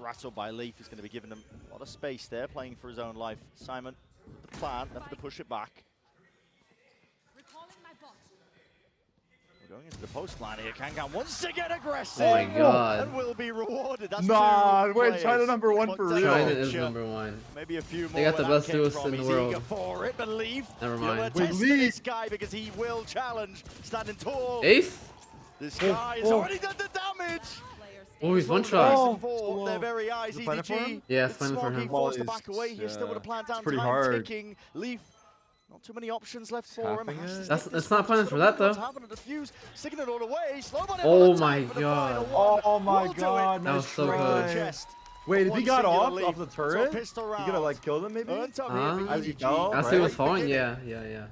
rattled by Leaf. He's going to be giving them a lot of space there, playing for his own life. Simon, the plan, left to push it back. We're going into the post line here. Kangan wants to get aggressive. Oh my god. And will be rewarded. That's nah, two wait, China #1 for real. China is #1. Maybe a few more. They got the best duos in the world. For it, but Leaf, Never mind. Wait, this guy because he will challenge, standing tall. Ace? This guy has already done the damage. Oh, he's one shot. Their very eyes, EDG. Yeah, it's fine for him. Forced to back away here, still with a plan down. Pretty time hard. ticking. Leaf, not too many options left for him. It's not planning for that though. Sticking it all away. Oh my god. Oh my god. That was so good. Wait, if he got off the turret, he could have like killed him maybe. As he fell. As he was falling, yeah.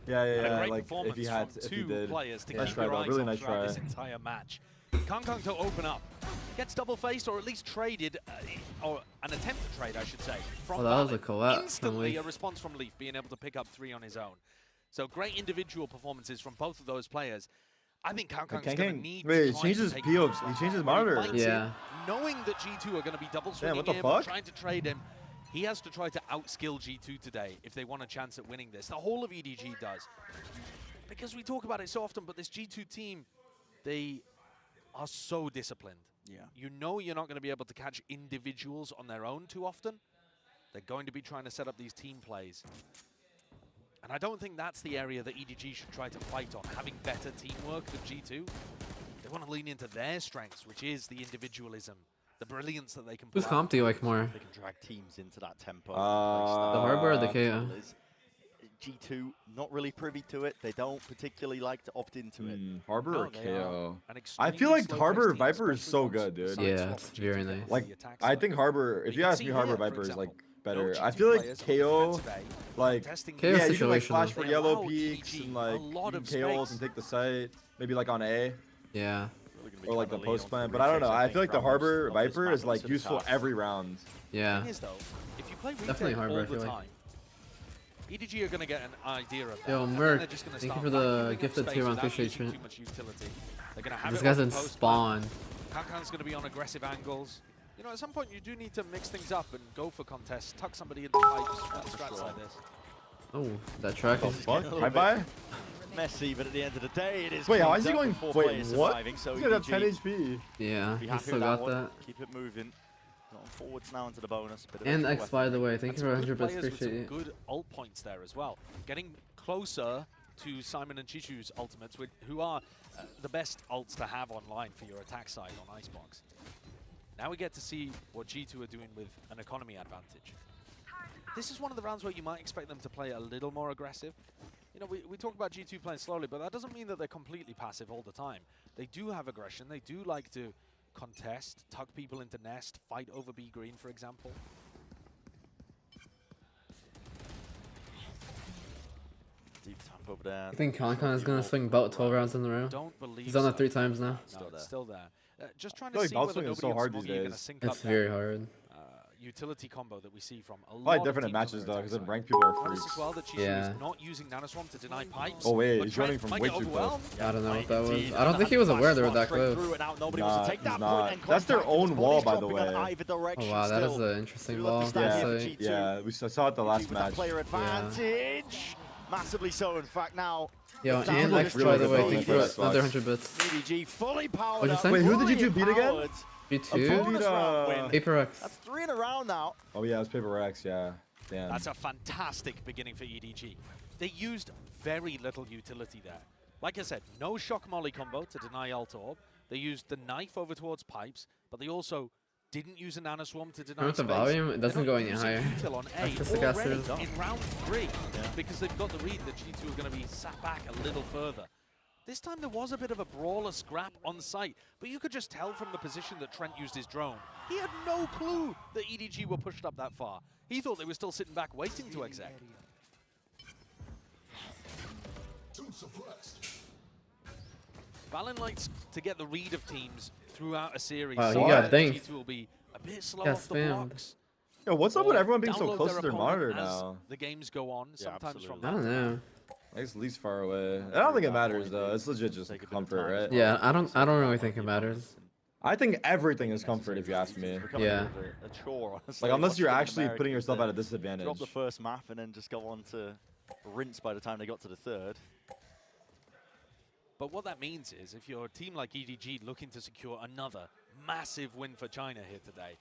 Like if he had, if he did. Players to Nice keep try, your bro. eyes Really on nice throughout try. this entire match. Kangkang to open up. Gets double-faced, or at least traded, or an attempt to trade, I should say, from that was Valid. a collapse. Instantly a response from Leaf, being able to pick up 3 on his own. So great individual performances from both of those players. I think Kangkang's going to need Wait, to he try changed to his take POV. control. He changed his When he monitor. fights Yeah. it, knowing that G2 are going to be double swinging what the him, fuck? trying to trade him, he has to try to outskill G2 today if they want a chance at winning this. The whole of EDG does. Because we talk about it so often, but this G2 team, they are so disciplined. Yeah. You know you're not going to be able to catch individuals on their own too often. They're going to be trying to set up these team plays. And I don't think that's the area that EDG should try to fight on, having better teamwork than G2. They want to lean into their strengths, which is the individualism, the brilliance that they can put Whose comp do you like more? They can drag teams into that tempo. The Harbor or the KO? G2 not really privy to it. They don't particularly like to opt into it. Harbor or No, they are KO? an I feel extremely like slow-paced Harbor team, Viper is especially so once good, dude. side Yeah, swap it's G2 very gets nice. the Like, attack I side. think Harbor, But if you you can ask see me, Harbor here, for Viper is like example, better. no I G2 feel like players on KO, defensive A, like, contesting KO yeah, you can like situational. flash for They yellow allow peaks EDG and like a lot of KOs space. and take the site, maybe like on A Yeah. or like the post plan. But I don't know. I feel like the Harbor Viper is like useful every round. Yeah. Thing is, though, if you play Definitely retake Harbor, all I feel the like. time, EDG are going to get an idea of that. Yo, and then Merc, they're just gonna thank you start for the vacuuming up gifted space 2 round without appreciation. using too much utility. They're going to have This it guy's on in the post spawn. Kangkang's going to be on aggressive angles. You know, at some point you do need to mix things up and go for contests, tuck somebody in the pipes, strats like this. Oh, that track is. Fuck, bye. Messy, but at the end of the day, it is. Wait, how cleaned is he up going? with 4 Wait, players what? surviving, so He's got EDG 10 HP. Yeah, be he happy still with got one. that. Keep it moving. Going forwards now into the bonus. Bit of And extra X, by the way, thank And you for some 100 good bits. players with some Appreciate it. good ult points there as well. Getting closer to Simon and Chishu's ultimates, who are the best ults to have online for your attack side on Icebox. Now we get to see what G2 are doing with an economy advantage. This is one of the rounds where you might expect them to play a little more aggressive. You know, we talk about G2 playing slowly, but that doesn't mean that they're completely passive all the time. They do have aggression. They do like to contest, tuck people into nest, fight over B green, for example. deep tap over there. I think Kangkang is gonna swing about 12 rounds in a row. Don't believe He's done that so. 3 times now. No, it's still there. Just trying I feel to like see bout whether swing is nobody so and hard these Smoggy are going to days. sync up It's very that hard. utility combo that we see from a lot Probably of different in teams on matches their though, attack because in side. ranked people are Notice freaks. as well that Chishu Yeah. is not using nanoswarm to deny pipes. Oh wait, but he's Trent running from might way get too close. overwhelmed. I don't know what that was. Indeed, I don't think he was aware they were that straight close. through it out. Nobody Nah, wants to take he's that not. point and That's their contact. His own wall, body's by the dropping on way. either direction Oh wow, that is still. an interesting Do ball. look to stand Yeah. here for So, G2. Yeah, we saw it the last With that match. player advantage. Massively so, in fact, now. yo, Down and to X, this by the really way, good thank you bonus for for another Xbox. 100 bits. EDG fully powered What'd you up. say? Wait, who did you fully beat again? empowered. B2? Bonus round win. Paper X. That's 3 in a round now. Oh yeah, it was Paper X, yeah. Damn. That's a fantastic beginning for EDG. They used very little utility there. Like I said, no shock molly combo to deny ult orb. They used the knife over towards pipes, but they also didn't use a nanoswarm to deny With the space. volume, it They're doesn't not go any using higher. util on A Artistic already Asters. in round 3 because they've got the read that G2 are going to be sat back a little further. This time there was a bit of a brawler scrap on site, but you could just tell from the position that Trent used his drone. He had no clue that EDG were pushed up that far. He thought they were still sitting back waiting to exec. Valen likes to get the read of teams throughout a series. Wow, so you got that dinked. G2 will be a bit slow Got off the spammed. blocks. Yo, what's up with or everyone being so download close their to their opponent monitor as now? the games go on, sometimes from I don't know. I guess least far away. I don't think it matters though. It's legit just Take a bit of comfort, time right? as well. Yeah, I don't really think it matters. I think everything is comfort, if you ask me. It's becoming Yeah. a bit of a chore, honestly. Like, unless Watching you're them actually Americans putting yourself that at a disadvantage. drop the first map and then just go on to rinse by the time they got to the third. But what that means is, if you're a team like EDG looking to secure another massive win for China here today,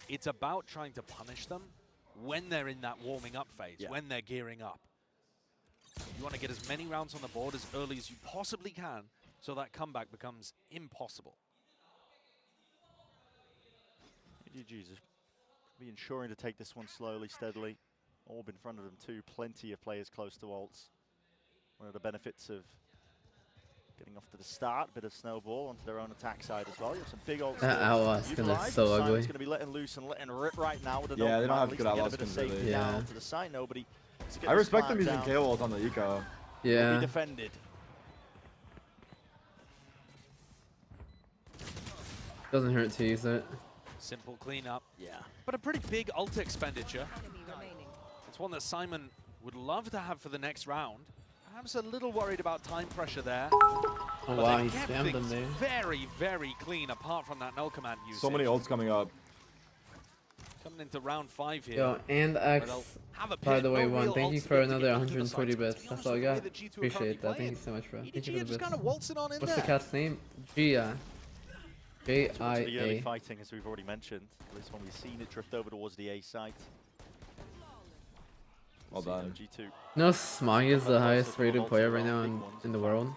it's about trying to punish them when they're in that warming up phase, when they're gearing up. You want to get as many rounds on the board as early as you possibly can, so that comeback becomes impossible. EDG's be ensuring to take this one slowly, steadily. Orb in front of them too, plenty of players close to ults. One of the benefits of getting off to the start, bit of snowball onto their own attack side as well. You have some big ults. That outlaw skin is so ugly. Simon's going to be letting loose and letting rip right now with the Yeah, they don't have at good least to outlaw get a bit of skins, safety really. down Yeah. onto the side. Nobody. to get I this respect them plant using down. KO ult on the eco. Will Yeah. be defended. Doesn't hurt to use it. Simple cleanup, Yeah. but a pretty big ult expenditure. It's one that Simon would love to have for the next round. Perhaps a little worried about time pressure there. Oh But wow, they he kept spammed them things there. very, very clean apart from that no command usage. So many ults coming up. Coming into round 5 here. Yo, and X, Have a by pit, the way, no one. real Thank you ults for to get another into the 140 sides. bits. To be That's honest all I with the way got. that G2 are Appreciate currently that. Thank playing, you so much, bro. Thank EDG you are for the just kind of bits. waltzing on in What's there. the cat's name? Gia. The early J-I-A. fighting, as we've already mentioned. At least when we've seen it drift over towards the A site. Well done. G2. No, Smog is the highest rated player right now in the world.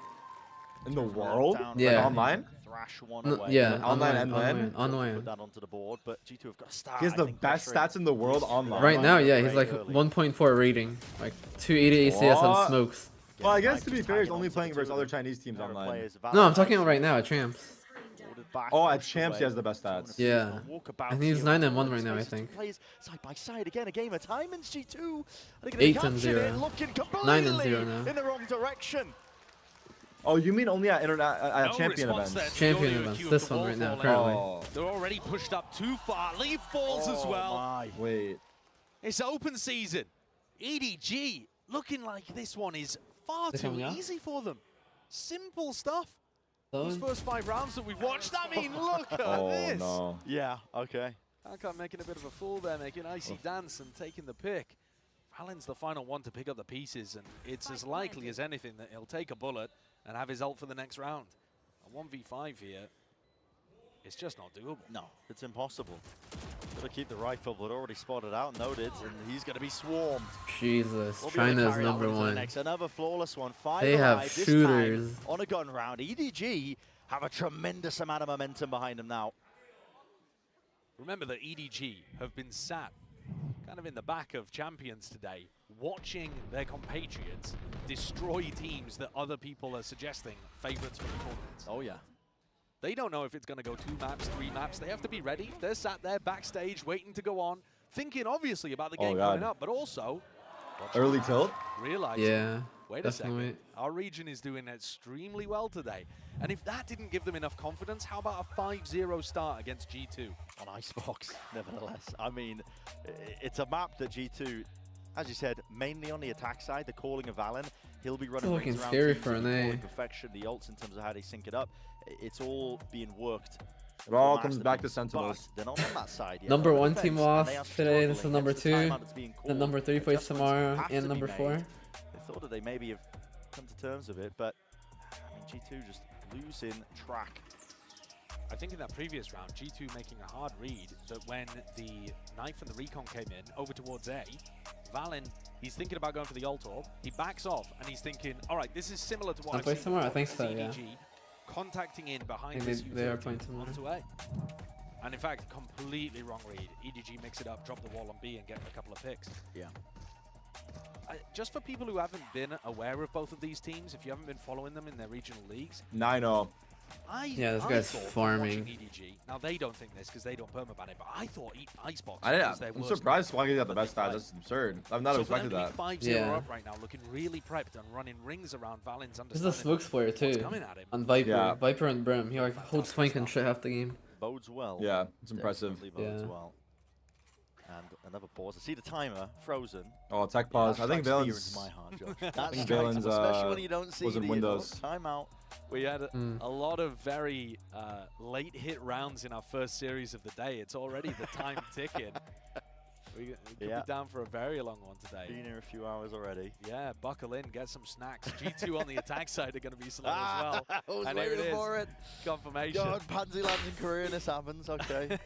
In the world? Down Yeah. Like online? Thrash one No, away. yeah, Online online, and online, LAN? Put online. that onto the board, but G2 have got to start. He has I the think, best pressuring stats in the world these online. Right now, yeah, he's very like early. 1.4 rating, like 280 ACS on What? smokes. Well, I Getting guess to be Vikings fair, he's tagging only onto playing the versus two other of them. Chinese teams Pair of online. players, No, I'm talking Valorant about right now at Champs. ordered back, Oh, at pushed Champs, he away. has the best stats. Yeah. Walkabout And he's here. 9-1 right now, I Spaces, two think. Players side by side again, a game of time, and G2 are they 8 gonna and capture 0. it, looking 9 and completely 0 now. in the wrong direction. Oh, you mean only at No champion response events? there to Champion the events, queue of this the one right now, wall currently. Oh, They're already pushed up too far. Leave falls as well. My. wait. It's open season. EDG looking like this one is far They're too coming out? easy for them. Simple stuff. These So, first 5 rounds that we've watched, I mean, look at Oh, this. no. Yeah, okay. handcam making a bit of a fool there, making icy dance and taking the pick. Valen's the final one to pick up the pieces, and it's as likely as anything that he'll take a bullet and have his ult for the next round. A 1v5 here, it's just not doable. No, it's impossible. Gotta keep the rifle, but already spotted out, noted, and he's gonna be swarmed. Jesus, We'll be able to China's carry that number into the one. next. Another flawless one. 5 They have alive, this shooters. time on a gun round. EDG have a tremendous amount of momentum behind them now. Remember that EDG have been sat kind of in the back of champions today, watching their compatriots destroy teams that other people are suggesting favorites for the tournament. Oh yeah. They don't know if it's going to go 2 maps, 3 maps. They have to be ready. They're sat there backstage waiting to go on, thinking obviously about the game God. coming up, but also Early tilt? realizing, Yeah, wait a definitely. second, our region is doing extremely well today. And if that didn't give them enough confidence, how about a 5-0 start against G2? On Icebox, nevertheless. I mean, it's a map that G2, as you said, mainly on the attack side, the calling of Valen. He'll be running Looking rings around scary teams for with an A. calling perfection, the ults in terms of how they sync it up. It's all being worked. It all for comes back to masterpiece, Sentinels. but they're not on that side yet. Number On 1 defense, team and lost they are today. This is struggling. number Hence the 2. timeout that's being The called. number 3 plays Adjustments tomorrow, have to and be number made. 4. They thought that they maybe have come to terms with it, but I mean, G2 just losing track. I think in that previous round, G2 making a hard read that when the knife and the recon came in over towards A, Valen, he's thinking about going for the ult orb. He backs off and he's thinking, all right, this is similar to what I've play seen tomorrow? I before think as so, yeah. EDG contacting in behind I this think they are utility playing tomorrow. onto A. And in fact, completely wrong read. EDG mix it up, drop the wall on B and get a couple of picks. Yeah. Just for people who haven't been aware of both of these teams, if you haven't been following them in their regional leagues, 9-0. Yeah, this I guy's thought from farming. watching EDG, now they don't think this because they don't permaban it, but I thought Icebox I was their I'm worst surprised Swaggy got the that best they stats. play. That's absurd. I've not So expected for them that. to be 5-0 Yeah. up right now, looking really prepped and running rings around Valen's This is a understanding smokes player what's too. coming at him. On Viper. Yeah. Viper and Brim. He like holds flank and shit half the game. Bodes well. Yeah, it's impressive. Definitely bodes Yeah. well. And another pause. I see the timer frozen. Oh, tech pause. I think Valen's Valen's. my heart, Josh. That's Valen's especially when you don't see was in the Windows. timeout. We had a lot of very late hit rounds in our first series of the day. It's already the time ticking. We could be down for a very long one today. Been here a few hours already. Yeah, buckle in, get some snacks. G2 on the attack side are going to be slow as well. I was and here it waiting is. for it. Confirmation. God, Pansy lands in Korea and this happens. Okay.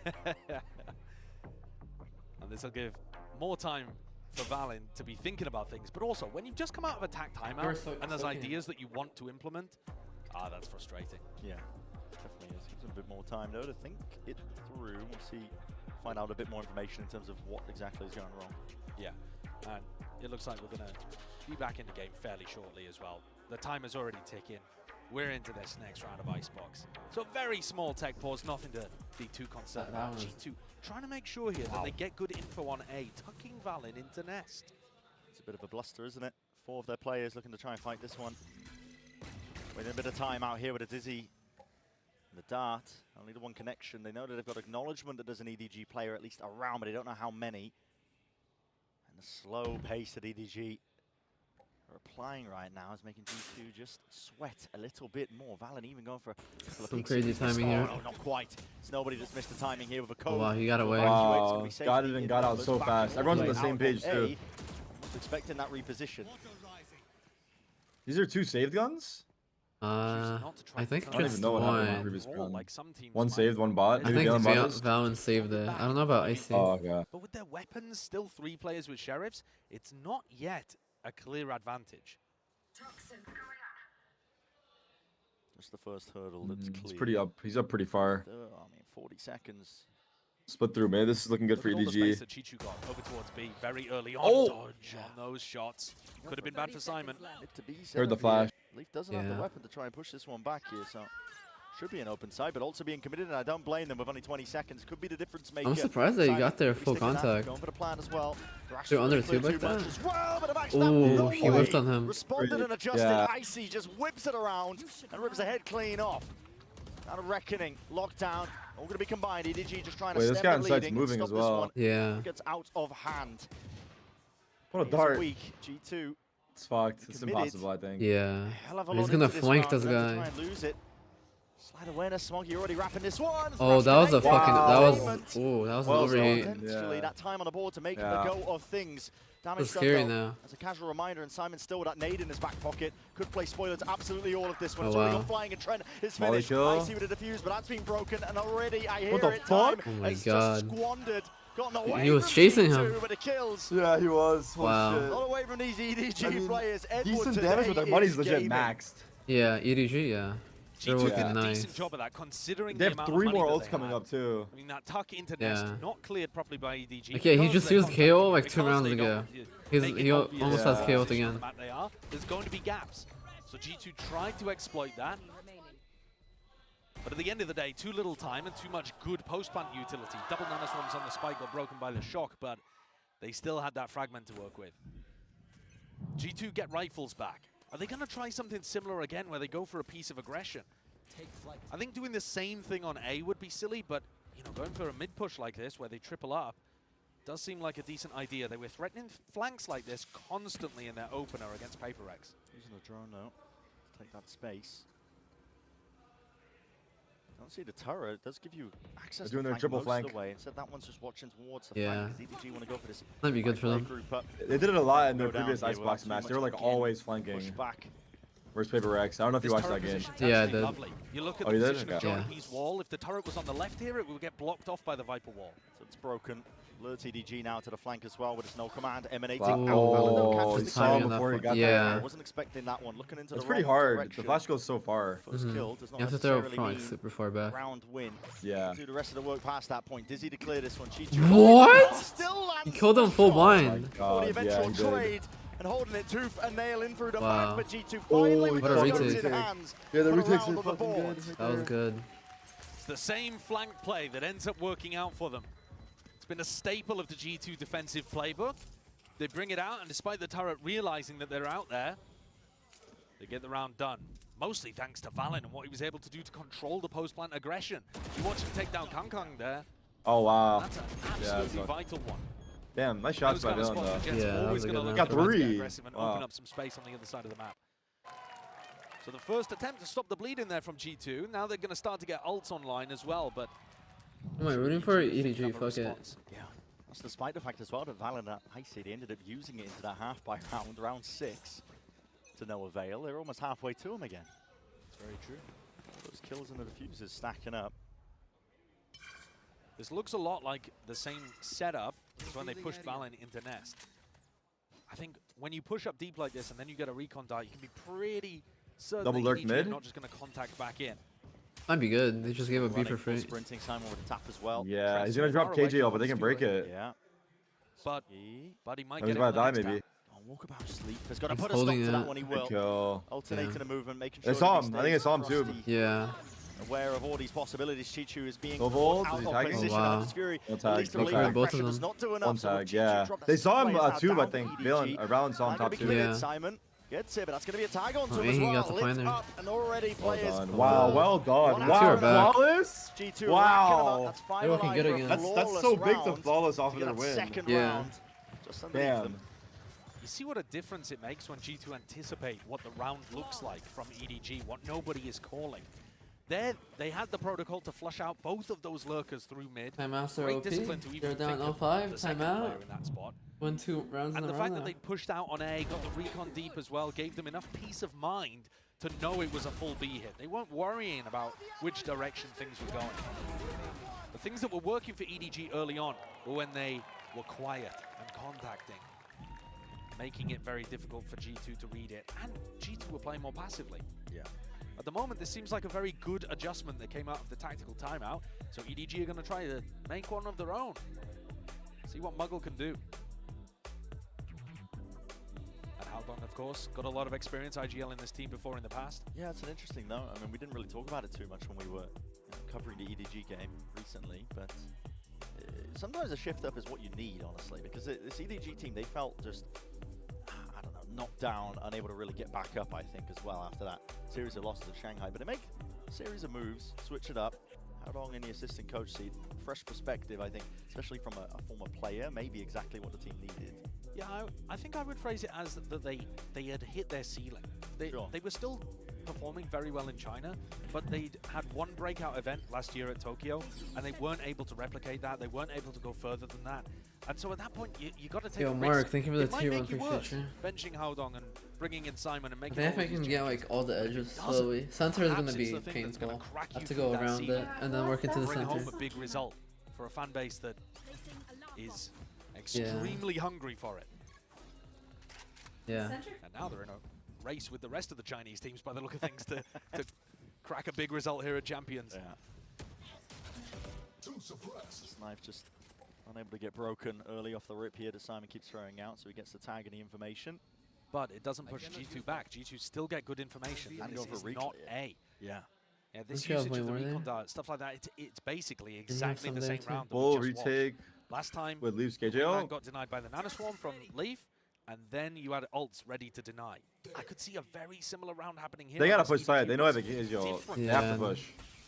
And this will give more time for Valen to be thinking about things. But also, when you've just come out of attack timeout and there's ideas that you want to implement, that's frustrating. Yeah, definitely is. Gives them a bit more time though to think it through. We'll see. Find out a bit more information in terms of what exactly is going wrong. Yeah, and it looks like we're going to be back in the game fairly shortly as well. The timer's already ticking. We're into this next round of Icebox. So very small tech pause, nothing to be too concerned about. G2 trying to make sure here that they get good info on A, tucking Valen into nest. It's a bit of a bluster, isn't it? 4 of their players looking to try and fight this one. Waiting a bit of time out here with a Dizzy. The dart, only the one connection. They know that they've got acknowledgement that there's an EDG player at least around, but they don't know how many. And the slow pace that EDG are applying right now is making G2 just sweat a little bit more. Valen even going for a couple of Some peaks. crazy timing here. No, not quite. It's nobody that's missed the timing here with a code. Oh wow, he got away. Wow, got it and got out so fast. Everyone's on the same page too. Almost expecting that reposition. These are 2 saved guns? I think I don't just even know what happened in the one. previous round. Like some teams One might. saved, one bot. I Maybe think Valen bought this? Valen saved it. I don't know about IC. Oh, okay. But with their weapons, still 3 players with sheriffs, it's not yet a clear advantage. Just the first hurdle that's clear. He's pretty up. He's up pretty far. I mean, 40 seconds. Split through, man. This is looking good for Look at all the space EDG. that Chichu got over towards B very early on. Oh! Dodge on those shots. Could have been bad for Simon. Heard the flash. Leaf doesn't have the weapon to try and push this one back here, so should be an open side, but also being committed, and I don't blame them with only 20 seconds. Could be the difference maker. I'm surprised that he got there full contact. Going for the plan as well. They're under 2 like that? Ooh, Ooh, he whipped on him. Responded and adjusted. Icy just whips it around and rips the head clean off. Out of reckoning, lockdown. All going to be combined. EDG just trying to this guy stem on the site's leading. moving Stop as this well. one. Yeah. Gets out of hand. What a He's dart. weak. G2. It's fucked. It's Committed. impossible, I think. Yeah. Hell of a He's lot gonna into this flank round. this They're gonna guy. try and lose it. Slide awareness, Smoggy already wrapping this one. Oh, that was a fucking. That was. Moment. Ooh, that was an Well overheat. done. Potentially Yeah. that time on the board to make the go of things. Damage It's done, scary though. now. As a casual reminder, and Simon still with that nade in his back pocket. Could play spoiler to absolutely all of this one. Oh, It's already wow. gone flying, and Trent is Molly finished. kill. I see with a defuse, but that's been broken, and already I hear What the it. fuck? Time Oh my is God. just squandered. Gotten away He was from chasing G2, him. but it kills. Yeah, he was. Wow. Not away from these EDG I mean, players. Edward Decent today damage, but their money's is legit gaming. maxed. Yeah, EDG, yeah. They're G2 looking did a nice. decent job of that, considering They the have amount 3 of money more that ults they coming had. up, too. I mean, that tuck into nest, Yeah. not cleared properly by EDG. Okay, he because just they used don't KO have like it, 2 because rounds they ago. don't make it He obvious almost what has the KO'd position on again. the map they are. There's going to be gaps. So G2 tried to exploit that. But at the end of the day, too little time and too much good post-plant utility. Double nanoswarms on the spike got broken by the shock, but they still had that fragment to work with. G2 get rifles back. Are they going to try something similar again where they go for a piece of aggression? I think doing the same thing on A would be silly, but you know, going for a mid-push like this where they triple up does seem like a decent idea. They were threatening flanks like this constantly in their opener against Paper Rex. Using a drone now to take that space. Don't see the turret. It does give you access They're doing to their triple most flank. of the way. Instead, that one's just watching towards the Yeah. flank. EDG want to go for this. That'd be good for them. Group up. They did it a lot in their Go down previous here Icebox without match. too They were much like again. always Push flanking. back. Where's Paper Rex? I don't know if you This watched turret that game. position's Yeah, I actually did. lovely. You look at Oh, the you did? position of Okay. Johnny's wall. If the turret was on the left here, it would get blocked off by the Viper wall. So it's broken. Lures EDG now to the flank as well with a snow command emanating Wow. out. Oh, Valorant he catches the saw timing him on that before he one. got I Yeah. wasn't expecting that one. Looking into It's the pretty wrong hard. direction. The flash goes so far. First kill does not You have to throw necessarily from like mean super far back. round win. Yeah. Do the rest of the work past that point. Dizzy to clear this one. Chichu What? still lands He killed the him full shot blind. for the God, eventual yeah, he did. trade and holding it tooth and nail in through the Wow. back. But G2 finally with what a the scopes retake. in hands. Yeah, the put a retakes round are on the fucking board. good. That was good. It's the same flank play that ends up working out for them. It's been a staple of the G2 defensive playbook. They bring it out, and despite the turret realizing that they're out there, they get the round done. Mostly thanks to Valen and what he was able to do to control the post-plant aggression. You watch him take down Kang Kang there. Oh, wow. That's an Yeah, absolutely that's vital one. Damn, nice shots by Dylan though. Yeah, that was a good round. Got 3. Aggressive and open up some space on the other side of the map. So the first attempt to stop the bleed in there from G2. Now they're going to start to get ults online as well, but... Am I rooting for EDG? Fuck it. Yeah. That's despite the fact as well that Valorant Ice, they ended up using it into that half by round 6 to no avail. They're almost halfway to them again. It's very true. Those kills and the diffusers stacking up. This looks a lot like the same setup as when they pushed Valen into Nest. I think when you push up deep like this and then you get a recon dart, you can be pretty certain Double that lurk EDG mid? are not just going to contact back in. Might be good. They just gave a B for Running full free. sprinting Simon with a tap as well. Yeah, he's Pressing gonna drop far away KJ from but they can break it. Yeah. But He he might He's get about it to die next maybe. Oh, walkabout sleep. Has got to He's put a stop holding to that it. one. He Good will. kill. Alternating Yeah. the movement, making sure I saw that he him. I think I stays saw him too. frosty, Yeah. aware of all these possibilities. Chichu is being Go called bold. out Is he of tagging? position. Oh, wow. And his Fury, No at tag, least no the tag. lead Both of pressure does them. not do One enough. So tag, Chichu yeah. dropped They the saw him players now too, I down think. EDG. Around saw him Not top gonna be 2. cleared, Yeah. Simon gets it, but that's going to be a tag onto Oh, him as he well. got the Lit pointer. up and already players. Well done. Wow, well done. One Wow, after back. flawless? G2 Wow. That's 5 They're looking alive good for a again. That's so big to flawless flawless off to of get their that win. second Yeah. round. Just underneath Damn. them. You see what a difference it makes when G2 anticipate what the round looks like from EDG, what nobody is calling. They had the protocol to flush out both of those lurkers through mid. Timeouts are Great OP. discipline to They're even down think of 0-5. the second player Timeout. in that spot. Won 2 rounds in And a the row fact that now. they pushed out on A, got the recon deep as well, gave them enough peace of mind to know it was a full B hit. They weren't worrying about which direction things were going. The things that were working for EDG early on were when they were quiet and contacting, making it very difficult for G2 to read it. And G2 were playing more passively. Yeah. At the moment, this seems like a very good adjustment that came out of the tactical timeout. So EDG are going to try to make one of their own. See what Muggle can do. And Haldon, of course, got a lot of experience IGL in this team before in the past. Yeah, it's an interesting note. I mean, we didn't really talk about it too much when we were covering the EDG game recently, but sometimes a shift up is what you need, honestly, because this EDG team, they felt just, I don't know, knocked down, unable to really get back up, I think, as well, after that series of losses to Shanghai. But they make a series of moves, switch it up. How long in the assistant coach seat? Fresh perspective, I think, especially from a former player, maybe exactly what the team needed. Yeah, I think I would phrase it as that they had hit their ceiling. They were still performing very well in China, but they'd had one breakout event last year at Tokyo, and they weren't able to replicate that. They weren't able to go further than that. And so at that point, you got to take a risk. Mark, thank you for the It might tier 1 make you worse, appreciation. benching Haodong and bringing in Simon and I making think all if I these can get changes. like all the edges It doesn't. slowly. Center is Perhaps gonna it's be the thing that's gonna painful. crack I have you to through go that around ceiling. it and then work into the Bring center. home a big result for a fan base that is extremely hungry for it. Yeah. And now they're in a race with the rest of the Chinese teams by the look of things to crack a big result here at Champions. Yeah. Snipe just unable to get broken early off the rip here that Simon keeps throwing out, so he gets the tag and the information. But it doesn't push G2 back. G2 still get good information. And This go for is reach. not A. Yeah. Yeah, this Let's go usage play of the more recon there. dart, stuff like that, it's basically have exactly the some same there too. round that Bull we just watched. retake Last time, with Leaf's Man KJO. got denied by the Nanoswarm from Leaf, and then you had ults ready to deny. I could see a very similar round happening here. They gotta unless push side. EDG They know how was to get KJO. different. They Yeah. have to push.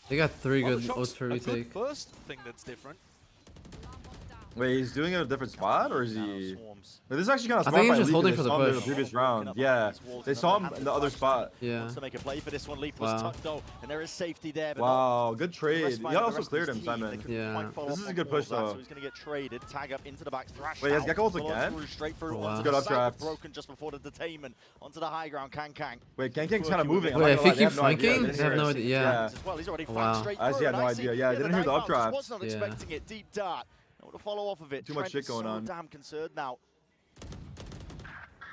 They got 3 Well, good the shot's ults for a retake. good first thing that's different. Wait, he's doing it in a different spot, or is he? Swarms. Wait, this is actually kind of I smart. think he's by just Leaf, holding they for the saw him in push. the previous Looking round. up Yeah, against walls they and saw then him had in the the other flash. spot. Yeah. Wants to make a play for this one. Leaf was Wow. tucked though, and there is safety there. But Wow, good the trade. rest You of the also rest of cleared his him, team, they Simon. couldn't Yeah. quite follow This up is a on good all of push, that, though. So he's going to get traded, tag up into the back, thrash Wait, has out, Gekko ult follow again? through, straight through Oh, wow. onto Good the up side, draft. broken just before the detainment, onto the high ground, Kang. Wait, Kang's kind of moving. I'm Wait, not if gonna he lie, they have keeps no idea. flanking, They they have no idea. Yeah. As well. He's already Wow. flanked straight I actually through had it. no Icy, idea. Yeah, I the didn't hear the dive up bounce, draft. was not Yeah. expecting it. Deep dart. Able to follow off of it. Too much Trent shit going so on. damn concerned now.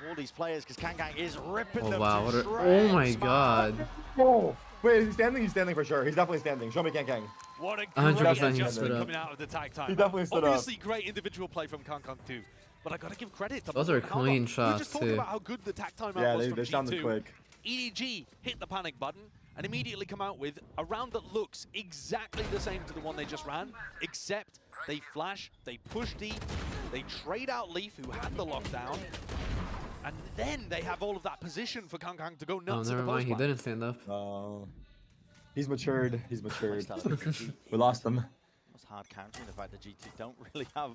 All these players, because Kang is ripping Oh them wow, to what a, shreds, oh my man. god. Oh, wait, he's standing? He's standing for sure. He's definitely standing. Show me Kang. What a 100% great he adjustment stood up. coming out of the tag time. He definitely stood up. Obviously, great individual play from Kang too. But I got to give credit to Those are Haldon. clean We were shots, just talking too. about how good the tag time Yeah, was they from sounded G2. quick. EDG hit the panic button and immediately come out with a round that looks exactly the same to the one they just ran, except they flash, they push deep, they trade out Leaf, who had the lockdown, and then they have all of that position for Kang to go Oh, nuts. never at the mind. He post plant. didn't stand up. He's matured. He's matured. Lifestyle. We lost him. That's hard countering the fact that G2 don't really have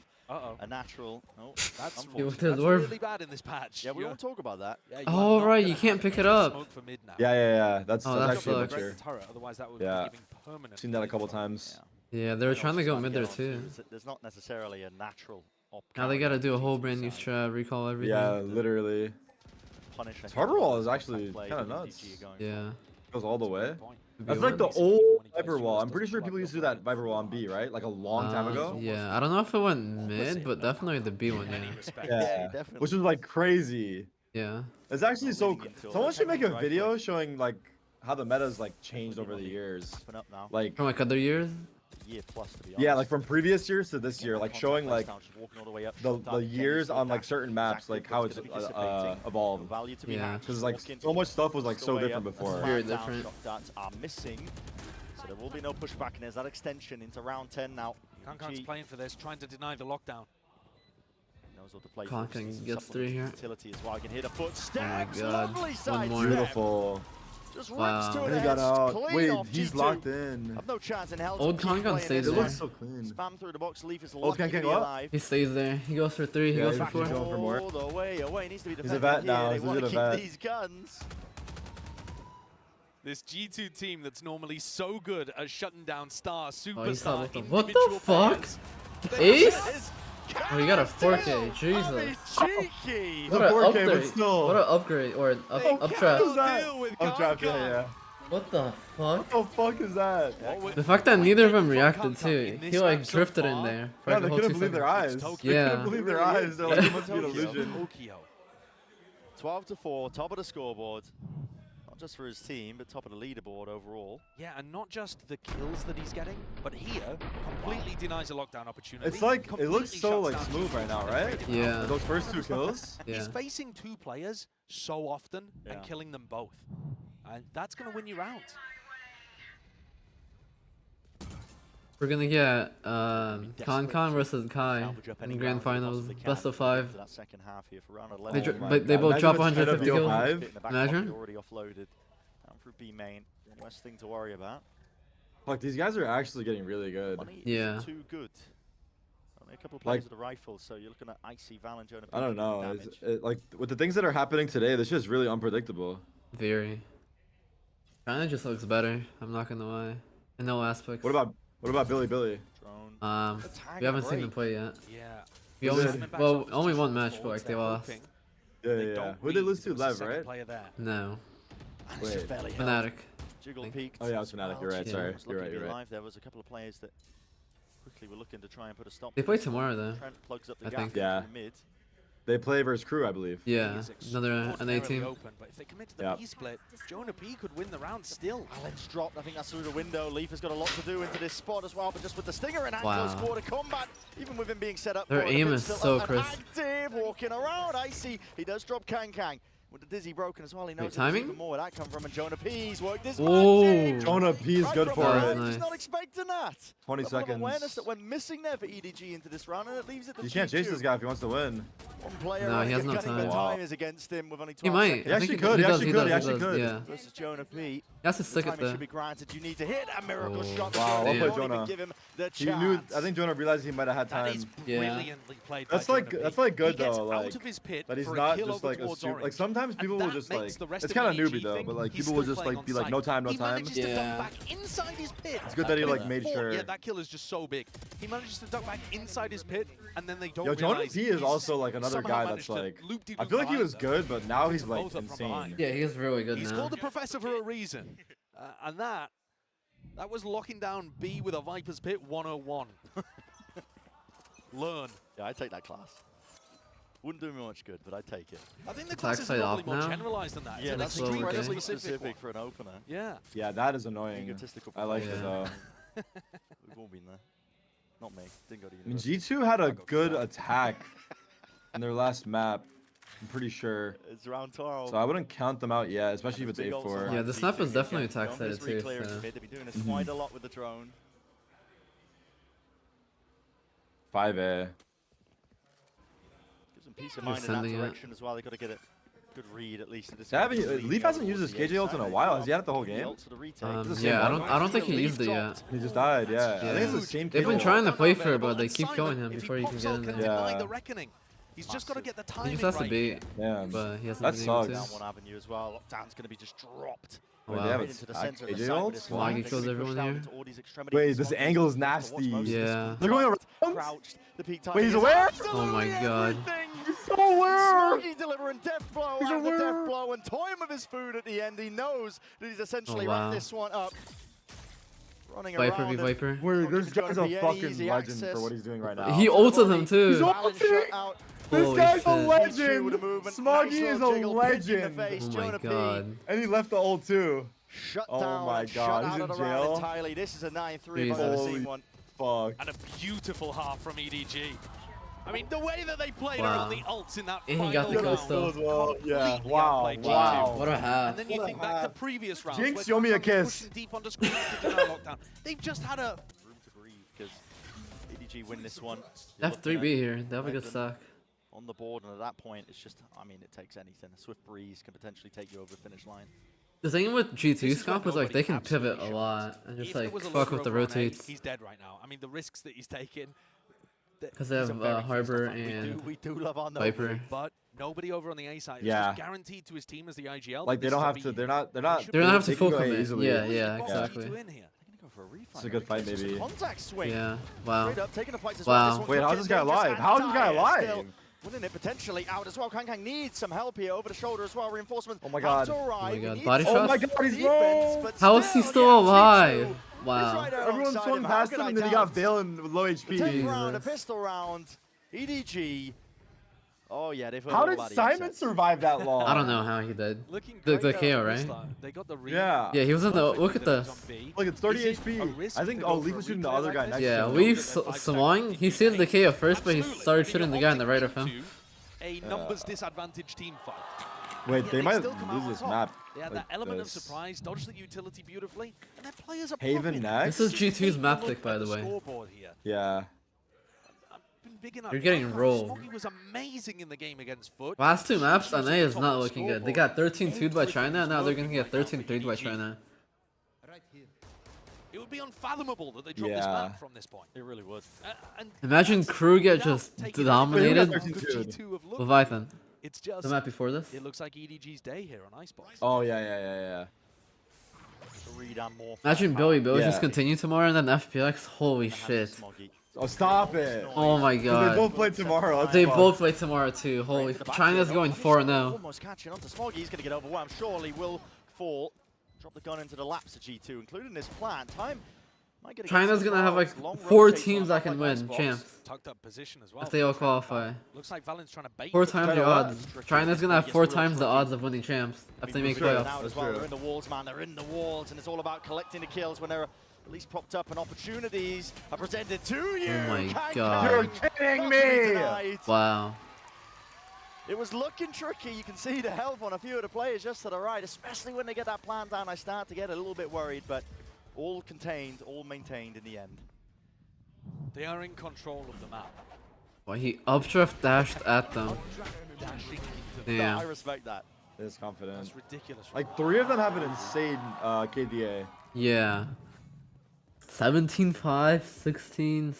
a natural. Oh, That's unfortunate. really bad in this patch. Yeah, we won't talk about that. Yeah, Oh, right, you can't pick it up. Smoke for mid now. Yeah. That's Oh, that actually a sucks. butcher. Turret, otherwise that would be Yeah. giving permanent. Seen that a couple times. Yeah, they were trying to go mid there get too. onto. There's not necessarily a natural op Now they gotta counter do a on whole G2 brand new side. strat, recall everything. Yeah, literally. Punish, I think, Harbor a lot wall of is the actually play kind of that nuts. EDG are going Yeah. Goes all the way. Point. That's Be like the one. old Viper wall. I'm pretty sure people used to do that Viper wall on B, right? Like a long time ago. Yeah, I don't know if it went mid, but definitely the B one, Many yeah. respects. Yeah, definitely. which was like crazy. Yeah. It's actually so. leading into it. Someone should make a Right video flank. showing like how the meta's like changed over the years. Open up now. Like From like other years? Year plus, to be honest. yeah, like from previous years to this Yeah, year, that like contact showing play like style, just walking all the way up, the shot down, years getting on like back, certain maps, exactly like how what's it's gonna be dissipating. evolved. Value to be Yeah. had. Because like Walking so much stuff was like the so way different up, before. and Very flat down different. shot darts are missing, so there will be no pushback, and there's that extension into round 10 now. Kankang's playing for this, trying to deny the lockdown. Knows what to play Kankang for. Needs some gets through here. Utility as well. I can hear the Oh my footsteps. god. Lovely One side more. step. Beautiful. Just Wow. rips to And an he got edge, out. clean Wait, off he's G2. locked in. Have no chance in hell. Old to keep Kankang playing stays in It there. there. looks so clean. Spam through the box. Leaf is Old lucky to Kankang be what? alive. He stays there. He goes for 3, he Yeah, goes he's for back 4. to going for more. All the way away. Needs to be He's a defended vet here. now. They He's want to a keep vet. these guns. This G2 team that's normally so good at shutting down star, he's superstar, not with the- individual what the fuck? players. Ace? Oh, he got a 4K. I mean, Jesus. cheeky. It's What a an 4K, but upgrade. still. What an upgrade. Or an They up can't trap. What is that? deal with Up trap, Kankang. yeah. What the fuck? What the fuck is that? The fact that neither of them reacted too. He like drifted in there. For Yeah, like they a whole couldn't 2 believe their seconds. eyes. Tokyo. They Yeah. couldn't believe their It really eyes. is. They're like, Yeah. it must be an Tokyo. illusion. Tokyo. 12-4, top of the scoreboard. Not just for his team, but top of the leaderboard overall. Yeah, and not just the kills that he's getting, but here completely denies a lockdown opportunity. It's like, it looks completely so shuts like down smooth G2 right now, and right? creating an Yeah. outlet. Those first 2 kills. Yeah. He's facing 2 players so often Yeah. and killing them both. And that's going to win you rounds. We're gonna get Con versus Kai Salvage up any in grand round they finals, possibly can best of to get 5. into that second half here for round They, 11. dr- my but they God. both Imagine drop if it's 150 Shadow kills. BO5. Bit in the back pocket, Imagine. already offloaded. Down through B main. Less thing to worry about. Fuck, these guys are actually getting really good. Money Yeah. isn't too good. Only a couple of players Like- with the rifle, so you're looking at Icy, Val, and Jonah. I don't Peak know. damage. Like with the things that are happening today, this is really unpredictable. Very. Kinda just looks better. I'm not gonna lie. In all aspects. What about Billy? Drone. We Tagging haven't seen great. them play yet. Yeah. We Who's only, it? well, only one match, but like they lost. Yeah, They yeah. don't Who did they lead, lose to? there was a Lev, second right? player there. No. And it's just Wait. barely held. Fnatic. Jiggle think. peaked. Oh yeah, it was Fnatic. You're right. Yeah. Sorry. Was You're lucky right. to You're be right. alive. There was a couple of players that quickly were looking to try and put a stop. They to play this. tomorrow though. Trent plugs up the I gap think. Yeah. through mid. They play versus Crew, I believe. Yeah. He's Another extraordinarily NA team. open, but if they commit to the Yep. B split, Jonah P could win the round still. Alex dropped. I think that's through the window. Leaf has got a lot to do into this spot as well, but just with the stinger in hand, Wow. close quarter combat, even with him being set up Their for it, aim the is pit's so still up and crisp. active, walking around. Icy. He does drop Kankang. With the dizzy broken as well, he knows Wait, there's timing? even more where that come from, and Jonah P's worked his Ooh. magic. Jonah P is Right good from for That behind, it. was He's nice. not expecting that. 20 Level of seconds. awareness that went missing there for EDG into this round, and it leaves it to You can't chase G2. this guy if he wants to win. One player No, he has running no and gunning, but time. time is against him with only 12 He might. seconds. He I actually think could, he does, actually he could, does, he he actually does, could. Yeah. Versus Jonah P. He has to The stick it timing though. should be granted. You need to hit a miracle Oh. shot. Wow, well You played, won't even Jonah. give him the He knew. chance. I think Jonah realized he might have had That is time. Yeah. brilliantly played by That's like Jonah P. that's like good He gets though. out Like of his pit that he's for a not kill just over like a towards super. Orange. Like sometimes people And will that just makes like the rest it's of the kind of EDG newbie though, thing, but like he's people will still just playing like on be like site. no time, no He time. manages to Yeah. duck back inside his pit. It's good that he like Yeah. made Oh, sure. yeah, that kill is just so big. He manages to duck back inside his pit, and then they don't Yo, Jonah realize P is he's also like another somehow guy managed that's to like. loop-de-loop I feel like he behind was them. good, but now he's like Both up from insane. behind. Yeah, he's really good He's now. called the professor for a reason. And that was locking down B with a Viper's Pit 101. Learn. Yeah, I take that class. Wouldn't do me much good, but I'd take it. I think the Attack class is side probably off more now? generalized than that. It's Yeah, an that's so okay. incredibly specific one. specific for an opener. Yeah. Yeah, that is annoying. Egotistical I like it Yeah. though. We've all been there. Not me. Didn't go to I mean, university. G2 had a good attack in their last map. I'm pretty sure. It's round 12. So I wouldn't count them out yet, especially if it's Big ults on A4. Yeah, line. this map is G2 definitely again. attack Don't miss sided too, re-clearing so- mid. They've been doing this quite a lot with the drone. 5A. Gives them peace of You're mind in that sending it. direction as well. They've got to get it Good read, at least. Leaf hasn't used his KJ ult in a while. Has he had it the whole game? Yeah, I don't think he used it yet. He just died. Yeah. I think it's the same. They've been trying to play for it, but they keep killing him before he can get in there. Yeah. He's just got to get the timing He just has to right. beat. Yeah. But he hasn't That been able sucks. Down one avenue as well. Lockdown's going to be just dropped. Wait, Wow. they have Right into the center of the KJ site ult? with his Smoggy flank. kills They're gonna be everyone pushed out here. into Ordi's extremity. Wait, this Smoggy angle is to watch nasty. most of this. Yeah. They're going around. Crouched. The peak time Wait, he's is aware? absolutely Oh my God. everything. He's so aware. Smoggy delivering death blow He's after aware. death blow and toying with his food at the end. He knows that he's essentially wow. wrapped this one up. Running Viper around v and Viper. Wait, Smoggy this was trying guy's to a be fucking easy legend access. for what he's doing right now. He ulted him too. He's Valorant ulting. shut out. This Holy guy's a shit. legend. Smoggy Smoggy is a legend. Oh my God. And he left the ult too. Shut Oh down my and God, shut he's out in of the round jail? entirely. This is a 9-3 if I've Jesus. ever Holy seen one. fuck. And a beautiful half from EDG. I mean, the way that they played Wow. around the ults in that And final he got the round. kill still. As well. Yeah. Completely Wow. outplayed Wow. G2. What a half. And then you think back to previous rounds. Jingg, where show me a Demon1 was kiss. pushing deep onto screen to deny lockdown. They've just had a Room to breathe because EDG win this one. They have 3B here. They have a good stack. On the board, and at that point, it's just, I mean, it takes anything. A swift breeze can potentially take you over the finish line. The thing with G2's This is comp where is like they can nobody pivot a absolutely lot and just if there like was a fuck lover with the over on A, rotates. he's dead right now. I mean, the risks that he's taking. Because they he's have a very Harbor fast defender. and We do love our Viper. But nobody over on the A side is Yeah. just guaranteed to his team as the IGL. Like they don't have to. They're not. They're not. They don't have to they full can go commit. easily. Yeah, yeah, Box exactly. G2 in here. They're gonna go for a refind. It's a good fight, maybe. Contact swing. Yeah. Wow. Straight up, taking the fights as Wow. well. This one Wait, could how's get this guy dangerous alive? and How's this guy dire alive? still. Winning it potentially out as well. Kangkang needs some help here over the shoulder as well. Reinforcements. Oh my God. have to arrive. Oh my He God. needs Body some shot? Oh my God, he's defense, low. but How is he still yeah, alive? G2 is Wow. right there Everyone alongside swung him. past How him could and then I he got doubt? Vale and low The HP. 10th round, a Jesus. pistol round. EDG. Oh yeah, they've heard How all did about the Simon assets. survive that long? I don't know how he did. Looking The great KO, out right? this line. They got the read. Yeah. Yeah, he was in the. Perfect Look at that he was this. on B. Look, it's 30 Is it a HP. risk I think. to Oh, go Leaf for was a shooting the replay other like guy this? next Yeah, to him. Leaf That 5 Samong, seconds he is sealed the insane. KO first, but he Absolutely. started Maybe shooting the guy on the right of him. G2, a numbers disadvantage team fight. Wait, Yet they might still come out lose on this top. map. They had like that element this. of surprise, dodged the utility beautifully, and their players are Haven popping. next? This is G2's map Look pick, by at the way. scoreboard here. Yeah. Been big enough. You're getting Smoggy rolled. was amazing in the game against Foot. Last two maps, G2's NA at is the top not of the looking good. They scoreboard. got 13-2'd by China, Everything's now they're gonna working get right now for 13-3'd by EDG. China. It would be unfathomable that they dropped this Yeah. map from this point. It really would. And Imagine that's Crew get without just taking dominated. anything Wait, who from got how 13-2'd? G2 have looked. Leviathan. It's just, The map before this. it looks like EDG's day here on Icebox. Oh yeah. Read and more Imagine firepower. Billy Yeah. just continue tomorrow and then FPX. Holy in the hands shit. of Smoggy. Oh, stop it. Oh my 'Cause god. They both play tomorrow. that's They fun. both play tomorrow too. Holy. Right to the back China's here. going Obviously 4-0. Almost catching on to Smoggy. He's going to get overwhelmed. Surely will fall. Drop the gun into the laps of G2, including this plan. Time. might get China's against gonna some have like fouls. Long 4 rotates on teams a that map can like win, Icebox. champs. Tucked up position as well. If they all qualify. Looks like Valent's trying to bait 4 the times China the what? odds. China's gonna have 4 times the odds of winning champs if they make Moving in and playoffs. out as That's well. true. They're in the walls, man. They're in the walls, and it's all about collecting the kills when they're at least propped up and opportunities are presented to you. Oh my Kang God. You're Kang. kidding Not to be me. denied. Wow. It was looking tricky. You can see the health on a few of the players just to the right, especially when they get that plan down. I start to get a little bit worried, but all contained, all maintained in the end. They are in control of the map. Well, he updraft dashed at them. Updraft dashing into the Yeah. I respect that. It's confident. That's ridiculous. from Like Valorant. 3 of them have an insane KDA. Yeah. 17-5, 16-6,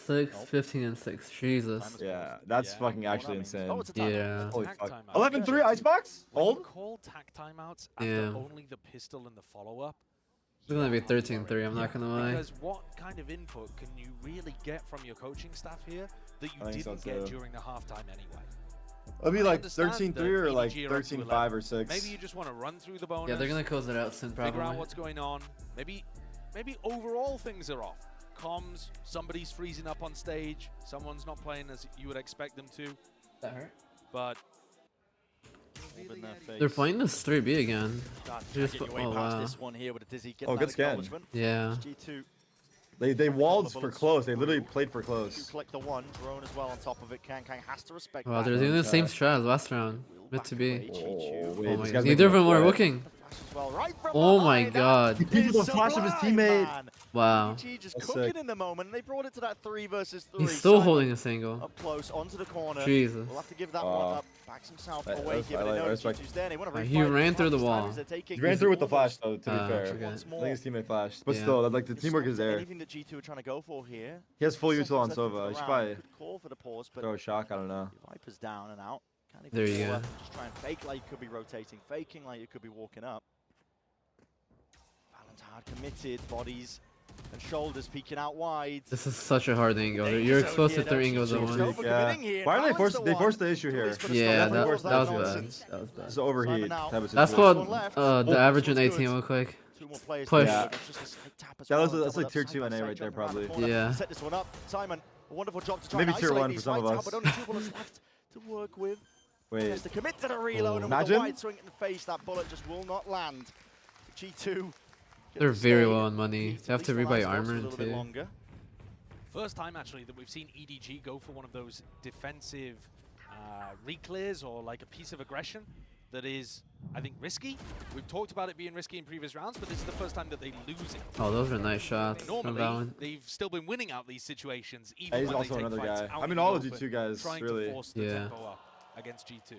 15-6. Jesus. Yeah, that's Yeah. fucking actually Oh, insane. it's a timeout. Yeah. Holy Tack fuck. timeout. 11-3 Icebox? When you Hold? call tack timeouts after Yeah. only the pistol and the follow-up. It's gonna be 13-3, I'm not gonna lie. Because what kind of input can you really get from your coaching staff here that you I think so didn't get too. during the halftime anyway? It'll be I like understand 13-3 or that like EDG are up to 13-5 or 11. 6. Maybe you just want to run through the bonus. Yeah, they're gonna close it out soon, figure out probably. what's going on. Maybe overall things are off. Comms, somebody's freezing up on stage, someone's not playing as you would expect them to. That hurt? But All in their face. They're playing this 3B again. God, Just- get your way oh, past wow. this one here with a dizzy. Oh, good scan. acknowledgement. Yeah. G2 They walled for bullets. close. They literally played for to close. collect the one. Drone as well on top of it. Kang has to respect Wow, that. they're doing the same chat. strat as last round. Will Meant to be. Oh, wait, Oh this my, guy's neither of them making a are play. looking. Oh my god. He peeked with the flash of his teammate. Wow. EDG just That's cooking sick. in the moment, and they brought it to that 3 versus 3. He's still Simon holding this angle. up close onto the corner. Jesus. We'll have to give that one up. Backs himself away, I given like- I it respect- G2's there. They want to He refight ran the through the fastest wall. times they're taking. He ran through with the flash, though, to be fair. okay. Once I more. think his teammate flashed. But Yeah. still, like, the It's teamwork not is there. Anything that G2 are trying to go for here. He has full Second util on seconds into Sova. the He should round. probably Could call for the pause, but throw a shock. I don't know. Viper's down and out. Can't even There you pull go. up and just try and fake like you could be rotating, faking like you could be walking up. Valorant's hard committed, bodies and shoulders peeking out wide. This is such a hard angle. You're exposed to 3 angles at once. Yeah. Why are they forced? They forced the issue here. Yeah, that was bad. nonsense. That was bad. It's overheat type of That's situation. what the average in 18 look like. Two more players Push. there. Yeah. It's just a slight tap as That well. was- that's Doubled like up tier side 2 by NA side, right there, jumping around the probably. corner. Yeah. Set this one up. Simon, a wonderful job to try Maybe and tier isolate 1 for these some of fights out, us. but only 2 bullets left to work with. Wait. Has to commit to the reload, and with Imagine. the wide swing in the face, that bullet just will not land. G2. They're very low on money. They have to rebuy Rebuy armor too. First time actually that we've seen EDG go for one of those defensive reclears or like a piece of aggression that is, I think, risky. We've talked about it being risky in previous rounds, but this is the first time that they lose it. Oh, those are nice shots from Normally, Valorant. they've still been winning out these situations, even He's when also they take another fights guy. out I mean, in the all the open, G2 guys, trying really. to force the Yeah. tempo up against G2.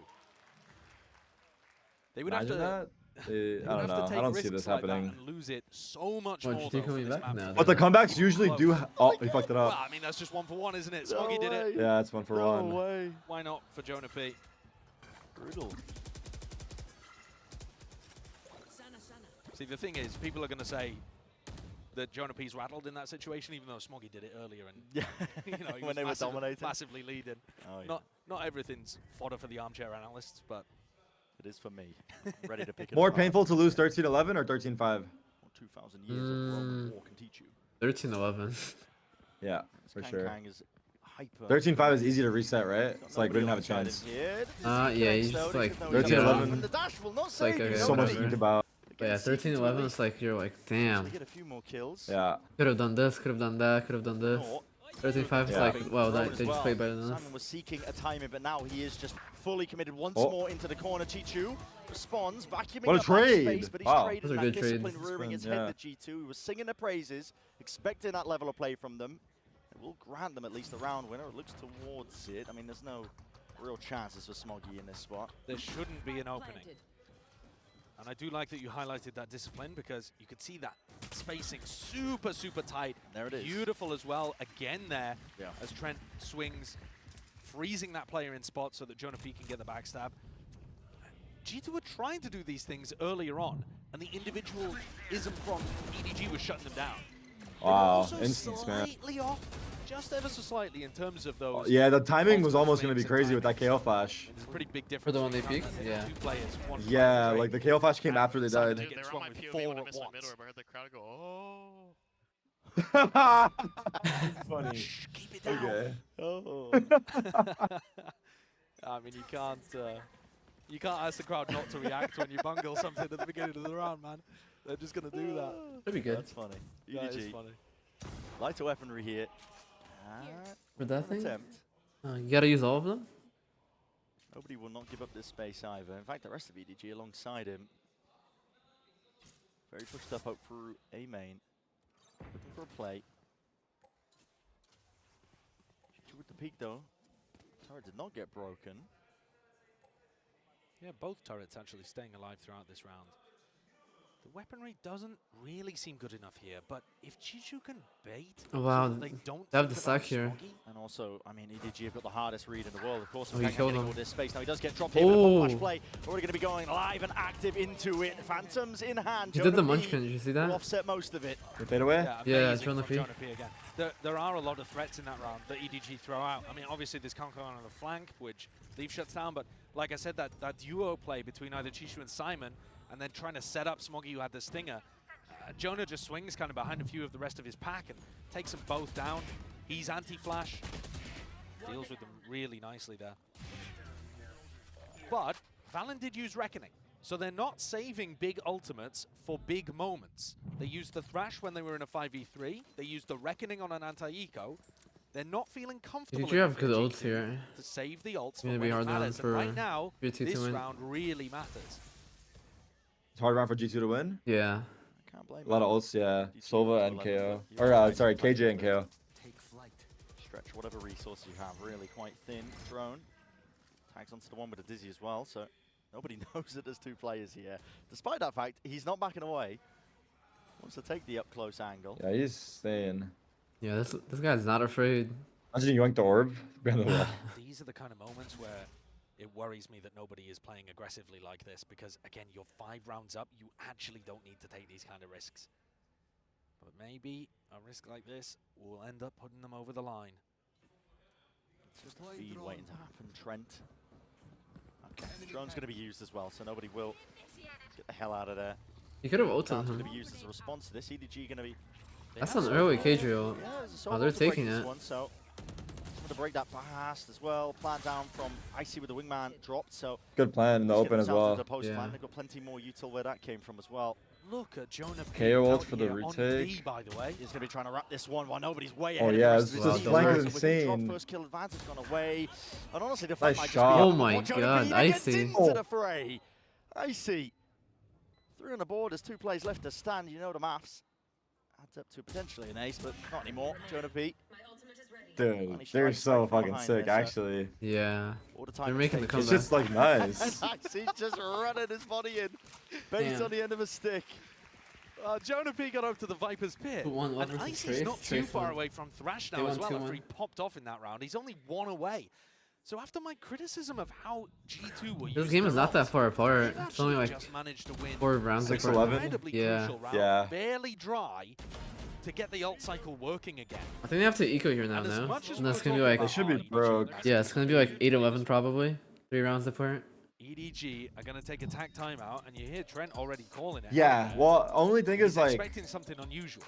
They would Imagine have to. that. I don't know. I don't see this happening. And lose it so much What, more. GT though, for coming this back map. now, But the though? comebacks usually do. Oh, he fucked it Well, up. I mean, that's just 1 for 1, isn't it? Smoggy did it. Yeah, it's 1 for 1. No way. Why not for Jonah P? Brutal. See, the thing is, people are going to say that Jonah P's rattled in that situation, even though Smoggy did it earlier. And Yeah. you know, he When was they were dominating. massively leading. Oh, yeah. Not everything's fodder for the armchair analysts, but It is for me. Ready to pick it More apart. painful to lose 13-11 or 13-5? What 2,000 years of Roman war can teach you. 13-11. Yeah, for Kang sure. Kang is hyper. 13-5 is easy to reset, right? It's like we didn't have a chance. Yeah, he's just like 13-11. The dash will not It's like, save you. okay, So much to whatever. think about. But yeah, 13-11 is like, you're like, damn. Get a few more kills. Yeah. Could have done this, could have done that, could have done this. 13-5 is Yeah. like, well, they just played better than us. Simon was seeking a timing, but now he is just fully committed once Oh. more into the corner. Chichu responds, vacuuming What a up that trade. space, but he's Wow. traded Those are that good discipline trades. rearing its Yeah. head to G2. He was singing their praises, expecting that level of play from them. It will grant them at least a round winner. It looks towards it. I mean, there's no real chances for Smoggy in this spot. there shouldn't be an opening. And I do like that you highlighted that discipline because you could see that spacing super, super tight. There it is. Beautiful as well. Again there Yeah. as Trent swings, freezing that player in spot so that Jonah P can get the backstab. G2 were trying to do these things earlier on, and the individual ism from EDG was shutting them down. They were Wow, also instance, man. slightly off, just ever so slightly in terms of those. Yeah, the timing was multiple almost going to be swings crazy and with that timings. KO flash. There's a pretty big difference. For the one they between peeked? two Yeah. players. One Yeah, trying to like the KO flash came after they Simon died. gets They were swung on my with POV 4 when I at missed my once. mid orb. I heard the crowd go, oh. Funny. Shh, keep it down. Okay. Oh. I mean, you can't ask the crowd not to react when you bungle something at the beginning of the round, man. They're just gonna do that. That'd be good. That's funny. That is EDG. funny. Lighter weaponry here. For that thing? Attempt. You gotta use all of them? Nobody will not give up this space either. In fact, the rest of EDG alongside him. Very pushed up out through A main. Looking for a play. Chichu with the peak though. Turret did not get broken. Yeah, both turrets actually staying alive throughout this round. The weaponry doesn't really seem good enough here, but if Chichu can bait, Oh, wow, so that they don't they have think the stack about here. Smoggy, And also, I mean, EDG have got the hardest read in the world. Of course, Oh, he Kang killed getting him. all this space. Now he does get dropped here with a Oh. flash play. Already going to be going live and active into it. Phantoms in hand. He did the Jonah P munchkin, did you see will that? offset most of it. They fade away? Yeah, amazing Jonah from P. Jonah P again. There are a lot of threats in that round that EDG throw out. I mean, obviously there's Kang Kang on the flank, which Leaf shuts down, but like I said, that duo play between either Chichu and Simon, and then trying to set up Smoggy, who had the stinger. Jonah just swings kind of behind a few of the rest of his pack and takes them both down. He's anti-flash, deals with them really nicely there. But Valen did use Reckoning, so they're not saving big ultimates for big moments. They used the Thrash when they were in a 5v3, they used the Reckoning on an anti-eco, They're not feeling comfortable. You have enough good in ults G2 here. to save the ults It's for gonna when be it hard round matters. And for right now, G2 this to win. round really matters. It's hard round for G2 to win. Yeah. I can't blame A lot of him. ults, yeah. DG Sova to and 11, KO. you're Or right, sorry, in fact, KJ and KO. Stretch whatever resources you have, really quite thin. Drone tags onto the one with a dizzy as well, so nobody knows that there's two players here. Despite that fact, he's not backing away. Wants to take the up close angle. Yeah, he's staying. Yeah, this guy's not afraid. Imagine you yoink the orb behind the wall. These are the kind of moments where it worries me that nobody is playing aggressively like this because, again, you're 5 rounds up. You actually don't need to take these kind of risks. But maybe a risk like this will end up putting them over the line. It's just a feed waiting to happen, Trent. Okay, the drone's going to be used as well, so nobody will get the hell out of there. You could have ulted Drone's him. going to be used as a response to this. EDG going to be... That's an early KJ ult. Yeah, Oh, they're taking it. One, so going to break that fast as well. Plan down from Icy with the wingman dropped, so... Good plan in the open as well. Yeah. They've got plenty more util where that came from as well. Look at Jonah KO ult out for the here on retake. B, by the way. He's going to be trying to wrap this one while nobody's way Oh ahead yeah, of this the rest of his flank team. is With the drop, insane. first kill advantage gone away. And honestly, the fight Nice might shot. just be Oh up. my Jonah God, Peter gets Icy. into the fray. Icy. 3 on the board, there's 2 plays left to stand. You know the maths. Adds up to potentially an ace, but not anymore. Jonah P. Dude, they're so fucking sick, there, so actually. Yeah. all the time They're it making the takes. It's comeback. just like nice. Icy's just running his body in. Based Damn. on the end of a stick. Jonah P got up to the Viper's pit. 1-1 And versus Icy's Trace. not too Trace far won. away from Thrash They now as won well after 2-1. he popped off in that round. He's only 1 away. So after my criticism of how G2 were This game is not that far apart. they've It's only actually like just managed to win 4 rounds 6-11? apart. incredibly Yeah. crucial round, Yeah. barely dry to get the ult cycle working again. I think they have to eco here now, And as no? much as And that's we're gonna be talking like, They should be about broke. IDG, yeah, it's gonna be like 8-11 probably. 3 rounds apart. EDG are going to take attack timeout, and you hear Trent already calling it. Yeah, well, only thing He's is like, expecting something unusual.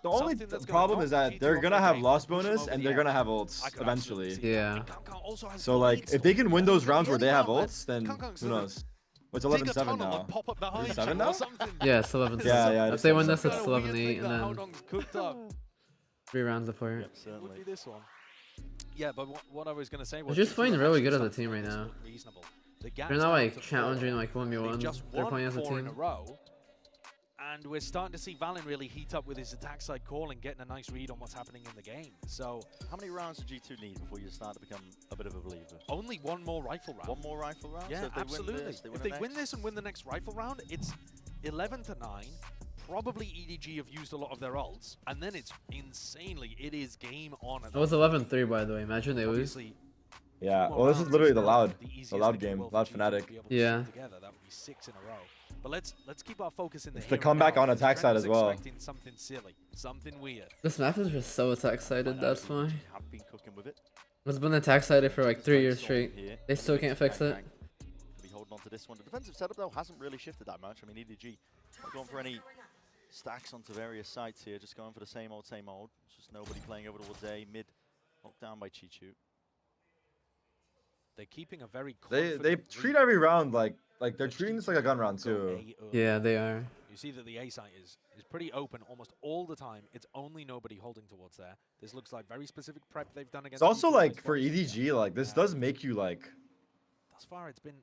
the only something that's gonna problem knock is that G2 they're off gonna their have game, lost push them bonus over and the they're gonna edge. have ults I could absolutely eventually. see that. Yeah. And Kangkang also has So like, blades if they can win those still. rounds where they have Really ults, then Kangkang's who gonna knows? It's dig a 11-7 tunnel now. and pop up behind Is it you 7 or now? something. Yeah, it's 11. Yeah, yeah, If they win some this, it's kind of weird 11-8, thing and that then Howdong's cooked up. 3 rounds apart. Yep, Would certainly. be this one. Yeah, but what I was going to say was... They're just playing G2 really good actually as a team right starting now. to look reasonable. The gap's They're not down like to 4. challenging like They've 1v1s. just They're won playing as a 4 in a team. row. And we're starting to see Valen really heat up with his attack side call and getting a nice read on what's happening in the game. So How many rounds do G2 need before you start to become a bit of a believer? only 1 more rifle round. 1 more rifle round? Yeah, So if they absolutely. Win this, If they win this and win the next rifle round, it's 11-9. Probably EDG have used a lot of their ults, and then it's insanely. It is game on. It was 11-3 by the way. Imagine they lose. Obviously, Yeah, 2 more well, this is rounds literally the now loud, easiest the loud thing in game, the world for loud G2 to fanatic. be able to Yeah. string together. That would be 6 in a row. But let's keep our focus in the It's here the and comeback now, on because attack Trent side was as well. expecting something silly, something weird. This map is just so attack sided, that's why. Have been cooking with it. It's been attack sided for like 3 Just years Storm straight. here. They still can't fix it. Be holding on to this one. The defensive setup though hasn't really shifted that much. I mean, EDG not going for any stacks onto various sites here, just going for the same old, same old. It's just nobody playing over towards A, mid, knocked down by Chichu. They're keeping a very They confident treat lead. every round like they're But treating this G2 like a gun round go too. A early. Yeah, they are. You see that the A site is pretty open almost all the time. It's only nobody holding towards there. This looks like very specific prep they've done against. It's also G2 like Icebox. for EDG, like this does make you like, Thus far, it's been.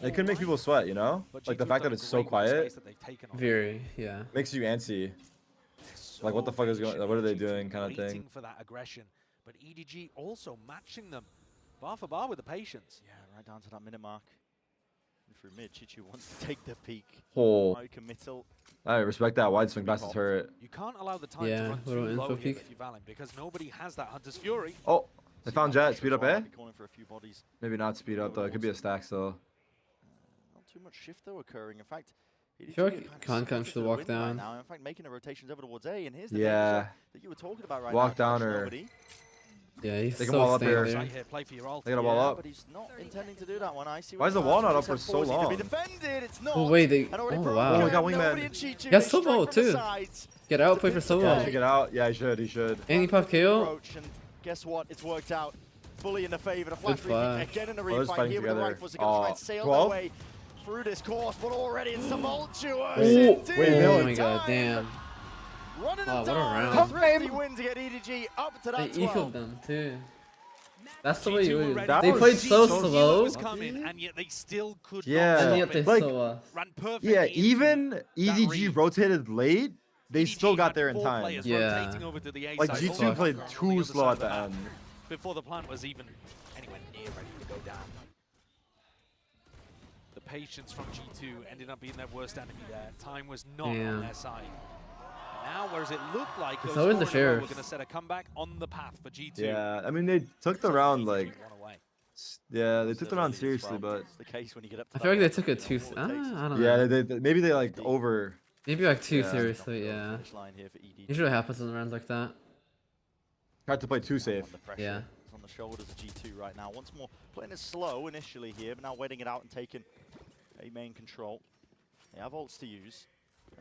it can make people sweat, you know? But Like the G2 fact have that done it's a so great with the space quiet that they've taken on. Very, yeah. makes you antsy. So Like, what the fuck is going- patient, what are they G2 doing kinda thing. waiting for that aggression, but EDG also matching them bar for bar with the patience. Yeah, right down to that minute mark. And through mid, Chichu wants to take the peak. Oh, High committal. I respect that wide swing past the turret. You can't allow the time Yeah, to run little too info low here peek. if you're Valen, because nobody has that Hunter's Fury. Oh, they found Jet. Speed up, eh? Be calling for a few bodies. Maybe not speed up though. It could be a stack still. Not too much shift though occurring. In fact, EDG feel have like had Kangkang such a should good walk win down. Right now. In fact, making the rotations over towards A, and here's the Yeah. danger that you were talking about right Walk now. down or- Nobody. Yeah, he's They can so wall up staying here. there. Right here, play for your ult. They got a wall up. But he's not intending to do that one. I see. Why is the wall not up for so long? To be defended. It's not. Oh wait, they. And already Oh broken. wow. Oh, we got wingman. Nobody in Chichu. Yeah, They Solo strike from the too. sides. Get out, It's a play for bit solo. Yeah, Okay. check it out. Yeah, he should. He should. And he pop KO. Approach, and guess what? It's worked out fully in the favor. The flash flash. repeat again in the Oh, they're refight fighting here with the together. rifles. They're going to try and sail their 12? way through this course, but already it's tumultuous. Wait, Indeed. no, Oh my god, Time. damn. Running Wow, them what a down. round. A thrifty win to get EDG up to They that equaled 12. them too. That's the way G2 you were lose. ready. They That played was so so G2 slow, was coming, and yet they still could Yeah. not and stop yet they it. Like, saw us. Ran perfectly Yeah, into even EDG read. rotated late, they EDG still got had there in 4 time. players Yeah. rotating over to the A Like side. G2 fuck. played On the too other slow side at of the map end. before the plant was even anywhere near ready to go down. The patience from G2 ended up being their worst enemy there. Time was not on their side. And now, whereas it looked like It's those always four the in a row were shares. going to set a comeback on the path for G2. Yeah, I mean, they took the round, like, One away. yeah, they took the round seriously, but It's the case when you get up to I that feel like they level, took it you know, too. all it takes is I don't yeah, know. maybe they like over. Maybe like too Yeah. seriously. Yeah. finish line here for EDG. Usually happens in rounds like that. Tried to play too safe. Under pressure. Yeah. It's on the shoulders of G2 right now. Once more, playing it slow initially here, but now waiting it out and taking a main control. They have ults to use.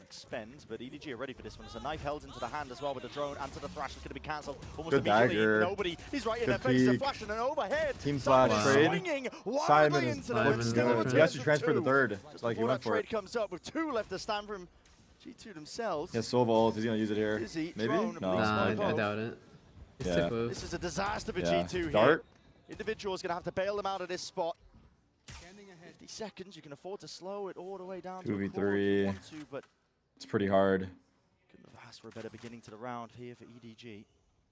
Expend, but EDG are ready for this one. There's a knife held into the hand as well with the drone, and to the thrash is going to be cancelled almost Good immediately. dagger. Nobody is right in Good their face. They're peek. flashing an overhead. Team Simon flash is trade. swinging wildly Simon is into them. Simon's It's still a gonna turn He has to to transfer to 2. third, Just like he before went that for trade it. comes up with 2 left to stand from G2 themselves. Yeah, Silva ult. He's gonna use it here. Busy, Maybe? drone, No. release Nah, by I both. doubt it. It's Yeah. too close. This is a disaster for Yeah. G2 here. Dart. Individual's going to have to bail them out of this spot. 50 seconds, you can afford to slow it all the way down to a 2v3. quarter if you want to, but It's pretty hard. couldn't have asked for a better beginning to the round here for EDG.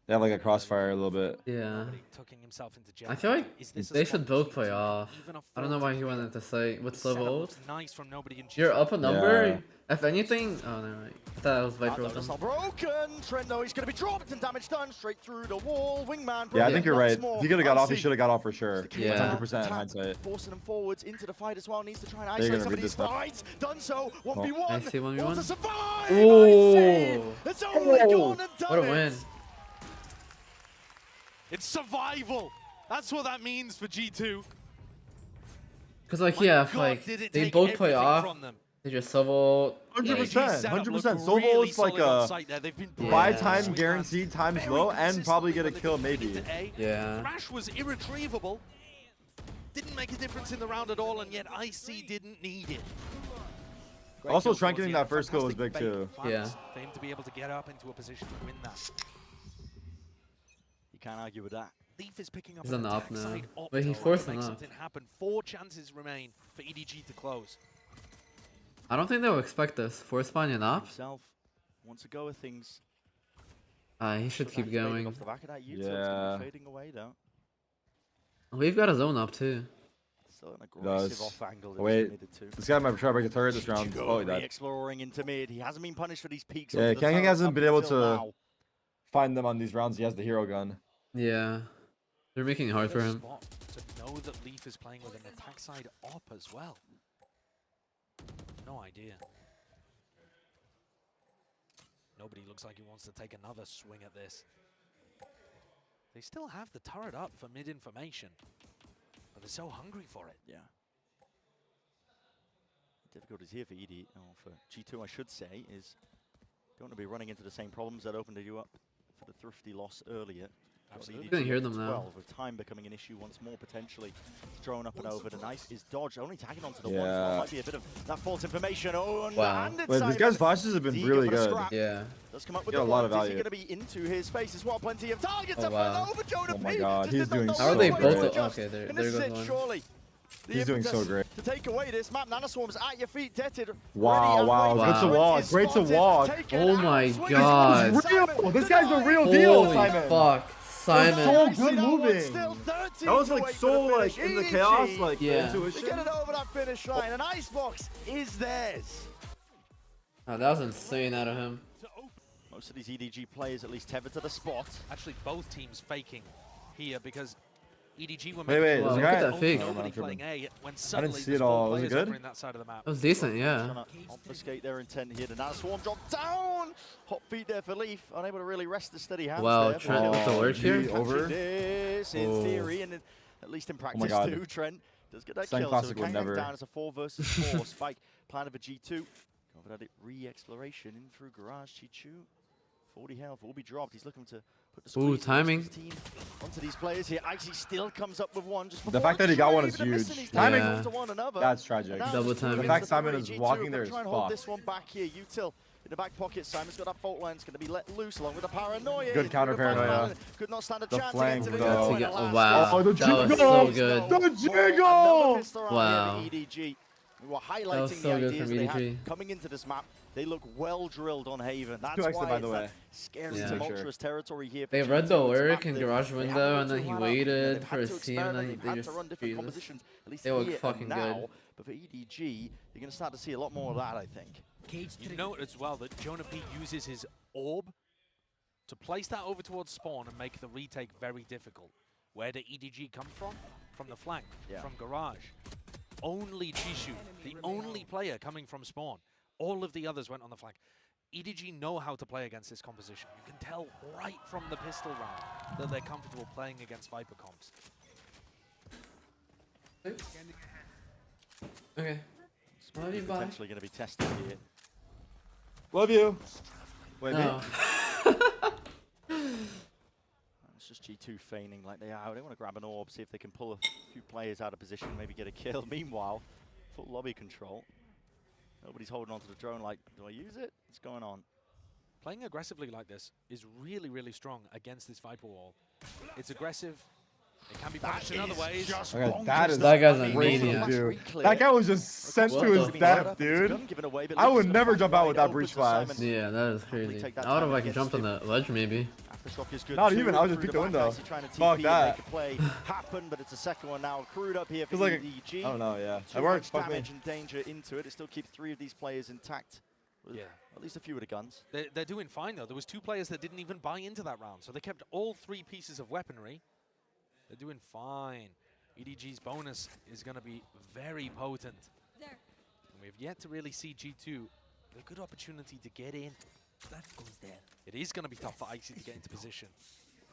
They have like a crossfire a little bit. Yeah. Nobody tucking himself into jail. I feel like Is this a they spot should for both G2? play off. Even a I don't know why he 4-2-3. wanted to say what's The slow setup ult. looks nice from nobody in You're G2. up a number. Yeah. If anything, oh no, right. I thought it was Viper Vandal ult. just not broken. Trent though, he's going to be dropped and damage done straight through the wall. Wingman. Yeah, I think you're once right. more. If he could have got off, he Icy should have got off for sure. Yeah. 100% in hindsight. Forcing them forwards into the fight as well. Needs to try and They're isolate gonna some of read these this map. fights. Done so. 1v1. I see 1v1. Wants to survive. Ooh. Icy. It's only gone and done What a it. win. It's survival. That's what that means for G2. Cause like My yeah, if God, like did it they take both play everything off, from them. they just sub ult. 100%. setup 100%. looked Silva really ult's like solid on a site there. They've been Yeah. buy brilliant. time Swingman guaranteed times very low and probably get a consistently kill when they maybe. get into A. Yeah. Thrash was irretrievable. Didn't make a difference in the round at all, and yet Icy didn't need it. Great Also, kill Trent towards getting the that end. first kill was Fantastic big fake too. plans Yeah. For him to be able to get up into a position to win that. You can't argue with that. Leaf is picking up He's an on the up attack now. side But he opto forced to him make up. something happen. 4 chances remain for EDG to close. I don't think they'll expect this. Force spawn and op. Himself wants to go with things. He should keep Activating going. Off the back of that Yeah. yeah. Fading away though. We've got his own up too. Still an aggressive Does. off angle. that Oh, wait. he's committed to. This guy might try to break the turret this round. Oh, he died. Exploring into mid. He hasn't been punished for these peaks. Yeah, onto the Kang turret hasn't up been able until to now. find them on these rounds. He has the hero gun. Yeah. They're making it hard for Good him. spot to know that Leaf is playing with an attack side op as well. No idea. Nobody looks like he wants to take another swing at this. They still have the turret up for mid information, but they're so hungry for it. Yeah. Difficulties here for ED, or for G2 I should say, is don't want to be running into the same problems that opened you up for the thrifty loss earlier. Absolutely. You can hear them now. 12, with time becoming an issue once more potentially. Drone up and over. The knife is dodged, only tagging onto the one. Yeah. Might be a bit of that false information. Oh, and Wow. handed Wait, side these guys' of flashes have been Eager really for the good. scrap. Yeah. Does come up with Got the a lot of blunt. Is he value. going to be into his face as well? Plenty of targets Oh, up wow. and over. Jonah Oh my P. God, Just he's did not doing know so How are they which way both? to Oh, adjust. okay, there And this goes is it, one. surely. The He's doing so impetus great. to take away this map. Nanoswarm's at your feet, deaded. Wow, wow, great to walk, great to walk. Oh my God. This is real. This guy's the real deal, Holy Simon. fuck. Simon. So good moving. That was like so like in the chaos, like Yeah. To intuition. get it over that finish line, an icebox is theirs. Oh, that was insane out of him. Most of these EDG players at least tethered to the spot. Actually, both teams faking here because EDG were Wait, making Wow, there's a look at guy. that fake. nobody I'm tripping. playing A when suddenly see there's it all. 4 Was it players good? over in that side of the map. That was decent, yeah. Trying to obfuscate their intent here. The Nanoswarm dropped down. Hot feet there for Leaf, unable to really rest the steady hands Wow, there. Trent with the Oh, lurch here. gee, over. This in Oh. theory, and at least in practice God. too. Trent does get that Same kill. classic So would Kang never. down as a 4 versus 4. Spike plan of a G2. Over that re-exploration in through garage. Chichu. 40 health will be dropped. He's looking to put the Ooh, squeeze timing. of his team onto these players here. Icy still comes up with one. Just The fact that he got one is even missing huge. these timing Yeah. to one another. That's tragic. And now Double just timing. The moving fact to Simon three. is G2 walking gonna there is try and hold fucked. this one back here. Util in the back pocket. Simon's got that fault line. It's going to be let loose along with the paranoia. Good counter paranoia. Could not stand a The chance flank, against though. Oh, wow. Oh, the That was jinggle! so good. The jinggle! Wow. EDG. We were That was highlighting so the good ideas from they had EDG. coming into this map. They look well drilled on Haven. That's 2x, why by it's the that way. scary, Yeah. tumultuous territory here. For They G2. read the It's a lyric map in that garage they window, haven't and then too he hard on. waited They've for had to his team, experiment, and they've they had just to run different Jesus. compositions, at least They look here fucking and now. good. But for EDG, you're going to start to see a lot more of that, I think. You note as well that Jonah P uses his orb to place that over towards spawn and make the retake very difficult. Where did EDG come from? From the flank, from garage. Only Chishu, the only player coming from spawn. All of the others went on the flank. EDG know how to play against this composition. You can tell right from the pistol round that they're comfortable playing against Viper comps. Okay. Love you, bye. Potentially going to be tested here. Love you. Wait, No. It's just G2 feigning like they are. They want to grab an orb, see if they can pull a few players out of position, maybe get a kill. Meanwhile, full lobby control. Nobody's holding onto the drone like, do I use it? What's going on? Playing aggressively like this is really, really strong against this Viper wall. It's aggressive. It can be punished in other ways. Okay, that guy's a crazy, maniac. dude. That guy was just sent What to his the death, dude. I would never jump out with that breach flash. Yeah, that is crazy. I would have like jumped on the ledge maybe. Not even, I would just peek the window. Fuck that. Play happen, but it's a second one now. Crewed up here for Like EDG. I don't know, yeah. Too It works, much fuck me. damage and danger into it. It still keeps 3 of these players intact. With at least a few of the guns. They're doing fine though. There was 2 players that didn't even buy into that round, so they kept all 3 pieces of weaponry. They're doing fine. EDG's bonus is going to be very potent. And we've yet to really see G2 a good opportunity to get in. That goes there. It is going to be tough for Icy to get into position.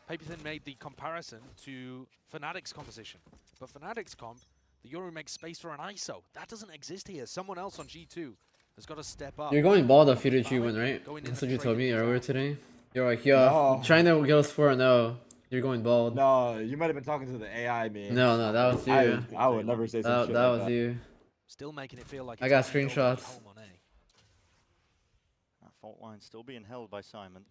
Paperthin made the comparison to Fnatic's composition. But Fnatic's comp, the Yoru makes space for an ISO. That doesn't exist here. Someone else on G2 has got to step up. You're going bald if EDG win, right? That's what you told me earlier today. You're like, yo, trying to get us 4-0. You're going bald. No, you might have been talking to the AI me. No, that was you. I would never say some shit that like was you. Still making it feel like I got screenshots. That fault line still being held by Simon.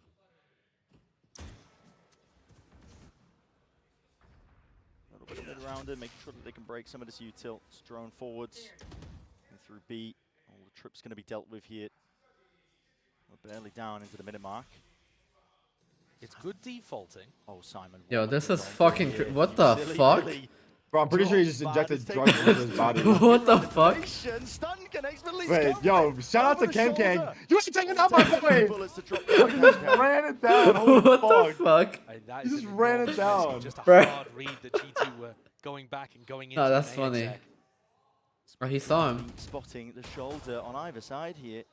A little bit of mid-round in, making sure that they can break some of this util. It's drone forwards and through B. All the trip's going to be dealt with here. We're barely down into the minute mark. It's good defaulting. Oh, Simon. Yo, this is fucking. What the fuck? Bro, I'm pretty sure he just injected drugs into his body. What the fuck? Wait, yo, shout out to Kang. You ain't taking out my boy! He ran it down. What the fuck? He just ran it down. Just a Bruh. hard read that G2 were going back and going into. No, that's an funny. AXX. Bro, he saw him. Spotting the shoulder on either side here.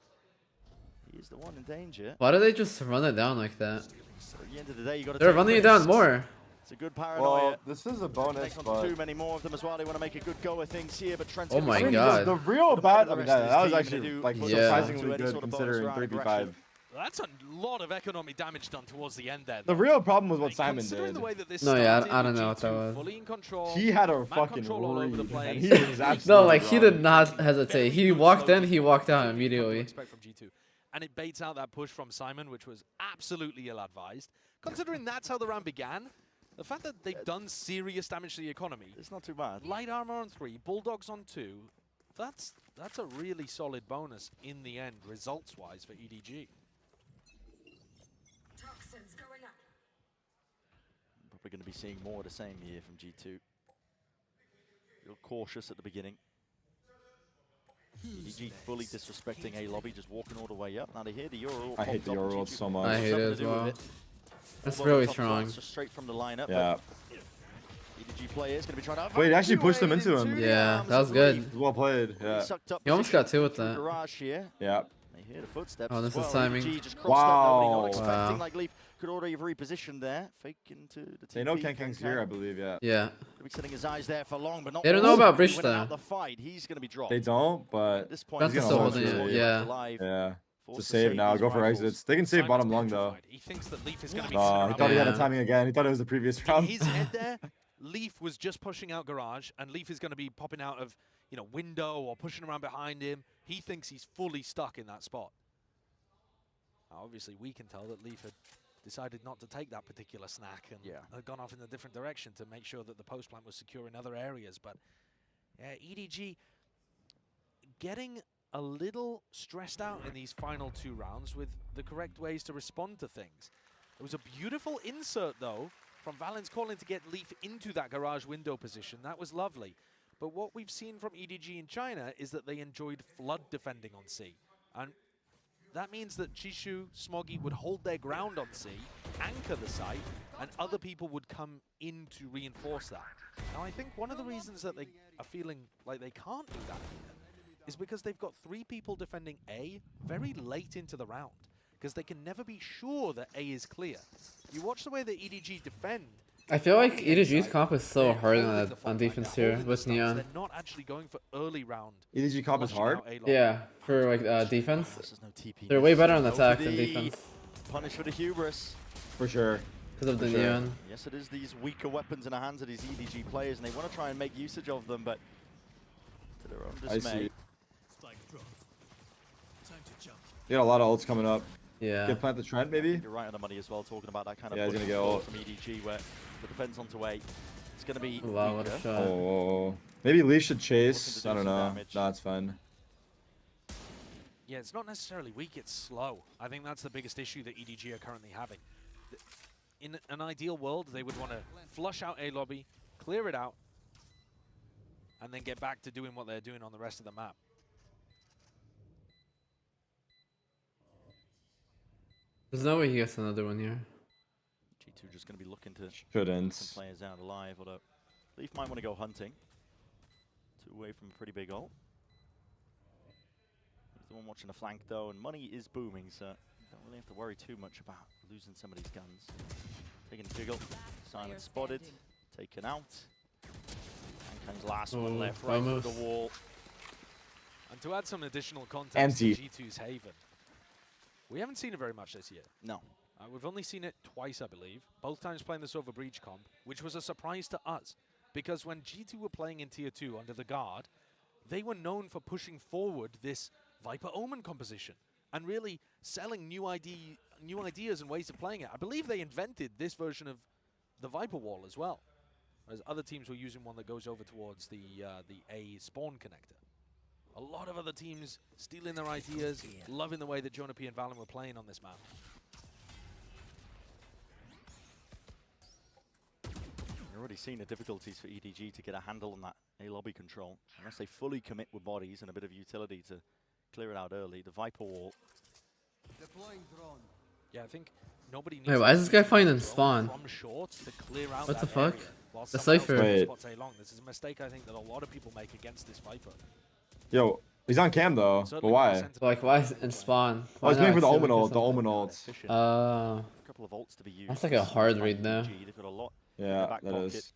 He is the one in danger. Why did they just run it down like that? So at the end of the day, you got to. They're running it down more. It's a good paranoia. Well, this is a bonus, but too many more of them as well. They want to make a good go of things here, but Trent's Oh my I mean, god. the real bad. I mean, that was team, actually they do like put surprisingly any good sort of bonus considering round 3v5. aggression. That's a lot of economic damage done towards the end there. The real problem was what Like, Simon considering did. the way that this No, yeah, started I don't with know what that G2 was. fully in control, He had a map fucking control all over the read, place. and he was absolutely No, like he wrong. did not hesitate. He walked in, he walked out immediately. Expect from G2. And it baits out that push from Simon, which was absolutely ill-advised. Considering that's how the round began, the fact that they've done serious damage to the economy, It's not too bad. light armor on 3, bulldogs on 2, that's a really solid bonus in the end, results-wise for EDG. Probably going to be seeing more of the same here from G2. Real cautious at the beginning. EDG fully disrespecting A lobby, just walking all the way up. Now they hear the Euro. I hate the Euro world so much. I hate it as well. That's really strong. Just straight from the lineup. Yeah. EDG player is going to be trying to. Wait, he actually pushed them into him. Yeah, that was good. Well played. Yeah. He almost got 2 with that. Garage here. Yeah. They hear the footsteps. Oh, this as is well. timing. EDG just crossed up, nobody Wow. not expecting Wow. like Leaf could already have repositioned there. Fake into the TP. They know Kang's here, I believe. Yeah. Yeah. He'll be setting his eyes there for long, but not. They don't know about Breach, winning though. out the fight. He's going to be dropped. They don't, but At this point, That's he's still gonna holding hold it, his yeah. alive. yeah. Forced To save now, these go for rifles. exits. They can save Simon's bottom lung though. petrified. He thinks that Leaf is going to be He sitting thought he had Yeah. a timing again. He thought it was the previous In round. his head there, Leaf was just pushing out Garage, and Leaf is going to be popping out of, window or pushing around behind him. He thinks he's fully stuck in that spot. Obviously, we can tell that Leaf had decided not to take that particular snack and had gone off in a different direction to make sure that the post plant was secure in other areas. But EDG getting a little stressed out in these final 2 rounds with the correct ways to respond to things. It was a beautiful insert, though, from Valens calling to get Leaf into that garage window position. That was lovely. But what we've seen from EDG in China is that they enjoyed flood defending on C. And that means that Chishu, Smoggy would hold their ground on C, anchor the site, and other people would come in to reinforce that. Now, I think one of the reasons that they are feeling like they can't do that here is because they've got 3 people defending A very late into the round, because they can never be sure that A is clear. You watch the way that EDG defend. I feel like EDG's comp is so hard on defense here with Neon. They're not actually going for early round. EDG comp is hard? Yeah, for like defense. They're way better on attack than defense. Punish for the hubris. For sure. Because of the Neon. Yes, it is these weaker weapons in the hands of these EDG players, and they want to try and make usage of them, but to their own dismay. They got a lot of ults coming up. Yeah. Get plant the trend, maybe? You're right on the money as well, talking about that kind of he's gonna get ult from EDG, where the defense onto A. It's going to be wow, what a shot. Oh, maybe Leaf should chase. I don't know. That's fine. Yeah, it's not necessarily weak, it's slow. I think that's the biggest issue that EDG are currently having. In an ideal world, they would want to flush out A lobby, clear it out, and then get back to doing what they're doing on the rest of the map. There's no way he gets another one here. G2 just going to be looking to Shouldn't. some players out alive, although Leaf might want to go hunting. 2 away from a pretty big ult. He's the one watching the flank though, and money is booming, so don't really have to worry too much about losing some of these guns. Taking a jiggle, silent spotted, taken out. Handcam's last one left, right through the wall. And to add some additional context to G2's Haven, we haven't seen it very much this year. No. We've only seen it twice, I believe. Both times playing this over Breach comp, which was a surprise to us. Because when G2 were playing in Tier 2 under the Guard, they were known for pushing forward this Viper Omen composition and really selling new ideas and ways of playing it. I believe they invented this version of the Viper Wall as well. Whereas other teams were using one that goes over towards the A spawn connector. A lot of other teams stealing their ideas, loving the way that Jonah P and Valen were playing on this map. You're already seeing the difficulties for EDG to get a handle on that A lobby control. Unless they fully commit with bodies and a bit of utility to clear it out early. The Viper Wall. Yeah, I think nobody needs. Wait, why is this guy finding spawn? From short to clear out what the that fuck? Area, the Cypher. This is a mistake I think that a lot of people make against this Viper. Yo, he's on cam though, but why? Like, why is in spawn? I was waiting for the Omen ult, the Omen ult. A couple of ults to be used. That's like a hard read now. They've got a lot. Yeah, that is.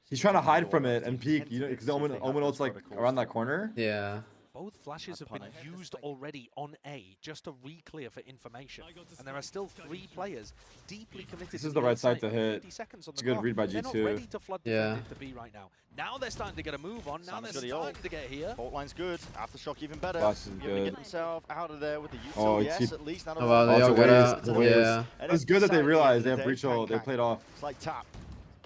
He's trying to hide from it and peek, you know, because the Omen ult's like around that corner. Yeah. Both flashes have been used already on A just to re-clear for information. And there are still 3 players deeply committed. This is the right side to hit. It's a good read by G2. They're not ready to flood into B right now. Now they're starting to get a move on. Now they're starting to get here. Fault line's good. Aftershock even better. Flash is good. Get himself out of there with the util. Yes, at least. Oh wow, they all got out. Yeah. It's good that they realized they have breach ult. They played off. It's like tap.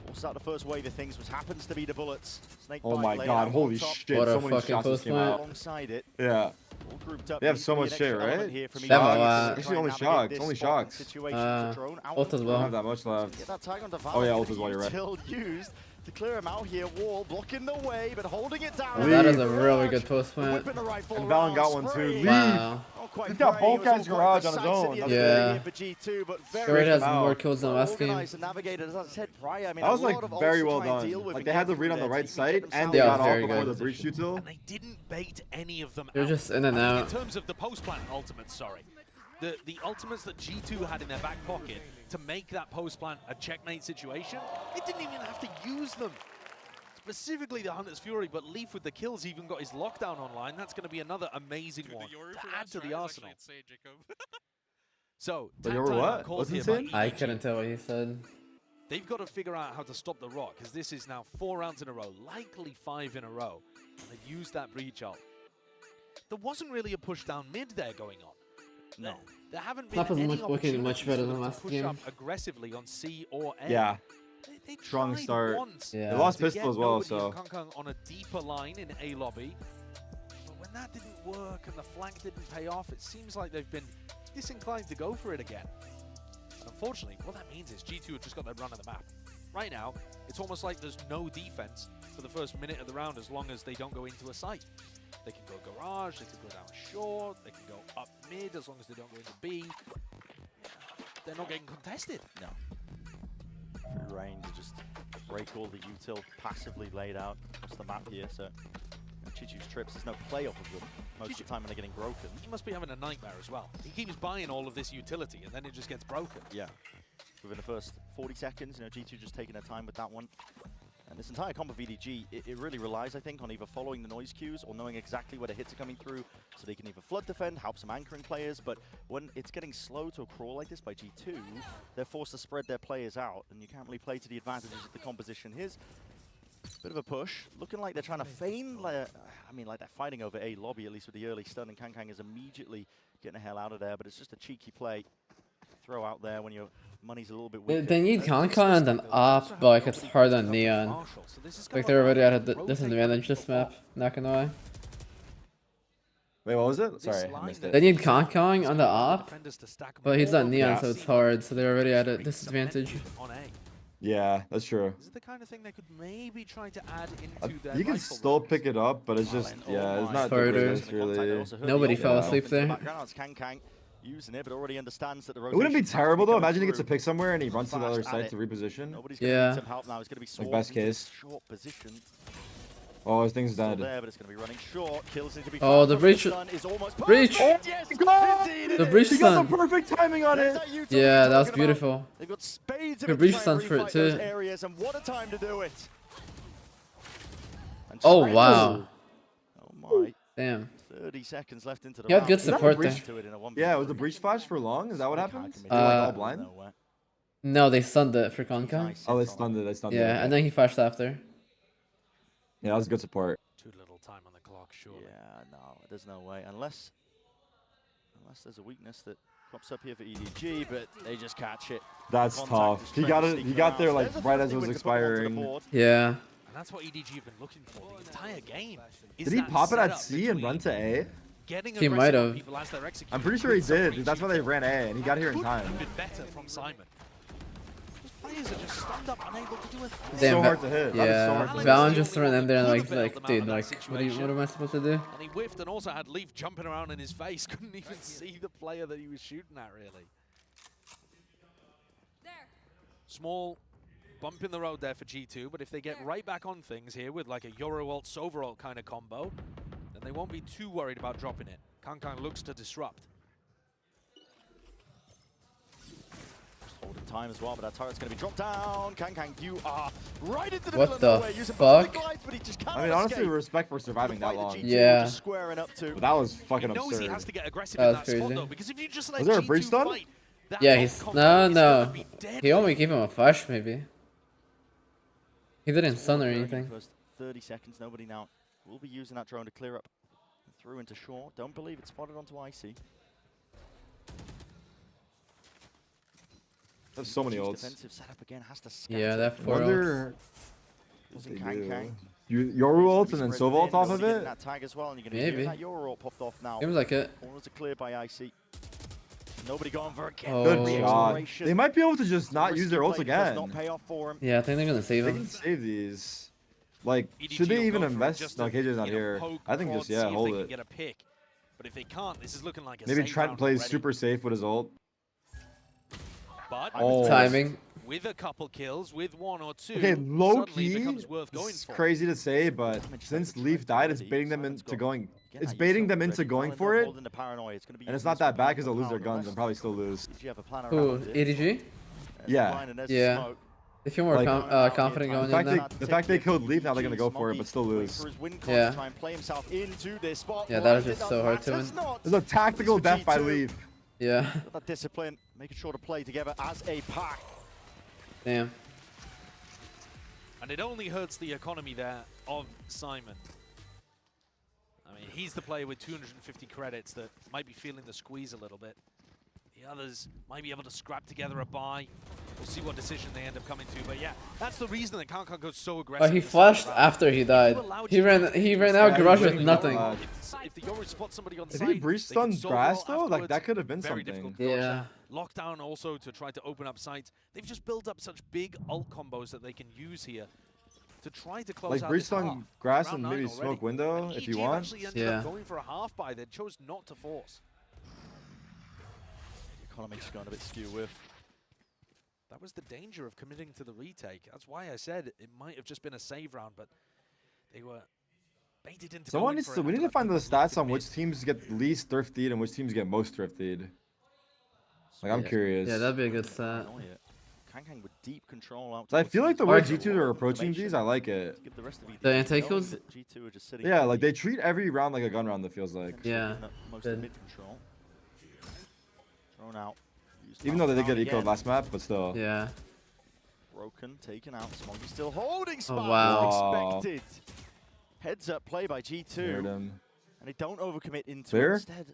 We'll start the first wave of things, which happens to be the bullets. Snake oh my god, holy shit, what so a many shots just came out. Alongside it. Yeah. All grouped up. They have so much shit, right? Actually, only shocks. Only shocks. Ult as well. Don't have that much left. Get that tag onto Oh yeah, ult as well, you're right. Still used to clear him out here. Wall blocking the way, but holding it down. That is a really good post plant. And Valen got one too. Leave. Wow. He's got both guys' garage on his own. Yeah. Scrod has more more kills than last game. That was like very well done. Like they had the read on the right side and they got off before the breach util. And they didn't bait any of them out. They're just in and out. In terms of the post-plant ultimates, sorry. The ultimates that G2 had in their back pocket to make that post-plant a checkmate situation, they didn't even have to use them. Specifically the Hunter's Fury, but Leaf with the kills even got his lockdown online. That's going to be another amazing one to add to the arsenal. So, what? What's insane? I couldn't tell what he said. They've got to figure out how to stop the Rock, because this is now 4 rounds in a row, likely 5 in a row. And they've used that breach ult. There wasn't really a push down mid there going on. No. There haven't been Snap isn't any looking much opportunities better for than them to last push game. up aggressively on C or A. Yeah. They Strong tried start. once Yeah. They lost to pistol get as well, nobody and so. Kangkang on a deeper line in A lobby. But when that didn't work and the flank didn't pay off, it seems like they've been disinclined to go for it again. And unfortunately, what that means is G2 have just got their run of the map. Right now, it's almost like there's no defense for the first minute of the round as long as they don't go into a site. They can go garage, they can go down short, they can go up mid as long as they don't go into B. They're not getting contested. No. Free reign to just break all the util passively laid out across the map here. So Chichu's trips, there's no play off of them most of the time when they're getting broken. He must be having a nightmare as well. He keeps buying all of this utility and then it just gets broken. Yeah. Within the first 40 seconds, G2 just taking their time with that one. And this entire comp of EDG, it really relies, I think, on either following the noise cues or knowing exactly where the hits are coming through so they can either flood defend, help some anchoring players, but when it's getting slow to a crawl like this by G2, they're forced to spread their players out, and you can't really play to the advantages of the composition. Here's a bit of a push, looking like they're trying to feign, like they're fighting over A lobby, at least with the early stun, and Kangkang is immediately getting the hell out of there, but it's just a cheeky play. Throw out there when your money's a little bit weaker. They need Kangkang and an op, but like it's hard on Neon. Like they're already at a disadvantage this map, not gonna lie. Wait, what was it? Sorry, I missed They it. need Kangkang on the op, but he's not Neon, so it's hard, so they're already at a disadvantage. Yeah, that's true. Is it the kind of thing they could maybe try to add into their You can rifle still rounds? pick it up, but it's just, yeah, it's not the Harder. greatest, really. Nobody fell asleep there. Kangkang using it, but already understands that the It wouldn't be rotation has to terrible though. coming Imagine he gets a through. pick somewhere and he runs to the other Fast side at to reposition. Nobody's gonna Yeah. need some help now. It's gonna be swarmed best into case. short position. Oh, his thing's Still dead. there, but it's gonna be running short. Kills need to be Oh, fast, the but breach- stun is almost breach! perfect. Yes, indeed it The is. breach He got stun. the perfect timing on There's it. that utility Yeah, that was talking about. beautiful. They've got spades of Good it to breach try and stun for it refight those too. areas, and what a time to do it. And Oh Shredder- wow, Oh my. damn. 30 seconds left into the He had round. good Is that a support breach there. to it in a 1v3? Yeah, was the breach flash for long? Is that what They can't happened? commit They're like all Uh, blind? nowhere. No, they stunned it for Kangkang. Nice Oh, they hits on stunned it. it. They stunned it. Yeah, okay. and then he flashed after. Yeah, that was good support. Too little time on the clock, surely. Yeah, no, there's no way. Unless there's a weakness that crops up here for EDG, but they just catch it. That's Contact tough. is He trying got to it. sneak He got around. there like There's a right thirsty as it was win to put onto the expiring. board. Yeah. And that's what EDG have been looking for the entire game. Is Did he that pop it at setup C and between run to A? getting He aggressive might on have. people as they're executing I'm pretty sure he with some did. breach That's why they util. ran A, and he got here in Couldn't time. have been better from Simon. Those players are just stunned up, unable to do a thing. Damn, So Va- hard to hit. That is so hard to Yeah, hit. Valen just ran in there and Could've like, bailed them out dude, of that like, what situation. am I supposed to do? And he whiffed and also had Leaf jumping around in his face. Couldn't even see the player that he was shooting at, really. Small bump in the road there for G2, but if they get right back on things here with like a Euro ult, Sova ult kind of combo, then they won't be too worried about dropping it. Kangkang looks to disrupt. Just holding time as well, but that turret's going to be dropped down. Kangkang, you are right into the What middle of the nowhere. Using fuck? perfect glides, but he just cannot I mean, honestly, escape. respect for surviving The that fight long. G2 Yeah. just squaring up to. But that was He fucking knows he absurd. has to get aggressive That in was that spot crazy. though, because if you just let Was there a G2 breach stun? fight, that Yeah, whole he's combo no, is gonna no. be deadly. He only gave him a flash, maybe. He didn't stun or Already anything. First 30 seconds, nobody now will be using that drone to clear up. Through into short. Don't believe it's spotted onto IC. There's so many EDG's ults. defensive setup again has to scatter. Yeah, that I 4 ults. wonder what Using they Kangkang. do. Your ult and then Sova ult off of Getting it? that tag as well, and you're going to Maybe. hear that Euro ult popped off now. Seems like it. Corners are cleared by IC. Nobody going for a kill. Oh. Good Oh. shot. Exploration. They might be able to just not Risky use their ults play does again. not pay off for him. Yeah, I think they're gonna save They him. can save these. Like, EDG should they will even go for it invest? just No, to, KJ's not you know, here. poke, I think prod, just, see yeah, if hold they can it. get a pick. But if they can't, this is looking like a Maybe safe Trent round plays already. super safe with his ult. But Oh. Timing. with a couple kills, with 1 or 2, Okay, low suddenly key, it becomes worth going it's for. crazy to say, but Damage since taken Leaf died, it's already. baiting them Simon's into gone. going. Again, It's that baiting util them into already. going Valorant for it, holding the paranoia. It's gonna be and it's used not that for bad pound because for they'll lose their pound, guns unless and probably still lose. EDG have a plan Who? around it. EDG? There's the Yeah. blind and there's the Yeah. smoke. They feel more Like, confident The going fact in now. the fact they killed Leaf, now they're gonna go for it, but still Wait lose. for his win Yeah. to try and play himself into this spot. Yeah, that is Blinded, just so hard to matters win. not. There's a tactical This for death by G2. Leaf. Yeah. Got that discipline, making sure to play together as a pack. Damn. And it only hurts the economy there of Simon. I mean, he's the player with 250 credits that might be feeling the squeeze a little bit. The others might be able to scrap together a buy. We'll see what decision they end up coming to. But yeah, that's the reason that Kankan goes so aggressive. Oh, he flashed after he died. He ran out garage with nothing. If the Yoru spots somebody on If site, he breached on grass though, like that could have been very something. difficult to dodge Yeah. that. Lockdown also to try to open up sites. They've just built up such big ult combos that they can use here to try to close Like out breached this on half. grass Round and 9 maybe already. smoke window And if you EDG want. actually ended up going for a half buy. They chose not to force. The economy's gone a bit skew with. That was the danger of committing to the retake. That's why I said it might have just been a save round, but they were baited into. Someone needs to. We need to find the stats on which teams get least thrifted and which teams get most thrifted. Like I'm curious. Yeah, that'd be a good stat. Kankan with deep control out. So I feel like the way Alright. G2 are approaching these, I like it. Give the rest of The EDG anti-kills? knowing that G2 are just sitting Yeah, like pretty, they treat every round like a gun round. It feels like. Yeah, giving up most of good. mid control. Thrown out. Used Even though they did down get ecoed again. last map, but still. Yeah. Broken, taken out. Smoggy still holding spot. wow. Expected. Heads up play by G2. Heard him. And they don't overcommit into Clear? it. Instead,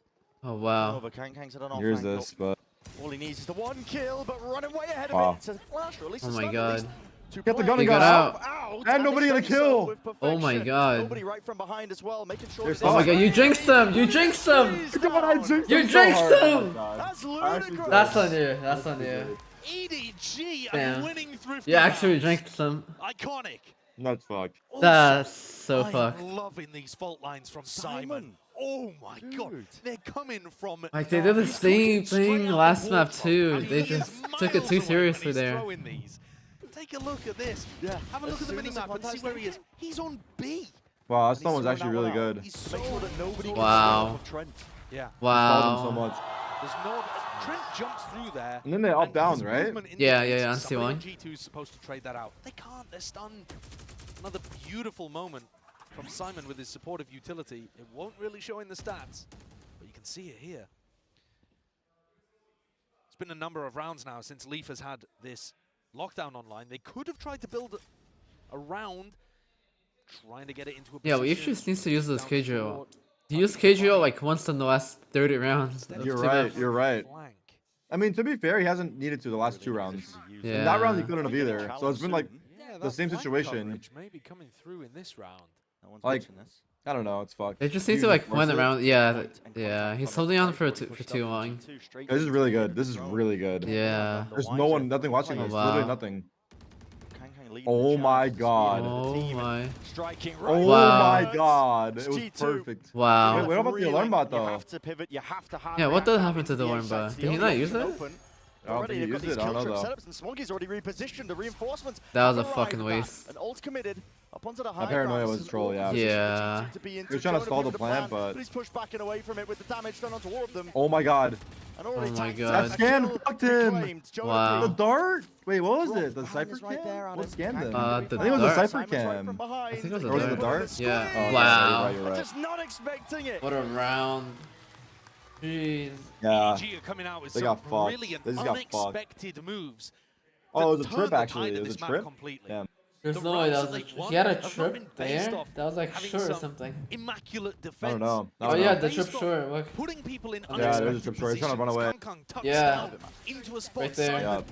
Oh wow. over Kankang's at an off Here's angle. this, but All he needs is the one kill, but running way ahead of Wow. it. It's a flash, or at least Oh a my stun, at god. least to Get the play. gun He and got go. out. And nobody they gonna do so kill. with Oh my perfection. god. Nobody right from behind as well, making sure. They're that stuck. Oh my this- god, you jinxed them! You jinxed them! He's Come on, I down. jinxed You him so jinxed hard. Oh him! my God. That's I actually ludicrous. did. That's on you. That's on you. EDG Damn. and winning thrifty You actually rounds. jinxed them. Iconic. Nuts fuck. That's so I'm fucked. loving these fault lines from Simon. Simon. Oh my god, Dude. they're coming from. Like they did the he's same coming straight thing out the last map water. too. I mean, They he is just took it miles too away when seriously he's there. throwing these. Take a look at this. Yeah. Have a As look at the soon mini as the map and see contact where he is. He's on B. Wow, that And he's stun was throwing actually that really one out. good. He's To make sure that nobody can Wow. stay off of Trent. Yeah. Stalled him Wow. so much. There's no. Trent jumps through there. And then they up and down, his right? movement Yeah, indicates yeah, on somebody on C1. G2 is supposed to trade that out. They can't. They're stunned. Another beautiful moment from Simon with his supportive utility. It won't really show in the stats, but you can see it here. It's been a number of rounds now since Leaf has had this lockdown online. They could have tried to build a round, trying to get it into a Yeah, position. we just needs to use this down KGO. short. He used KGO like once in the last 30 rounds. of You're two right. maps. You're right. Flank. I mean, to be fair, he hasn't needed to the last two rounds. Yeah. In that round, he couldn't have either. So it's been like, Yeah, the that same flank situation. coverage may be coming through in this round. No one's Like- watching this. I don't know. It's fucked. They just need You to like force win it. around. Yeah, Point and yeah. contact He's from holding on Trent, for pushed too up from long. G2 straight This is into really the good. This is control. really good. Yeah. There's no one, nothing watching Oh, this. wow. Literally nothing. Kankang leading Oh the my charge, God. speed of the Oh team and my. Striking right Oh Wow. my God. It was G2. perfect. Wow. Wait, what about the alarm bot You though? have to pivot, you have to hard Yeah, what react did back happen to into the alarm A bot? site. Did he The not only use option it? open. I don't Already think he they've got used these it. I don't kill know trip though. setups and Smoggy's already repositioned. The reinforcements That was a have fucking arrived back. waste. An ult committed up onto the high paranoia ground. was This is a troll, an yeah. awful position for Yeah. G2 to be in. He was trying to Jonah stall the with plan, but- he's pushed back and away from it with the damage done onto all of them. Oh my God. And already Oh my tagged God. a That scan kill fucked him. reclaimed. Jonah Wow. The Blue dart? Wait, what was dropped it? The behind cipher us right there, cam? Adam. What scanned Kankang him? The I think it was a dart. cipher Simon's right cam. from behind. I think it was a Or was it the dart. dart? Yeah. Oh, okay, Wow. You're right. Just not expecting it. What a round. Jeez. Yeah. EDG are coming out with They some got fucked. brilliant, They just got fucked. unexpected moves. Oh, to it was a turn trip the actually. tide It of was a this map trip? completely. Damn. There's The no way rounds that that was they've a, won he had a have not trip been based there? off That was like having short or some something. Immaculate defense. I don't know. I Oh don't yeah, know. the Based trip on short. Look. Putting people in Yeah, there's a unexpected trip short. He's trying to run positions. away. Kankang tucks Yeah. down into a spot. Right there. Simon Yeah. stuns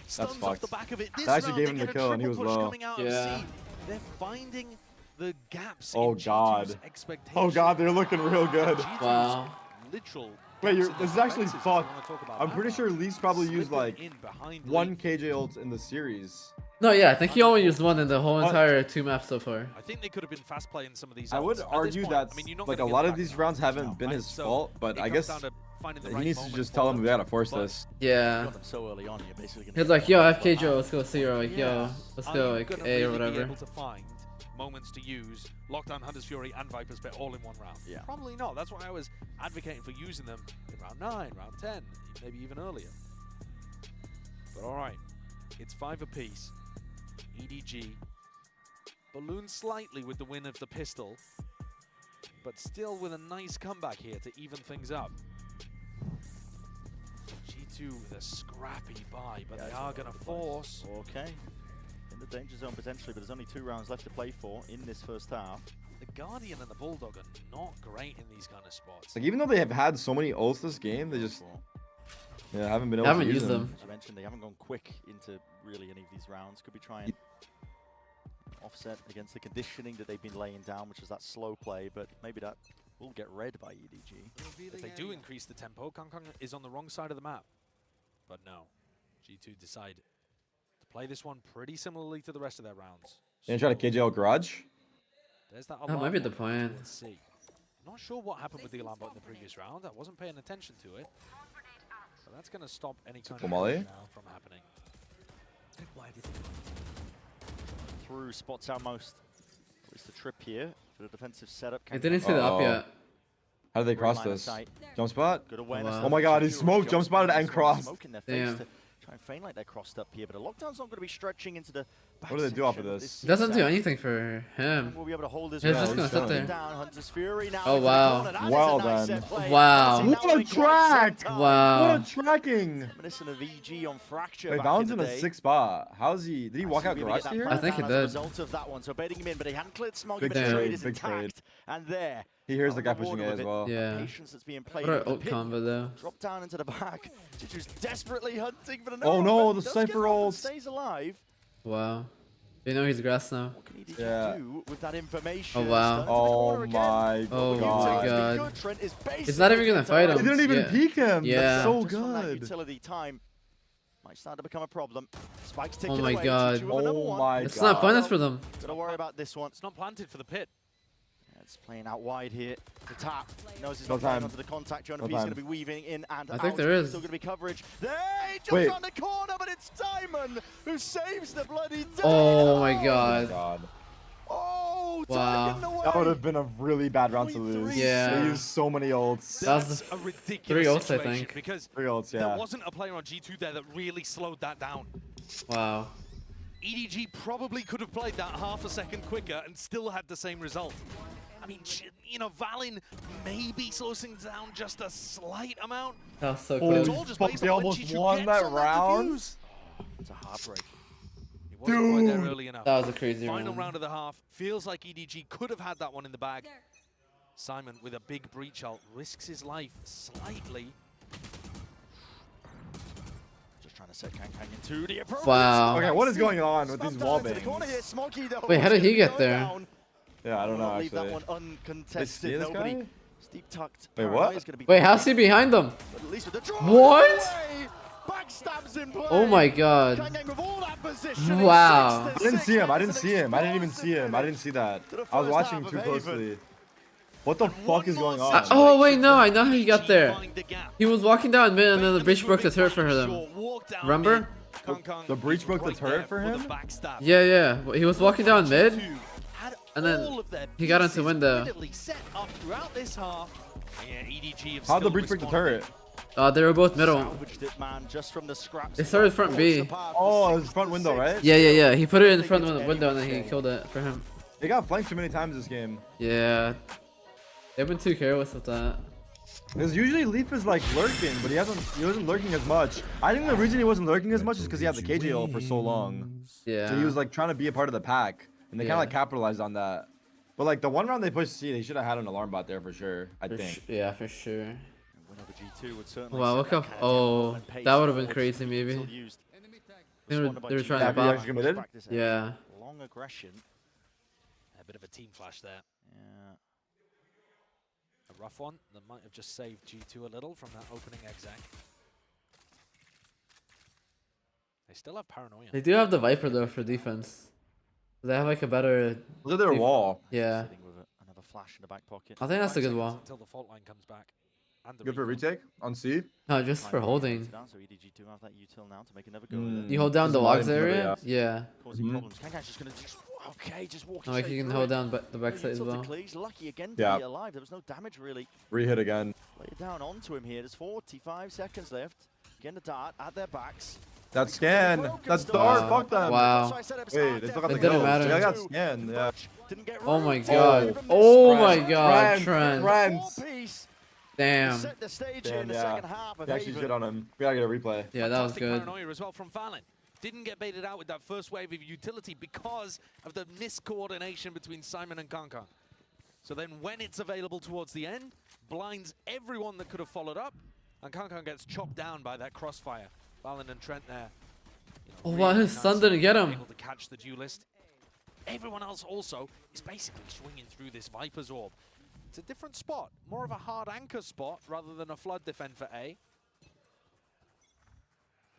That's off the fucked. back of it. This They actually round, gave they him get the a kill and he triple was push low. coming out of Yeah. C. They're finding the gaps Oh, in G2's God. expectations. Oh God, they're looking real good. G2's Wow. literal Wait, gaps in this is the actually defenses, if you fucked. wanna talk about I'm that pretty round. sure Lee's probably used Slipping like in behind one Lee. KJ ult in the series. No, yeah, I think he only used one in the whole What? entire two maps so far. I think they could have been fast playing some of these. I would ults. At this argue point, that I mean, you're not like a gonna lot get of back these now, rounds haven't been right? his So fault, but it I comes guess down to finding the he right needs to moment just for tell them them. we gotta force But this. Yeah. Got them so early on, you're basically gonna He's get like, yo, one FK shot Joe, out. let's go C or like, yo, let's Are go you like gonna A or really be whatever. able to find moments to use Lockdown, Hunter's Fury, and Viper's Bit all in one round? Yeah. Probably not. That's why I was advocating for using them in round 9, round 10, maybe even earlier. But all right, it's 5 apiece. EDG balloons slightly with the win of the pistol, but still with a nice comeback here to even things up. G2 with a scrappy buy, but Yeah, they it's are all going to over the place. force. Okay. In the danger zone potentially, but there's only 2 rounds left to play for in this first half. the Guardian and the Bulldog are not great in these kind of spots. Like even though they have had so many ults this game, they just haven't been able Haven't to use used them. As you mentioned, they haven't gone quick into really any of these rounds. Could be trying offset against the conditioning that they've been laying down, which is that slow play, but maybe that will get read by EDG. If they do increase the tempo, Kong is on the wrong side of the map. But no, G2 decide to play this one pretty similarly to the rest of their rounds. They try to KJL garage. There's that That might be the button plan. towards C. Not sure what happened with the alarm button in the previous round. I wasn't paying attention to it. So that's going to stop any kind of Molly push now from happening. Through spots outmost. It's the trip here for the defensive setup. I didn't see the up yet. How did they Great cross line of this? sight. Jump spot? Good awareness. wow. Oh my god, he G2 smoked, jump spotted and crossed. Smoke in their face Damn. to try and feign like they're crossed up here, but a lockdown's not going to be stretching into the back What do they do off of section this? It doesn't do season. anything for him. We'll be able to hold his He's ground. just gonna sit there. Down, Hunter's Fury now Oh, into the wow. corner. That is Well a nice done. set play. Wow. That's it, What now a in quite track! some time. Wow. What a tracking! Reminiscent of EG on Fracture Wait, back Val's in in the a day. 6th spot. How's he? Did he walk out Actually, garage really here? get that I think he plan down as a did. result of that one. So baiting him in, but he hadn't cleared smoke, Big but the trade, trade is big trade. intact. And there. He hears the guy on pushing board A with as it. well. Yeah. Patience that's being played. What an with the ult pit. combo though. Drop down into the back. Jiju's desperately hunting for the Oh no, but the does Cypher get off and ults. stays alive. Wow. You know he's grass now. What can EDG Yeah. do with that information? Oh, wow. Stuns in the Oh corner again. my Oh Looking my to be god. good. Trent is He's not even gonna fight They him. didn't even Yeah. peek him. Yeah. That's so Just from that good. utility time might start to become a problem. Spike's Oh ticking my away. god. G2 with another Oh one. my It's god. not pointless for them. Gotta worry about this one. It's not planted for the pit. It's playing out wide here. The tap. He knows he's No not playing time. onto the contact. Jonah No P's going time. to be weaving in and I out. think there is. Still going to be coverage. There, he jumps Wait. on the corner, but it's Diamond who saves the bloody day. Oh my Oh my god. god. Oh, Wow. taken away. That would have been a really bad round to 0.3. lose. Yeah. They used so many ults. That was That's the a ridiculous 3 ults, I situation think. because 3 ults, there yeah. wasn't a player on G2 there that really slowed that down. Wow. EDG probably could have played that half a second quicker and still had the same result. I mean, you know, Valin maybe slows things down just a slight amount. That was so Holy close. It's all just fuck, based they on when almost G2 won gets that on round? defuse. It's a heartbreak. He wasn't quite there Dude. early enough. That was a crazy Final round. round of the half. Feels like EDG could have had that one in the bag. Simon with a big breach ult risks his life slightly. Just trying to set Kang into the appropriate Wow. Okay, what is going on with these Smacked down wall into the corner bangs? here. Smokey, though, Wait, how did he gonna get go there? down. Yeah, I don't know Leave actually. that one They see uncontested. this Nobody. guy? Steep tucked. Wait, Paranoia what? is gonna be Wait, how's he behind them? But at least with the draw. What? Away. Backstabs in play. Oh my god. Kang with all that position. Wow. It's 6-6. I didn't see him. I That didn't is see an him. I didn't even explosive see him. I finish. didn't see that. To the I was first watching half too of Haven. closely. What the fuck is going more on? Oh wait, no, I know how he got there. Find the gap. He was walking down mid and then the Bent breach into a broke the big turret for back them. short, walked down Remember? mid. Kong Kong The breach is broke the right turret there for the him? backstab. Yeah, yeah. He was walking down mid. Had And then all of their he got into pieces window. brilliantly set up throughout this half. Yeah, EDG have How'd the still breach break the responded. turret? They were both middle. Salvaged it, man, just from the scraps. They started front B. Oh, his front window, right? Yeah, yeah, yeah. He put it in front of the window and then he killed it for him. They got flanked too many times this game. Yeah. They've been too careless with that. Because usually Leaf is like lurking, but he wasn't lurking as much. I think the reason he wasn't lurking as much is because he had the KJ ult for so long. Yeah. So he was like trying to be a part of the pack, and they kind Yeah. of like capitalized on that. But like the one round they pushed C, they should have had an alarm bot there for sure. I think. Yeah, for sure. Whenever G2 would certainly Wow, set look that how. kind of Oh, tempo and pace that would have been forward. crazy, maybe. Still used. They were, Responded by they were G2. trying Yeah, to if he bop. actually committed? Practice it. Yeah. Long aggression. A bit of a team flash there. Yeah. A rough one that might have just saved G2 a little from that opening exec. They still have paranoia. They do have the Viper though for defense. They have like a better. Look at their wall. Yeah. Sitting with another flash in the back pocket. I think that's a 5 good seconds wall. until the fault line comes back. And the Good for recon. retake on C. No, just for holding. Down, so EDG do have that util now to make another go with it. You hold down Just the line logs for the- area. Yeah. Causing Mhm. problems. Kang's just gonna okay, just walking Like straight you can through hold it. down the backside as Util to well. clear. He's lucky again to Yeah. be alive. There was no damage really. Rehit again. Lay it down onto him here. There's 45 seconds left. Getting the dart at their backs. That scan. That's Wow. dark. Fuck them. Wow. That's why I said it was Wait, hard they to still got the It didn't kills. matter. They got scanned. Yeah. Didn't get Oh my room. god. Even Oh missed. my Trent. god, Trent. Trent. Four-piece. Damn. Set the stage here in Damn, the yeah. second half of We actually Haven. shit on him. We gotta get a replay. Yeah, that was Fantastic good. paranoia as well from Valin. Didn't get baited out with that first wave of utility because of the miscoordination between Simon and Kong Kong. So then when it's available towards the end, blinds everyone that could have followed up, and Kankan gets chopped down by that crossfire. Valen and Trent there. Oh wow, his son didn't get him. Able to catch the duelist. Everyone else also is basically swinging through this Viper's orb. It's a different spot, more of a hard anchor spot rather than a flood defend for A.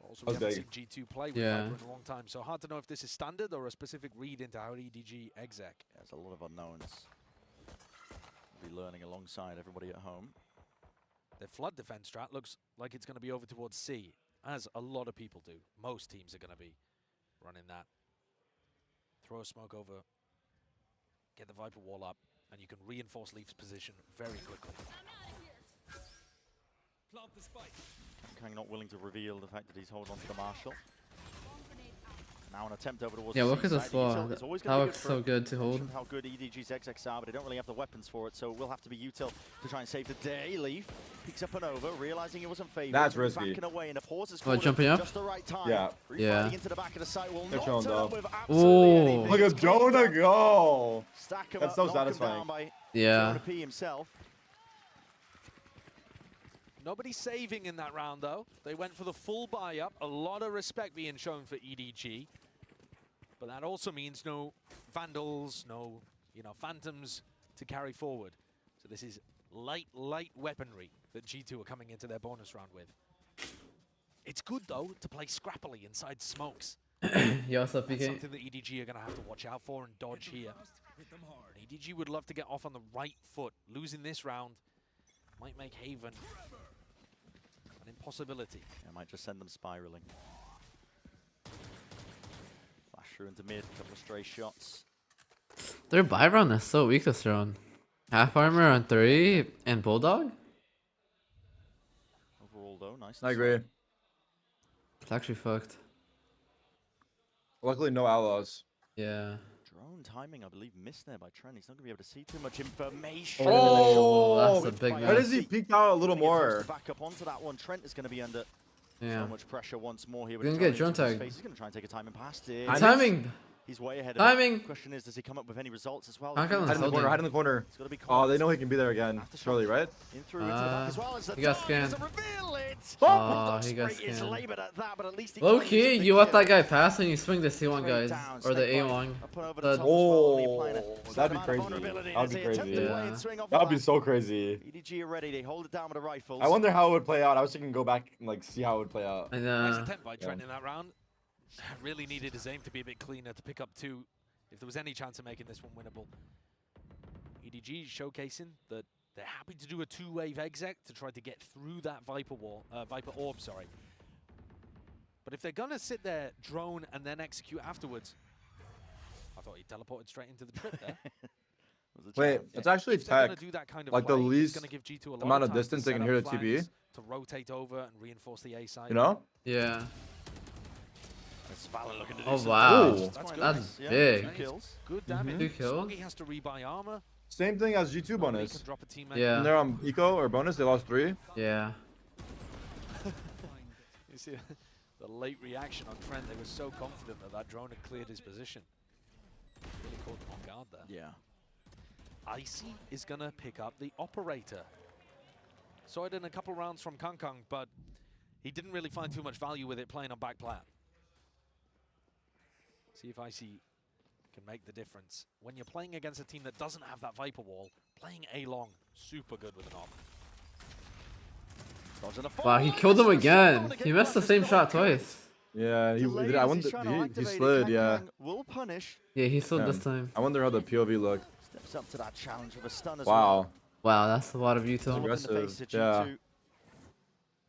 Also, we haven't seen G2 play with Viper in a long time, so hard to know if this is standard or a specific read into how EDG exec. There's a lot of unknowns. We'll be learning alongside everybody at home. Their flood defense strat looks like it's going to be over towards C, as a lot of people do. Most teams are going to be running that. Throw a smoke over, get the Viper wall up, and you can reinforce Leaf's position very quickly. Kang not willing to reveal the fact that he's holding on to the Marshall. Now an attempt over towards Yeah, the look at C this side. wall. Util is always That gonna be looks good so good to hold. How good EDG's execs are, but they don't really have the weapons for it, so we'll have to be Util to try and save the day. Leaf peeks up and over, realizing it wasn't favored. That's risky. Backing away, and the pause is Jumping up? just the right time. Yeah. Into the back of the site will They're not showing turn up though. with absolutely Ooh. anything. Look at It's cleaned Jonah up. go. Stack him That's up, so knock him satisfying. down by Yeah. Jonah P himself. Nobody saving in that round, though. They went for the full buy-up. A lot of respect being shown for EDG. But that also means no vandals, no, phantoms to carry forward. So this is light weaponry that G2 are coming into their bonus round with. It's good, though, to play scrappily inside smokes. Yo, what's up, That's PK? something that EDG are going to have to watch out for and dodge here. And EDG would love to get off on the right foot. Losing this round might make Haven an impossibility. I might just send them spiraling. Flash through into mid, couple of stray shots. Their buy round is so weak this round. Half armor on 3 and Bulldog? Overall, though, nice. I agree. It's actually fucked. Luckily, no outlaws. Yeah. Drone timing, I believe, missed there by Trent. He's not going to be able to see too much information. Oh, that's a big Why miss. does he peek out a little more? Back up onto that one. Trent is going to be under Yeah. so much pressure once more here. He's gonna get drone tagged. He's going to try and take a timing past it. Timing! He's way ahead of Timing! it. Question is, does he come up with any results as well? Kankan Hide in the corner, hide in the corner. It's got to be Oh, they know he can be there again. Surely, right? in through into the back as well as the he got dog scanned. doesn't reveal it. Oh, he got Spray is scanned. laboured at that, but at least he Low claims key, the you let kill. that guy pass and you swing the C1 Straight guys. down, Or the snake bite, A1. up and over The- the top as well, and he Oh, applying a that'd be certain amount of crazy. vulnerability That'd as be he attempts crazy. to play Yeah. and swing off That would the be so crazy. back. EDG are ready. They hold it down with the rifles. I wonder how it would play out. I was thinking go back and like see how it would play out. And Nice attempt by Trent yeah. in that round. Really needed his aim to be a bit cleaner to pick up 2 if there was any chance of making this one winnable. EDG showcasing that they're happy to do a 2-wave exec to try to get through that Viper wall, Viper orb, sorry. But if they're gonna sit there, drone, and then execute afterwards, I thought he teleported straight into the trip there. Was a Wait, chance. it's actually If they're gonna tech. do that kind of Like the play, it's least gonna give G2 a lot amount of of time to distance they set can up hear the TB. flanks, to rotate over and reinforce the A side. You know? yeah. That's Valen looking to do Oh some wow. damage. That's quite good. That's nice. Yeah, big. 2 kills. Good damage. 2 kills. Smoggy has to rebuy armor. Same thing as G2 He bonus. can drop a teammate. Yeah. And they're on eco or bonus. They lost 3. Yeah. You see the late reaction on Trent. They were so confident that that drone had cleared his position. Really caught them off guard there. Yeah. Icy is going to pick up the operator. Saw it in a couple rounds from Kankang, but he didn't really find too much value with it playing on back plan. See if Icy can make the difference. When you're playing against a team that doesn't have that Viper wall, playing A long, super good with an op. Wow, he killed him again. He missed the same shot twice. Yeah, he did. I wonder. He slid. Yeah. Will punish. Yeah, he slid Yeah. this time. I wonder how the POV looked. Steps up to that challenge with a stun as well. Wow. Wow, that's a lot of All util. up in the Aggressive, face at yeah. G2.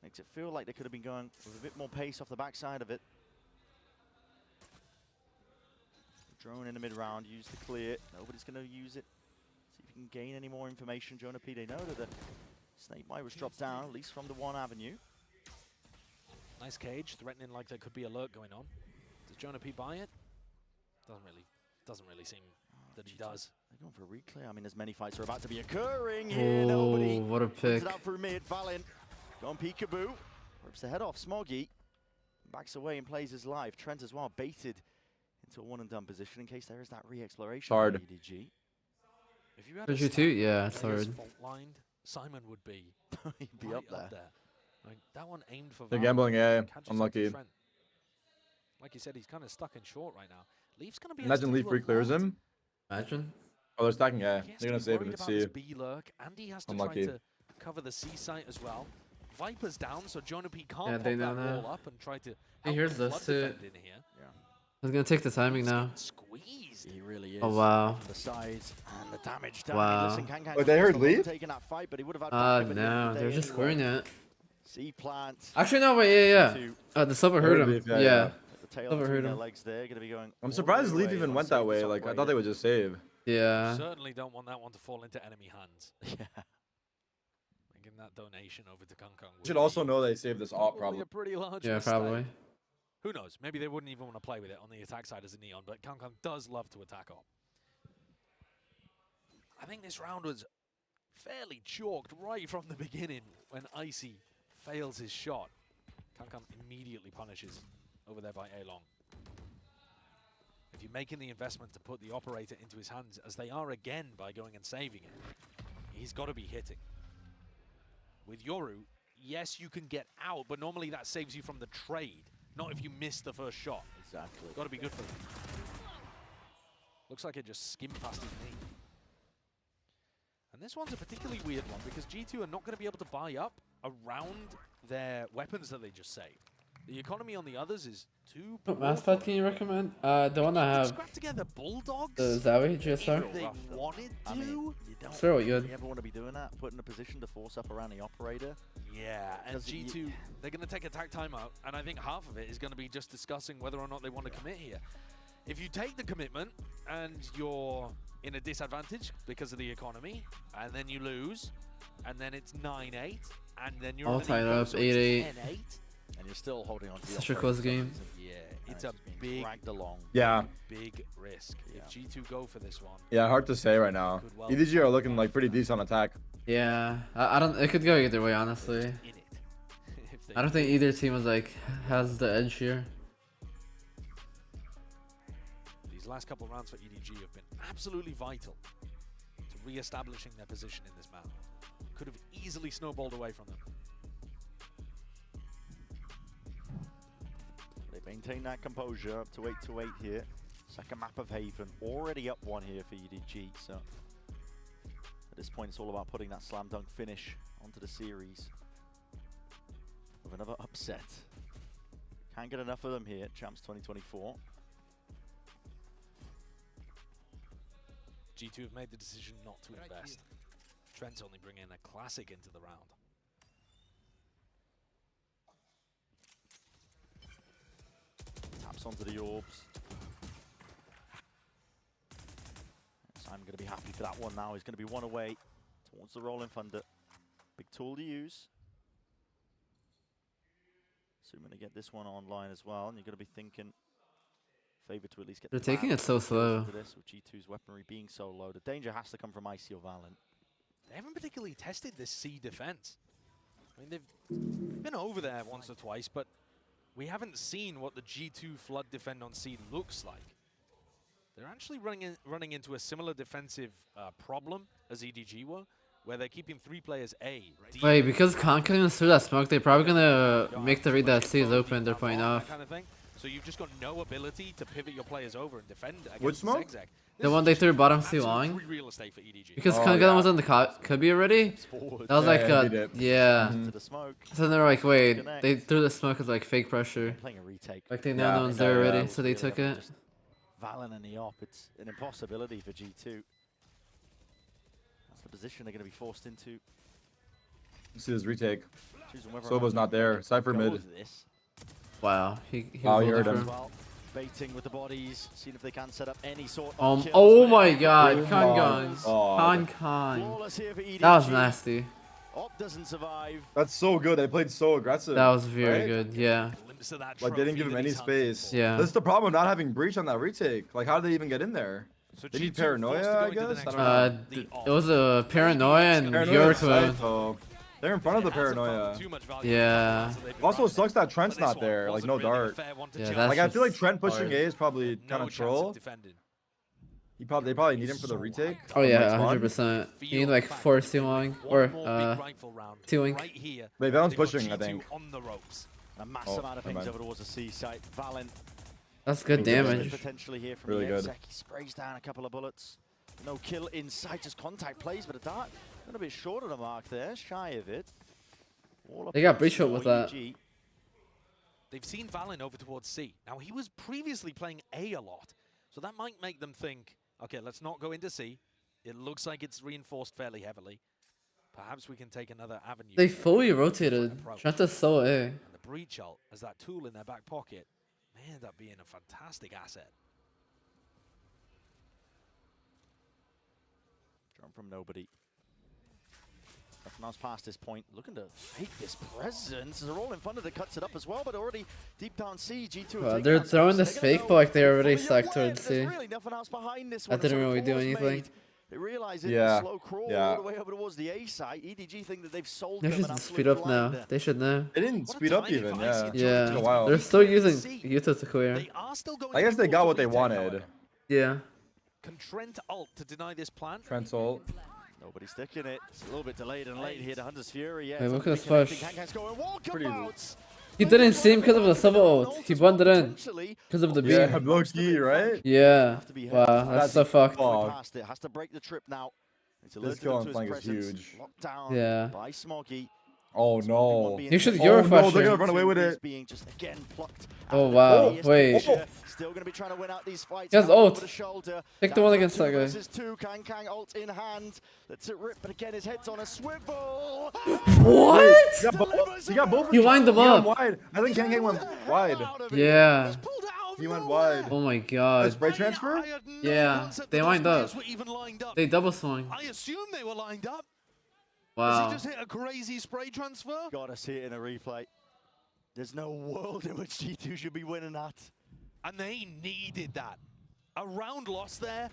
Makes it feel like they could have been going with a bit more pace off the backside of it. Drone in the mid round, use the clear. Nobody's going to use it. See if you can gain any more information. Jonah P, they know that the snake bite was dropped down, at least from the 1 avenue. Nice cage, threatening like there could be alert going on. Does Jonah P buy it? Doesn't really seem that he does. They're going for a reclear. I mean, as many fights are about to be occurring here. Nobody Oh, what a puts pick. it out through mid. Valen gone peekaboo. Rips the head off Smoggy. Backs away and plays his life. Trent as well baited into a 1 and done position in case there is that re-exploration. Hard. by EDG. If you had Did a you stat too? Yeah, it's players hard. fault-lined, Simon would be He'd be right up there. I mean, that one aimed for They're Valorant, gambling A. catches up to Unlucky. Trent. Like you said, he's kind of stuck in short right now. Leaf's going to be Imagine asked Leaf to do a re-clears lot. him. Imagine. Oh, they're stacking A. He They're has gonna to be save him worried at about C. this B lurk, and he has to Unlucky. try to cover the C site as well. Viper's down, so Jonah P can't Yeah, pop they that know wall that. up and try to Hey, help here's the this flood too. defend in here. I was gonna take the timing He's now. getting squeezed. He really is. Oh, wow. From the sides and the damage done. Wow. Listen, Kankan Wait, they heard Leaf? taking that fight, but he would have had backup at the end No, of the they're day just anyway. scoring it. C plant. Actually, no, wait, yeah. To The silver They hurt heard him. Leaf, Yeah. yeah. the tail Never between heard their him. legs there, going to be going. all I'm the surprised way Leaf away even on went that save way. this Like, I thought operator. they would just save. Yeah. Certainly don't want that one to fall into enemy hands. Yeah. Giving that donation over to Kangkang. You should also know they saved this op probably probably. a pretty large Yeah, mistake. probably. Who knows? Maybe they wouldn't even want to play with it on the attack side as a Neon, but Kangkang does love to attack op. I think this round was fairly chalked right from the beginning when Icy fails his shot. Kangkang immediately punishes over there by A-Long. If you're making the investment to put the operator into his hands, as they are again by going and saving it, he's got to be hitting. With Yoru, yes, you can get out, but normally that saves you from the trade, not if you miss the first shot. Exactly. Got to be good for them. Looks like it just skimmed past his knee. And this one's a particularly weird one because G2 are not going to be able to buy up around their weapons that they just saved. The economy on the others is too poor. What mascot can you recommend? The one I have. Scrap together Bulldogs. The Zowie GSR. If they wanted to. I mean, you don't Throw it good. really ever want to be doing that, put in a position to force up around the operator. Yeah, and Does it- G2, they're going to take attack timeout, and I think half of it is going to be just discussing whether or not they want to commit here. If you take the commitment and you're in a disadvantage because of the economy, and then you lose, and then it's 9-8, and then you're All in an tied eco, up, so it's 8-8. 10-8. And you're still holding on to the Such a operator close for some game. reason. Yeah, And it's a just being big, dragged along. Yeah. big risk. Yeah. If G2 go for this one, Yeah, hard to say right now. Could well EDG are looking like pretty decent on attack. Yeah. I don't. It could go either way, honestly. in it. If they I don't think either team was like has the edge here. These last couple of rounds for EDG have been absolutely vital to re-establishing their position in this map. Could have easily snowballed away from them. They maintain that composure up to 8-8 here. Second map of Haven, already up one here for EDG. So at this point, it's all about putting that slam dunk finish onto the series with another upset. Can't get enough of them here, Champs 2024. G2 have made the decision not to invest. Trent's only bringing a classic into the round. Taps onto the orbs. So I'm going to be happy for that one now. He's going to be one away towards the Rolling Thunder. Big tool to use. Assuming to get this one online as well, and you're going to be thinking favor to at least get. They're the taking ban it so into slow. this, with G2's weaponry being so low. The danger has to come from Icy or Valorant. They haven't particularly tested this C defense. I mean, they've been over there once or twice, but we haven't seen what the G2 flood defend on C looks like. They're actually running into a similar defensive problem as EDG were, where they're keeping 3 players A. deep. Wait, because Kangkang is through that smoke, they're probably gonna make the read that C is Exposed, open. They're deep playing down low, off. that kind of thing. So you've just got no ability to pivot your players over and defend against Which smoke? Zigzag. The one they threw bottom C Absolute long. free real estate for EDG. Because Oh, Kangkang yeah. was on the cubby already. Forward That was Yeah, like, he did. yeah. to the smoke. So they were like, wait, Connect. they threw the smoke as like fake pressure. Playing a retake. Like they know Yeah, no one's I know, there yeah. already, so they Really took have it. just Valen and the op. It's an impossibility for G2. That's the position they're going to be forced into. See this retake. Choosing whether or Soba's not there. to Cypher go mid. with this. Wow, he Oh, was you well heard him. different. Well, baiting with the bodies, seeing if they can set up any sort of kills Oh there. my god, Oh Kangkang. my God. Kangkang. Flawless here for EDG. That was nasty. Op doesn't survive. That's so good. They played so aggressive. That was very right? good, yeah. Glimpse of that Like, they didn't trophy give him that any he's hunting space. for. Yeah. That's the problem of not having breach on that retake. Like, how did they even get in there? So They need G2 paranoia, forced to go I into the guess? next I don't round. know. The It was a paranoia and Paranoia your side, though. They're in front of the It hasn't felt paranoia. too much value Yeah. so they've been Also, it running. sucks that But Trent's this not one there. Like, wasn't no really a dart. fair one to Yeah, judge. that's Like, I feel like just Trent pushing hard. A is probably No kind of chance troll. defending. They probably need him for the retake. Oh on yeah, Mike's spawn. 100%. You need like 4 C1 or 2 ink. Right here. Wait, Valent's They've got pushing, I G2 think. on the ropes. A massive amount of never things mind. over towards the C site. Valen That's good Good damage. potentially here from Really the good. exec. He sprays down a couple of bullets. No kill inside, just contact plays, but a dart a little bit short of the mark there, shy of it. All They got up breach for shot with that. EDG. They've seen Valen over towards C. Now, he was previously playing A lot, so that might make them think, okay, let's not go into C. It looks like it's reinforced fairly heavily. Perhaps we can take another avenue. They fully rotated. Trent is so A. And the breach ult as that tool in their back pocket may end up being a fantastic asset. Jump from nobody. Nothing past this point. Looking to fake this presence. They're all in front of it, cuts it up as well, but already deep down C, G2. Well, they're throwing this fake, but like they already stacked towards C. There's really nothing else behind this one. That didn't So really do call's anything. made. They realize it. Yeah. Slow crawl Yeah. all the way over towards the A site. EDG think that they've sold They them an should absolute speed up now. blinder. They should know. They didn't What a speed up timing even, for yeah. IC. Yeah, Took a while. they're still using Utah to clear. They are still going I guess they in got for what they retake, wanted. however. Yeah. Can Trent ult to deny this plan? Trent's ult. Nobody's sticking it. It's a little bit delayed and late here to Hunter's Fury. Yeah, Hey, look at somebody this push. connecting. Handcam's going Pretty walkabouts. He didn't see him because of the silver ult. He blended in because of the beam. Yeah, low key, right? Yeah. Have to be Wow, heavy. that's so fucked. Oh. Past it. Has to break the trip now. It's This alerted kill him on to his flank is presence. huge. Locked down Yeah. by Smoggy. Oh no. You should Oh, Euro no, flash they're him. gonna run away with Is it. being just again plucked Oh, out wow. of the Wait. pressure. Still going to be trying to win out these fights. He has Hand over ult. the shoulder. Pick the Down one to against two that guy. versus two. Kang ult in hand. That's it rip, but again his head's on a swivel. What? He got both. He lined them He went up. wide. I think Kang went wide. Yeah. He's pulled it out of He went nowhere. wide. Oh my god. Spray transfer? I had no Yeah, concept they that lined those up. players were even lined up. They double swung. I assume they were lined up. Has Wow. he just hit a crazy spray transfer? Gotta see it in a replay. There's no world in which G2 should be winning that. And they needed that. A round loss there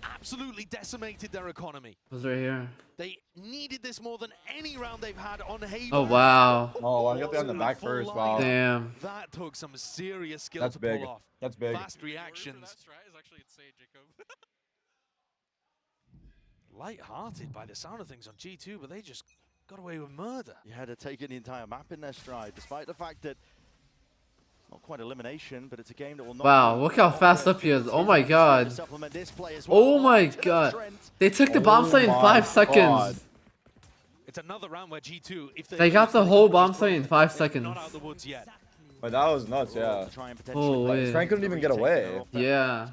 absolutely decimated their economy. It was right here. They needed this more than any round they've had on Haven. Oh wow. Oh, I got that on the back first. Wow. Damn. That took some serious skill That's to big. pull off. That's big. Fast reactions. That's right. Is actually insane, Jacob. Light-hearted by the sound of things on G2, but they just got away with murder. Yeah, they're taking the entire map in their stride, despite the fact that it's not quite elimination, but it's a game that will not. Wow, look how fast up he is. Oh my god. Oh my god. They took the bomb site in my 5 seconds. God. It's another round where G2, if They got lose, the they whole can bomb lose site in both. 5 They're seconds. Not out of the woods yet. But that was nuts, yeah. Holy. Frank couldn't even get away. Yeah.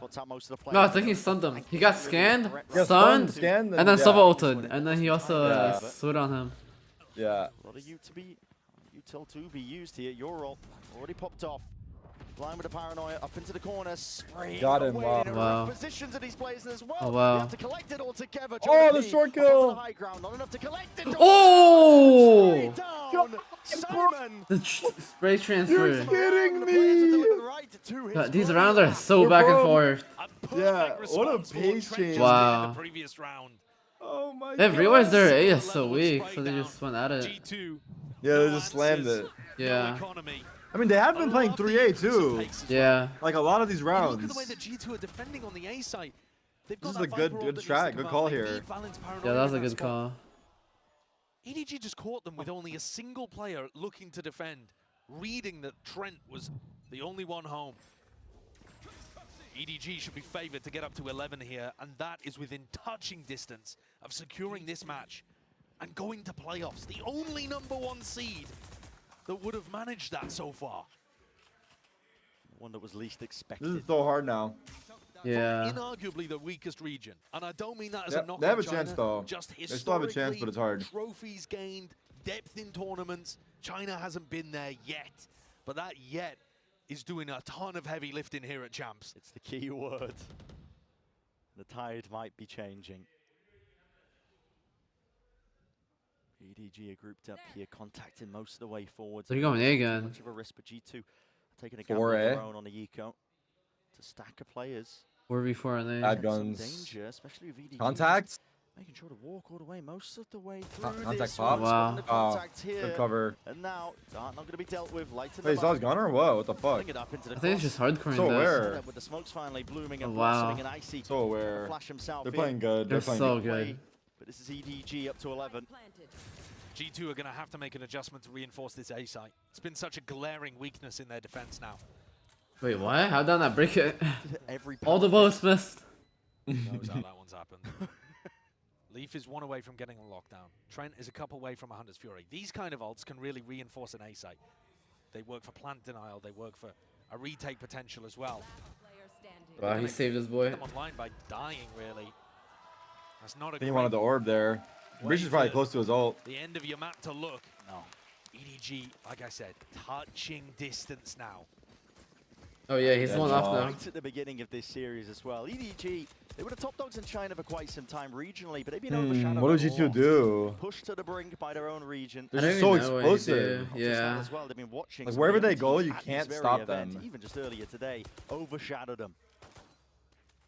No, I think he stunned him. He got scanned, stunned, Scanned, and then yeah. silver ulted, and then he also Yeah. slid on him. Yeah. A lot of util to be used here. Your ult already popped off. Blind with the paranoia, up into the corner, spraying Got him, away wow. in the Wow. right positions of these players as well. Oh, wow. You have to collect it all together. Oh, Johnny the short up onto kill. the high ground, not enough to collect it. Oh! Straight down. Simon. The spray transfer. Kidding The players are me? delivering right to his God, these goal. rounds are so We're back and broke. forth. A perfect Yeah, what a response for what pace Trent change. just Wow. did in the previous round. Oh my They realized their A is Level so of weak, spray so they down. just went at it. G2. Yeah, they no just slammed answers, it. no Yeah. economy. I mean, they have A been playing lot of 3A defensive too. takes as well. Yeah. Like a lot of these You look at the rounds. way that G2 are defending on the A side. They've got This is that a good- Viper ult good that needs strat, to good come call out. They here. need Valen's paranoia Yeah, that was in a good spot. call. EDG just caught them with only a single player looking to defend, reading that Trent was the only one home. EDG should be favored to get up to 11 here, and that is within touching distance of securing this match and going to playoffs. The only #1 seed that would have managed that so far. One that was least This expected. is so hard now. Yeah. Inarguably the weakest region, and I don't mean that as They- a knock they have on a chance, China, though. Just They still have a chance, but it's hard. Trophies gained, depth in tournaments. China hasn't been there yet, but that yet is doing a ton of heavy lifting here at Champs. It's the key word. The tide might be changing. EDG are grouped up here, contacting most of the way forwards. They're going A again. Much of a risk, but G2 taking a gamble of 4A. their own on the eco to stack of players. 4v4 on A. Bad Some guns. danger, especially with EDG. Contact? Making sure to walk all the way, most of the way through Contact this pop? one. Wow. The contact here. Good cover. And now, not going to be dealt with. Light to Wait, the saw his gunner or what? What the fuck? Putting it up into the I think it's cross. just hardcore So in aware. this. Set up with the smokes finally blooming Oh, and wow. blossoming and icy. So aware. Flash himself They're in. playing good. They're playing so good. good. But this is EDG up to 11. G2 are going to have to make an adjustment to reinforce this A site. It's been such a glaring weakness in their defense now. Wait, what? How did I not break it? Every All the bullets missed. Who knows how that one's happened. Leaf is 1 away from getting a lockdown. Trent is a couple away from a Hunter's Fury. These kind of ults can really reinforce an A site. They work for plant denial. They work for a retake potential as well. Wow, he saved his boy. Them online by dying, really. That's not a I think he great wanted the orb there. Breach is probably close to his ult. the end of your map to look. No. EDG, like I said, touching distance now. Oh yeah, he's Yeah, one no. off now. Right at the beginning of this series as well. EDG, they were the top dogs in China for quite some time regionally, but they've been overshadowed. What a did G2 lot. do? Pushed to the brink by their own region. They're I just don't so even know what he explosive. did. Not just that Yeah. as well, they've been watching Like some wherever of the they other go, teams you at can't this stop very event, them. Even just earlier today, overshadowed them.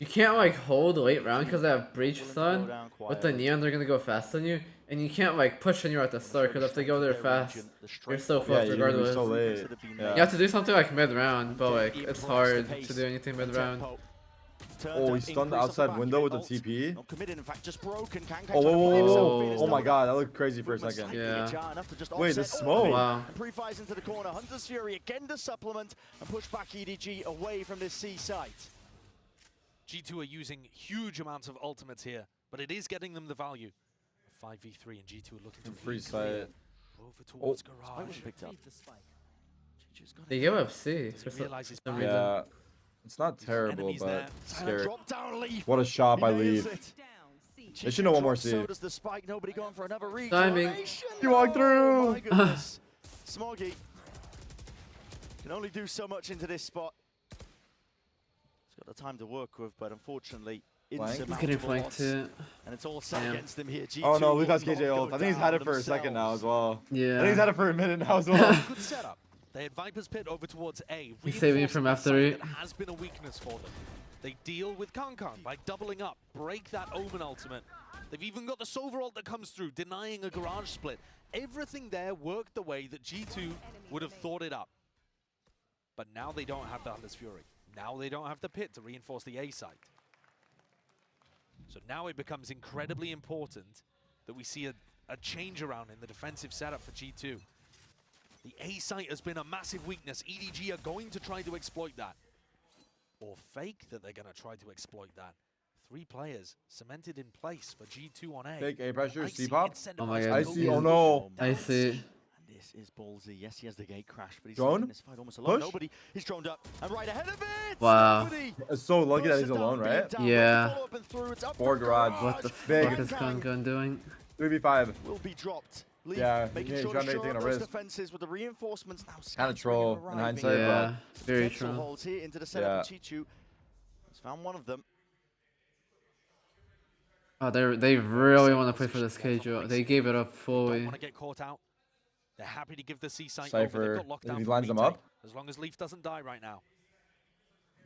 You can't like hold late round because they have breach Willing to slow stun. down With the quietly. neon, they're gonna go fast on you, and you can't like push when you're at the start because if they go there fast, you're so Yeah, fucked you're gonna be regardless. so late. Yeah. You have to do something like mid round, but like it's hard to do anything mid round. Oh, he stunned the outside window with the TP. Not committed, in fact, just broken. Oh, whoa, whoa, whoa. Oh my Oh. god, that looked crazy for a second. Yeah. Wait, the smoke. Wow. And pre-fires into the corner. Hunter's Fury again to supplement and push back EDG away from this C site. G2 are using huge amounts of ultimates here, but it is getting them the value. 5v3 and G2 are looking to Free reclear sight. over towards Spike garage. was picked up. They give up C. Does For he realize his some back? reason. Yeah. It's not terrible, Enemies but there. it's scary. Drop down Leaf. What a shot by He nails Leaf. it. They should know one more So C. does the Spike. Nobody going for another read. Timing. He walked through. Oh my goodness. Smoggy can only do so much into this spot. He's got the time to work with, but unfortunately, Flank? He's getting insurmountable flanked odds. too. And it's all set Damn. against them here. G2 Oh no, will Leaf has not KJ ult. go I think he's had down it for a second now as themselves. well. I think he's Yeah. had it for a minute now as well. Good setup. They had Viper's Pit over towards A. He's saving it reinforcing from that after site it. That has been a weakness for them. They deal with Kankan by doubling up, break that Omen ultimate. They've even got the Sova ult that comes through, denying a garage split. Everything there worked the way that G2 would have thought it up. But now they don't have the Hunter's Fury. Now they don't have the Pit to reinforce the A site. So now it becomes incredibly important that we see a change around in the defensive setup for G2. The A site has been a massive weakness. EDG are going to try to exploit that. Or fake that they're going to try to exploit that. 3 players cemented in place for G2 on A. Fake A pressure, Icy C-pop. incentivized Oh my to God. I go see, for oh it. no. I see. And this is ballsy. Yes, he has the gate crash, but he's Drone? taking this fight almost alone. Push? Nobody. He's droned up and right ahead of it. Wow. Nobody. It's so lucky that Burst he's it down, alone, beam right? down, Yeah. follow up and through. It's up Or for garage. What the Big. fuck is Kankan doing? 3v5. Will be dropped. Leaf Yeah, making he's sure trying to to shore make up it a those risk. defenses with the reinforcements now. Kinda troll in arriving. hindsight, Yeah, very Potential true. holds here into the setup. Yeah. Chichu has found one of them. Oh, they really want to play for this KJ. They gave it up Don't fully. want to get caught out. They're happy to give the C site Cypher, over. They've got if lockdown he for lines them retake, up. as long as Leaf doesn't die right now.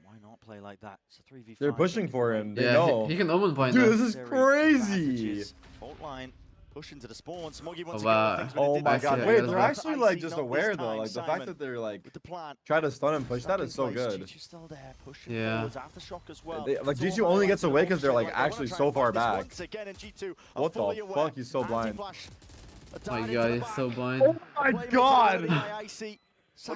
Why not play like that? It's a 3v5. They're pushing for him. They Yeah, know. he can omen point Dude, now. this is crazy. Fault line. Push into the spawn. Smoggy wants Oh, to wow. get things, but it Oh didn't my I see god. it. Wait, He goes they're back. actually like Icy, just not aware this though. time, Like the Simon. fact that they're like with the plant. trying to stun and push, that Stuck is so in place. good. Chichu's still there, pushing Yeah. forwards. Aftershock as well. Like It's all G2 only gets highlighted away in because they're like bullshit. They wanna actually try so and far fight this back. once again, and G2 are What the fully aware. fuck? He's so blind. Anti-flash. A Oh dart my into god, the he's back. so blind. Oh my Playmaker god. early by Icy. What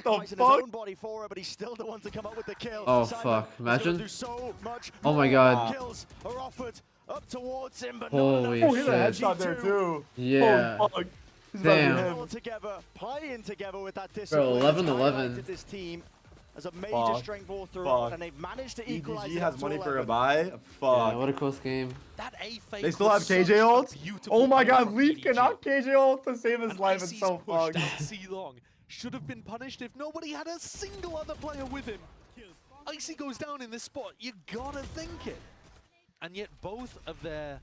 the Sacrificing fuck? his own body for her, but he's still the one to come up with the kill. Oh, Simon fuck. is gonna Imagine. do so much Oh my more. god. Kills are offered up towards him, but Holy not Oh, he enough. had a shit. headshot there too. Yeah. Oh, fuck. He's Damn. about to hit All him. together, playing together with that discipline. 11-11. Highlighted this team as a major Fuck. strength all throughout, Fuck. and they've managed to equalize EDG it has up to money for a 11. buy. Yeah, Fuck. what a close game. That A fake They still was have KJ such a ult? beautiful Oh my play god, from Leaf EDG. cannot KJ ult to save his And life. It's Icy's so pushed fucked. out C long. Should have been punished if nobody had a single other player with him. Icy goes down in this spot. You gotta think it. And yet both of their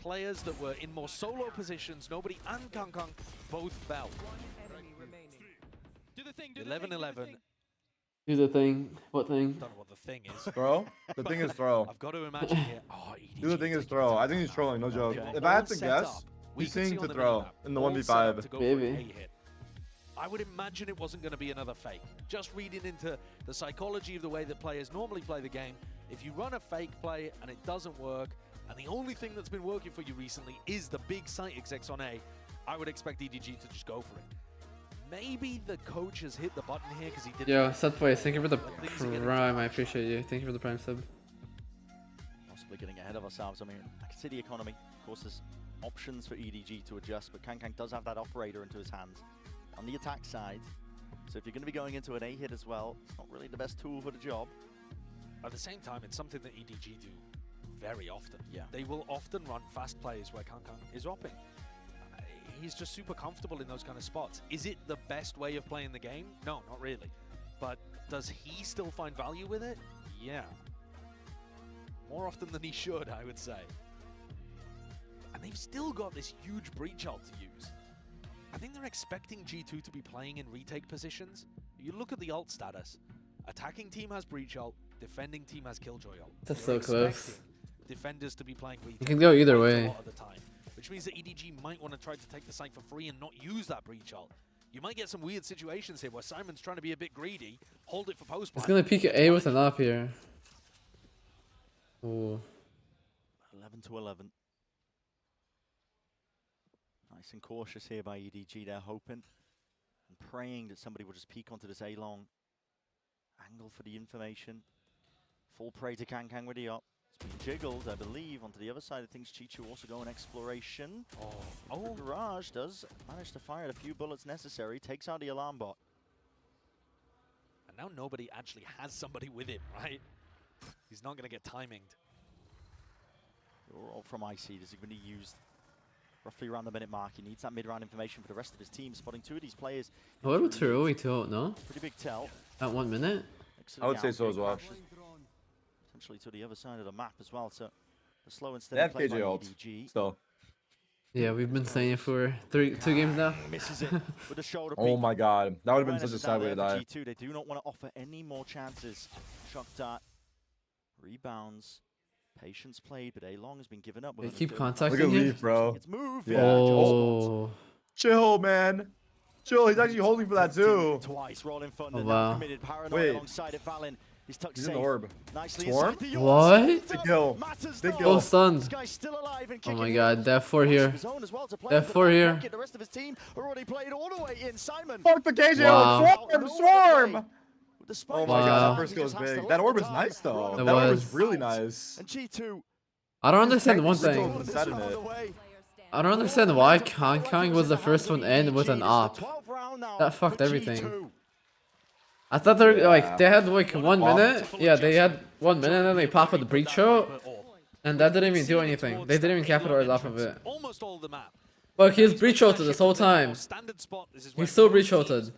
players that were in more solo positions, nobody and Kankan, both fell. 11-11. Do the thing. What thing? Don't know what the thing is. Throw? The thing is throw. I've got to imagine here. Oh, EDG Do the thing is taking throw. the I think he's timeout. trolling, no joke. Okay. If I had All to set guess, up. We he's can see seeing on to the throw minimap, in the all set up 1v5. to go for Maybe. an A hit. I would imagine it wasn't going to be another fake. Just reading into the psychology of the way that players normally play the game, if you run a fake play and it doesn't work, and the only thing that's been working for you recently is the big site execs on A, I would expect EDG to just go for it. Maybe the coach has hit the button here because he didn't. Yo, Setboy, thank you for the When things are getting prime. I tough. appreciate you. Thank you for the prime sub. Possibly getting ahead of ourselves. I mean, I can see the economy. Of course, there's options for EDG to adjust, but Kang does have that operator into his hands on the attack side. So if you're going to be going into an A hit as well, it's not really the best tool for the job. At the same time, it's something that EDG do very often. Yeah. They will often run fast plays where Kang is opping. He's just super comfortable in those kind of spots. Is it the best way of playing the game? No, not really. But does he still find value with it? Yeah. More often than he should, I would say. And they've still got this huge breach ult to use. I think they're expecting G2 to be playing in retake positions. You look at the ult status. Attacking team has breach ult, defending team has killjoy ult. That's They're so close. expecting defenders to be playing retake. You can go either quite a way. lot of the time, which means that EDG might want to try to take the site for free and not use that breach ult. You might get some weird situations here where Simon's trying to be a bit greedy, hold it for post He's plan. gonna peek at A with an op here. Ooh. 11 to 11. Nice and cautious here by EDG. They're hoping and praying that somebody will just peek onto this A long angle for the information. Full prey to Kang with the op. It's been jiggled, I believe, onto the other side of things. Chichu also going exploration. Oh, Garage does manage to fire a few bullets necessary. Takes out the alarm bot. And now nobody actually has somebody with him, right? He's not going to get timinged. All from IC. This is going to be used roughly around the minute mark. He needs that mid-round information for the rest of his team. Spotting two of these players. A little too early to no? Pretty big tell. At 1 minute? I would say so as well. Potentially to the other side of the map as well. So the slow and They steady have play by KJ ult. EDG. Still. Yeah, we've been saying it for two games now. Misses it with a shoulder Oh peek. my god. That would have been Awareness such a is sad down way to there for die. G2. They do not want to offer any more chances. Shock dart. Rebounds. Patience played, but A-Long has been given up. They with keep an contacting Look at him? Leaf, bro. It's moved. Yeah. Oh. Chill, man. Chill. He's actually holding for that too. Twice, rolling fun. Oh, and wow. now committed. Paranoid Wait. alongside of Valen. He's tucked He's safe. in the orb. Nicely Swarm? inside the What? orb. Big kill. Matters Big not. kill. Oh, stunned. This guy's still alive and Oh kicking my in. god, Death 4 here. His own as well to play Death into 4 the here. pocket. The rest of his team are already played all the way in. Simon. Fuck the KJ Wow. ult. Swarm! Swarm! With the Oh spike my Wow. god, that he first kill was just has to big. let That the orb was time nice though. run That That orb was. was really nice. And G2 I don't understand Tank one was still thing. inside in it. I don't understand why Kang was the first one in with an op. That fucked everything. I thought they were like they had like 1 minute. Yeah, they had 1 minute and then they popped with the breach out, and that didn't even do anything. They didn't even capitalize off of it. Almost all of the map. But he's breach ulted this whole time. He's still breach ulted.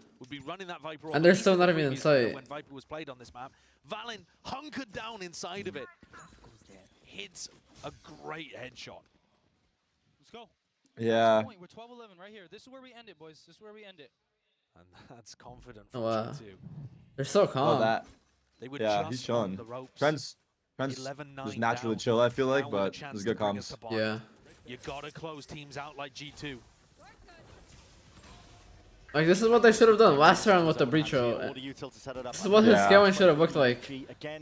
And they're still not even in sight. When Viper was played on this map, Valen hunkered down inside of it. Hits a great headshot. Let's go. Yeah. Point. We're 12-11 right here. This is where we end it, boys. This is where we end it. And that's confident Oh, from wow. G2. They're so Oh, calm. that. They were Yeah, just he's on chilling. the ropes. Trent's 11-9 just naturally down. chill, I feel like, Now with a but chance this is to good bring us comms. to bond. Yeah. You gotta close teams out like G2. Like this is what they should have done last round with the breach out. This is what his Yeah. scaling should have looked like.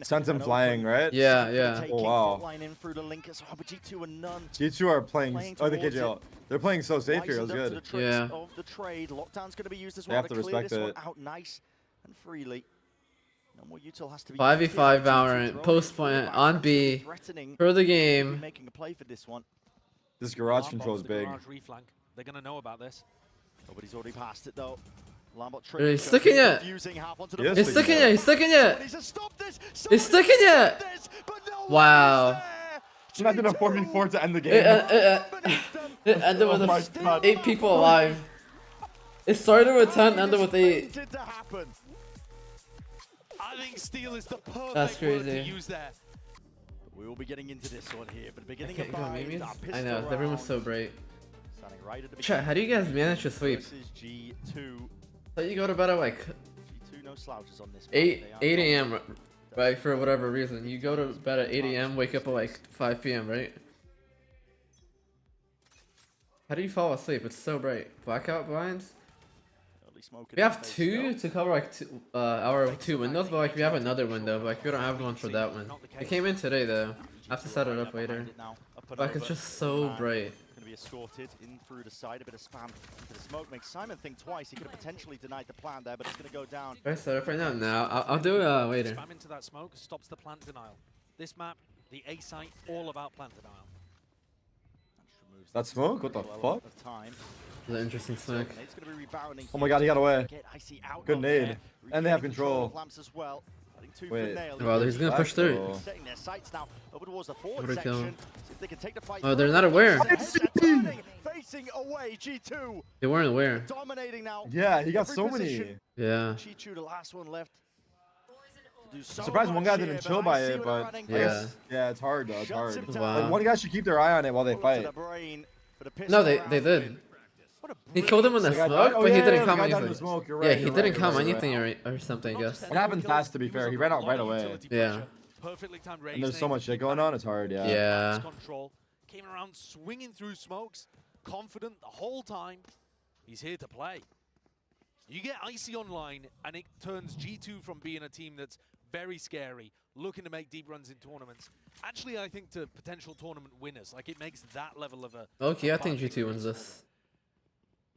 Sent him flying, right? Yeah, yeah. Oh, wow. G2 are playing. Oh, the KJ ult. They're playing so safe here. It was good. Yeah. Of the trade. Lockdown's going to be used as They well have to clear respect this one it. out nice and freely. No more util has to be 5v5 Valorant, post point on B, for the game. Making a play for this one. This garage Alarm control is bots, the big. garage reflank. They're gonna know about this. Nobody's already passed it though. Lambot He's sticking it. Yes, He's sticking it. He's sticking it. He's He's sticking it. Wow. Imagine a 4v4 to end the It, game. it ended with Oh my a God. 8 people alive. It started with 10, ended with 8. I think Steel is the perfect That's word to crazy. use there. We will be getting into this one here, but beginning Okay, of go on, bind, maybe. our I pistol know, the room was round. so bright. Standing right at the Chat, how do you guys manage to sleep? versus G2. I thought you go to bed at like G2 no no slouches on this. 8 a.m. right? For whatever reason, you go to bed at 8 a.m. wake up at like 5 p.m. right? How do you fall asleep? It's so bright. Blackout blinds. We have two to cover like our 2 windows, but like we have another window, but like we don't have one for that one. It came in today though. I have to set it up later. Like it's just so bright. Going to be escorted in through the side, a bit of spam into the smoke makes Simon think twice. He could have potentially denied the plan there, but it's going to go down. Should I set up right now? No, I'll do it later. Spam into that smoke stops the plant denial. This map, the A site, all about plant denial. That smoke? What the fuck? The interesting smoke. Oh my god, he got away. Good nade. And they have control. Wait. Well, he's gonna push through. What a kill. Oh, they're not aware. They weren't aware. Yeah, he got so many. Yeah. I'm surprised one guy didn't chill by it, but yeah. Yeah, it's hard though. It's hard. Wow. Like, one guy should keep their eye on it while they fight. No, they did. He killed him in the smoke, but he didn't come anything. Yeah, he didn't come anything or something, I guess. It happened fast, to be fair. He ran out right away. Yeah. And there's so much shit going on, it's hard, yeah. Yeah. Came around swinging through smokes, confident the whole time. He's here to play. You get Icy online, and it turns G2 from being a team that's very scary, looking to make deep runs in tournaments. Actually, I think to potential tournament winners. Like, it makes that level of a... Okay, I think G2 wins this.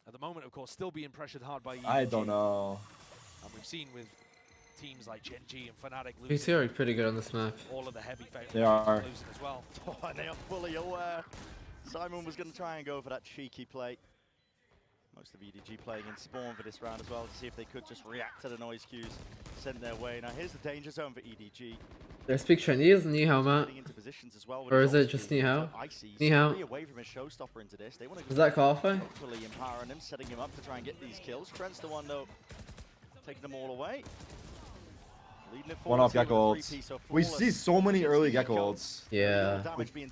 At the moment, of course, still being pressured hard by EDG. I don't know. And we've seen with teams like Jingg and Fnatic G2 are pretty good on this map. all of the heavy favorites They are. losing as well. Oh, and they are fully aware. Simon was going to try and go for that cheeky play. Most of EDG playing in spawn for this round as well to see if they could just react to the noise cues sent their way. Now here's the danger zone for EDG. They speak Chinese, Ni Hao Ma. Or is it just Ni Hao? Ni Hao. Does that qualify? Hopefully empowering him, setting him up to try and get these kills. Trent's the one though, taking them all away. One off Gecko ults. We see so many early Gecko ults. Yeah.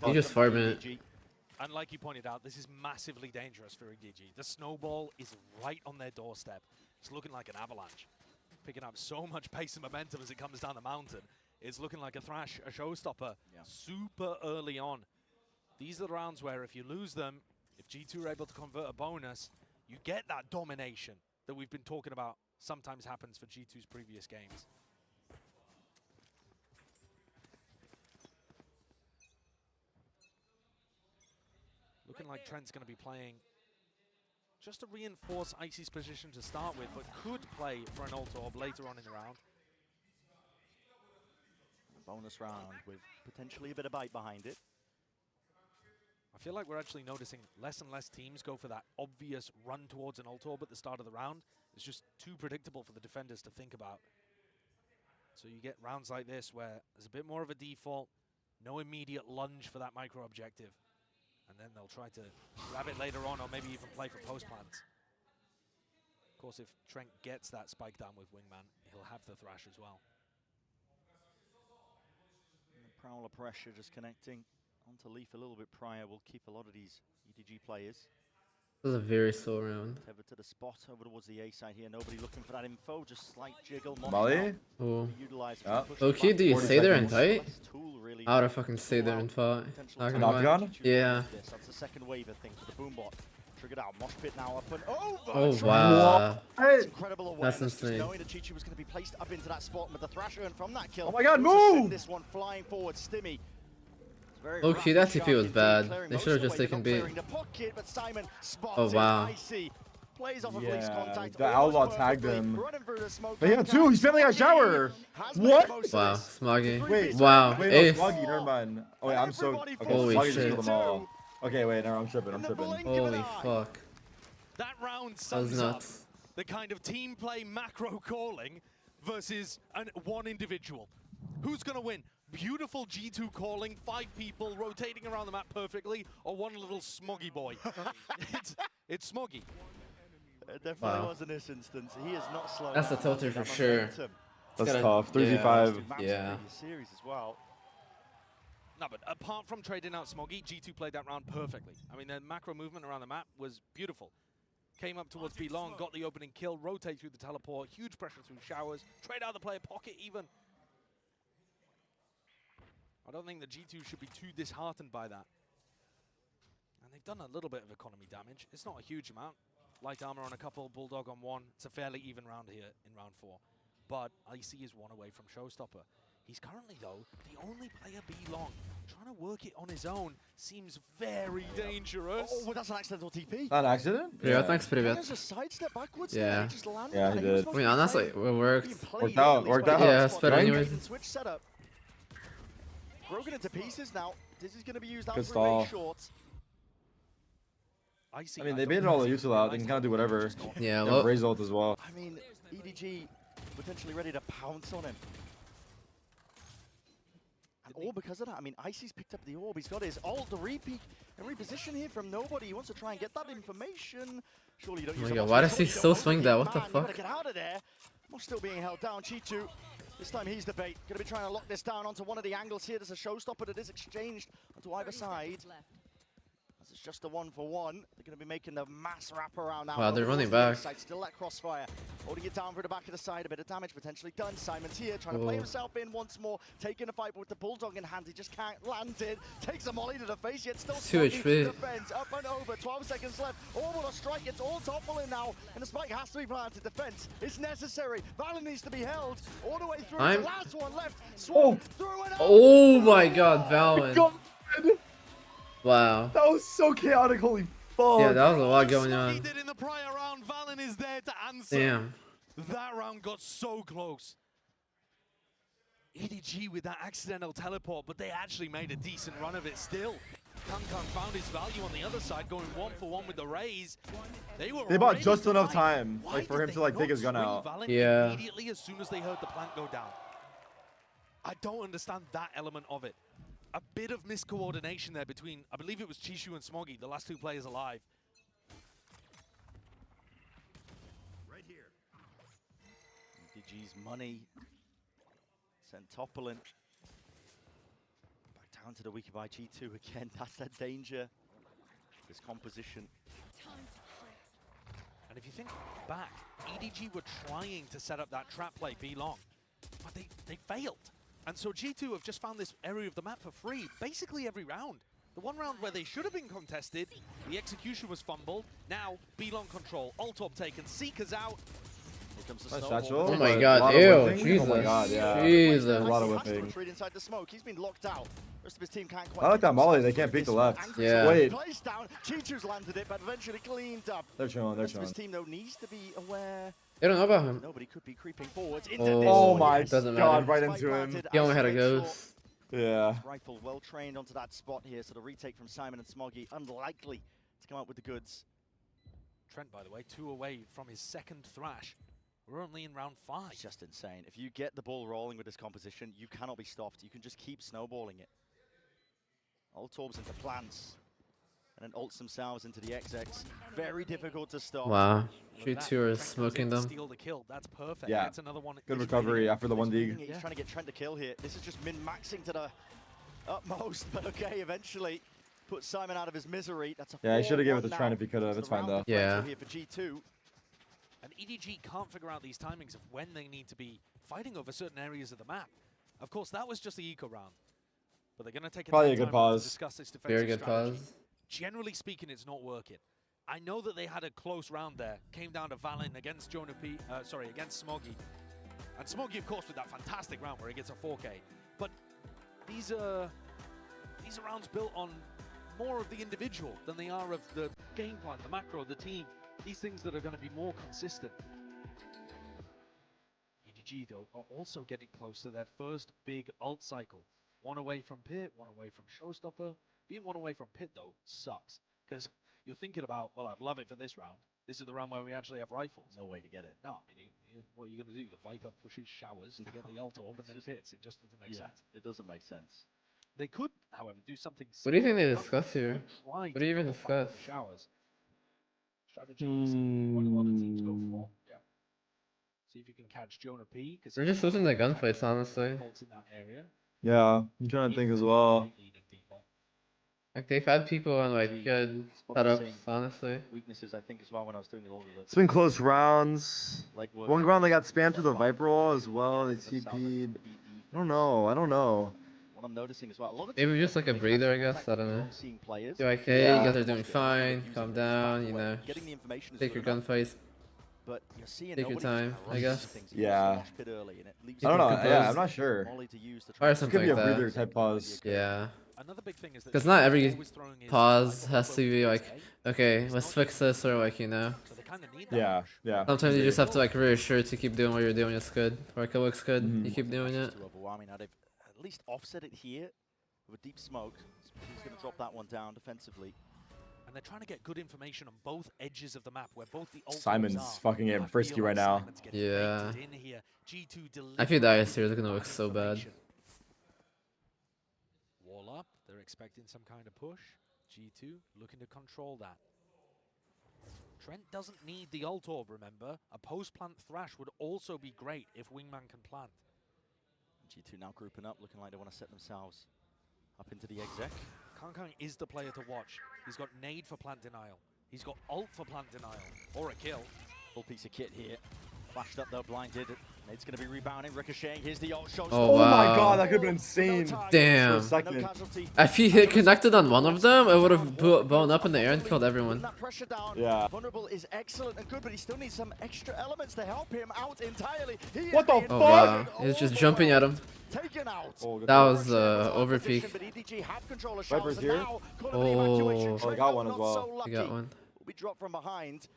He just farming it. And like you pointed out, this is massively dangerous for EDG. The snowball is right on their doorstep. It's looking like an avalanche. Picking up so much pace and momentum as it comes down the mountain. It's looking like a thrash, a showstopper, super early on. These are the rounds where if you lose them, if G2 are able to convert a bonus, you get that domination that we've been talking about sometimes happens for G2's previous games. Looking like Trent's going to be playing just to reinforce Icy's position to start with, but could play for an ult orb later on in the round. A bonus round with potentially a bit of bite behind it. I feel like we're actually noticing less and less teams go for that obvious run towards an ult orb at the start of the round. It's just too predictable for the defenders to think about. So you get rounds like this where there's a bit more of a default, no immediate lunge for that micro objective. And then they'll try to grab it later on or maybe even play for post plants. Of course, if Trent gets that spike down with Wingman, he'll have the thrash as well. And the Prowler pressure just connecting onto Leaf a little bit prior will keep a lot of these EDG players. This is a very slow round. Tethered to the spot over towards the A side here. Nobody looking for that info. Just slight jiggle. Molly? Oh. Yeah. Okay, do you stay there and fight? Really I would have fucking stayed there and fought. Octagon? Yeah. That's the second wave of things for the boombot. Triggered out. Mosh pit now up and over. Oh wow. That's incredible awareness. That's insane. Knowing that Chichi was going to be placed up into that spot with the Thrasher and from that kill. Oh my god, move! This one flying forward, Stimmy. Okay, that TP was bad. They should have just taken B. Oh wow. Yeah, the Outlaw tagged him. But yeah, too, he's failing a shower! What? Wow, Smoggy. Wait, wow, wait, Ace. no, Smoggy, never mind. Oh wait, I'm so... Okay, Holy Smoggy just shit. killed them all. Okay, wait, no, I'm tripping. Holy fuck. That round That was sums up nuts. the kind of team play macro calling versus one individual. Who's going to win? Beautiful G2 calling, 5 people rotating around the map perfectly, or one little smoggy boy? it's smoggy. It definitely was in this instance. He is not slow. That's a tilter for sure. That's tough. 3v5. Yeah. Series as well. No, but apart from trading out smoggy, G2 played that round perfectly. I mean, the macro movement around the map was beautiful. Came up towards B long, got the opening kill, rotate through the teleport, huge pressure through showers, trade out the player pocket even. I don't think the G2 should be too disheartened by that. And they've done a little bit of economy damage. It's not a huge amount. Light armor on a couple, Bulldog on one. It's a fairly even round here in round 4. But Icy is one away from Showstopper. He's currently, though, the only player B long. Trying to work it on his own seems very dangerous. Oh, that's an accidental TP. Not an accident? Привет, thanks, привет. Just sidestep backwards. Yeah. Yeah, he did. I mean, honestly, it worked. Worked out, worked out. Yeah, it's better Right? anyways. Switch setup. Broken into pieces now. This is going to be used out Good for stall. short. Icy, I mean, they don't baited all the think util out. They can kind of do whatever. Yeah, They well, have Raze ult as well. I mean, EDG potentially ready to pounce on him. And all because of that. I mean, Icy's picked up the orb. He's got his ult, the repeat, and reposition here from nobody. He wants to try and get that information. Surely you don't use my a God, lot why of does he support, you still don't swing want that? to What the keep man, you fuck? gotta get out of there. We're still being held down. Chi2, this time he's the bait. Gonna be trying to lock this down onto one of the angles here. There's a showstopper that is exchanged onto either side. As it's just a 1-for-1. They're going to be making the mass wrap around now. Wow, they're Over running towards the back. inside, still that crossfire. Holding it down for the back of the side. A bit of damage potentially done. Simon's here, trying to play Whoa. himself in once more. Taking a fight with the Bulldog in hand. He just can't land it. Takes a molly to the face, yet still 2 Smoggy HP. defends. Up and over. 12 seconds left. All but a strike. It's all toppling now. And the spike has to be planted. Defense is necessary. Valen needs to be held all the way through. The last one left. Swung through and Oh my God, Valen. God, Wow. that was so chaotic. Holy fuck. Yeah, that was a lot going Smoggy on. did in the prior round. Valen is there to answer. Damn. That round got so close. EDG with that accidental teleport, but they actually made a decent run of it still. Kankan found his value on the other side, going 1-for-1 with the Raze. They bought ready just to enough fight. time, Why like, for did him to, they like, not take his gun swing out. Valen Yeah. immediately as soon as they heard the plant go down? I don't understand that element of it. A bit of miscoordination there between, I believe it was Chishu and Smoggy, the last 2 players alive. EDG's money. Sent toppling. Back down to the weaker by G2 again. That's that danger. This composition. And if you think back, EDG were trying to set up that trap play B long, but they failed. And so G2 have just found this area of the map for free, basically every round. The one round where they should have been contested, the execution was fumbled. Now, B long control, ult up taken, Seeker's out. Here comes the Nice snowball. satchel. Oh my A God, lot of ew, whipping. Jesus. Oh my God, yeah. Jesus. A lot of He has to whipping. retreat inside the smoke. He's been locked out. Rest of his team can't quite. I like that get molly, themselves they can't through peek the this. left. Angry Yeah. Zone Wait. plays down. Chi2's landed it, but eventually cleaned up. They're chilling, they're Rest of his chilling. team though needs to be aware. They don't know about him. Nobody could be creeping forwards into Oh, this. Oh my Yes. doesn't God, matter. right Spike into him. planted, He only had a Icy makes sure ghost. Yeah. Rifle well trained onto that spot here, so the retake from Simon and Smoggy unlikely to come out with the goods. Trent, by the way, 2 away from his second thrash. We're only in round 5. It's just insane. If you get the ball rolling with this composition, you cannot be stopped. You can just keep snowballing it. Ult orbs into plants, and then ults themselves into the XX. Very difficult to stop. Wow. Look at that. G2 are Trent comes smoking in to them. Steal the kill. That's perfect. Yeah. That's another one. Good He's recovery winning it. after the He's 1 winning dig. it. He's trying to get Trent to kill here. This is just min-maxing to the utmost, but okay, eventually put Simon out of his misery. That's a Yeah, he should have given it 4-1 to Trent now. if he could have. So It's the fine round though. differential Yeah. here for G2. And EDG can't figure out these timings of when they need to be fighting over certain areas of the map. Of course, that was just the eco round. But they're going to take Probably a a good time pause. to discuss this defensive Very good strategy. pause. Generally speaking, it's not working. I know that they had a close round there. Came down to Valen against against Smoggy. And Smoggy, of course, with that fantastic round where he gets a 4K. But these are rounds built on more of the individual than they are of the game plan, the macro, the team. These things that are going to be more consistent. EDG, though, are also getting close to their first big ult cycle. 1 away from Pit, 1 away from Showstopper. Being 1 away from Pit, though, sucks. Because you're thinking about, well, I'd love it for this round. This is the round where we actually have rifles. No way to get it. No, I mean, what are you going to do? The Viper pushes showers to get the ult orb and then hits. It just doesn't make sense. It doesn't make sense. They could, however, do something What do you think they similar. discuss here? Try What do you even to fight discuss? the Showers. Strategies. What do other teams go for? Yeah. See if you can catch Jonah P. Because They're just losing the gunfights, honestly. in that area. Yeah, I'm trying to think as well. Like they've had people on like good setups, honestly. Weaknesses, I think, as well when I was doing the order. It's been close rounds. Like One round they got spammed to the Viper wall as well. They TP'd. I don't know. What I'm noticing as well, a lot of Maybe teams just don't like a really breather, I have guess. I don't know. seeing players. You're like, hey, you Yeah. guys are doing fine. Calm down, you know. Getting the information is Take good your enough, gunfights. but you're seeing Take your nobody time, just I rushes guess. things. Yeah. Mosh pit early, and it leaves I don't know. Compose. Yeah, I'm not sure. Molly to use to Or try and- something Could be a like that. breather type pause. Yeah. Another big thing is that 'Cause not every always throwing his Pause rifle has to be towards like, A. okay, let's fix this, or like, you know. So they kind of need that Yeah, push. yeah. Sometimes you just have to like reassure to keep doing what you're doing. It's good. Or like it looks good. Mhm. You keep doing it. Too overwhelming. Now they've at least offset it here with a deep smoke. He's going to drop that one down defensively. And they're trying to get good information on both edges of the map where both the ultimates Simon's are. fucking getting I frisky feel right like now. Simon's getting Yeah. baited in here. G2 I feel that delivering is here is gonna look that so bad. information. Wall up. They're expecting some kind of push. G2 looking to control that. Trent doesn't need the ult orb, remember. A post-plant thrash would also be great if Wingman can plant. G2 now grouping up, looking like they want to set themselves up into the exec. Kang is the player to watch. He's got nade for plant denial. He's got ult for plant denial. Or a kill. Full piece of kit here. Flashed up though, blinded. Nade's going to be rebounding, ricocheting. Here's the ult. Shows Oh, Oh my wow. god, that could have been insane. Damn. For a second. No casualty. If he hit connected on one of them, it would have blown up in the air and killed everyone. That pressure down. Yeah. Vulnerable is excellent and good, but he still needs some extra elements to help him out entirely. He is What the being fuck? Oh wow, all he's just the jumping way at him. Taken out. Oh, good That play. was over peak. But EDG have control of Viper's shells, here. and now call it the evacuation. Oh. Oh, they got one Not as well. so He lucky. got one. Will be dropped from behind.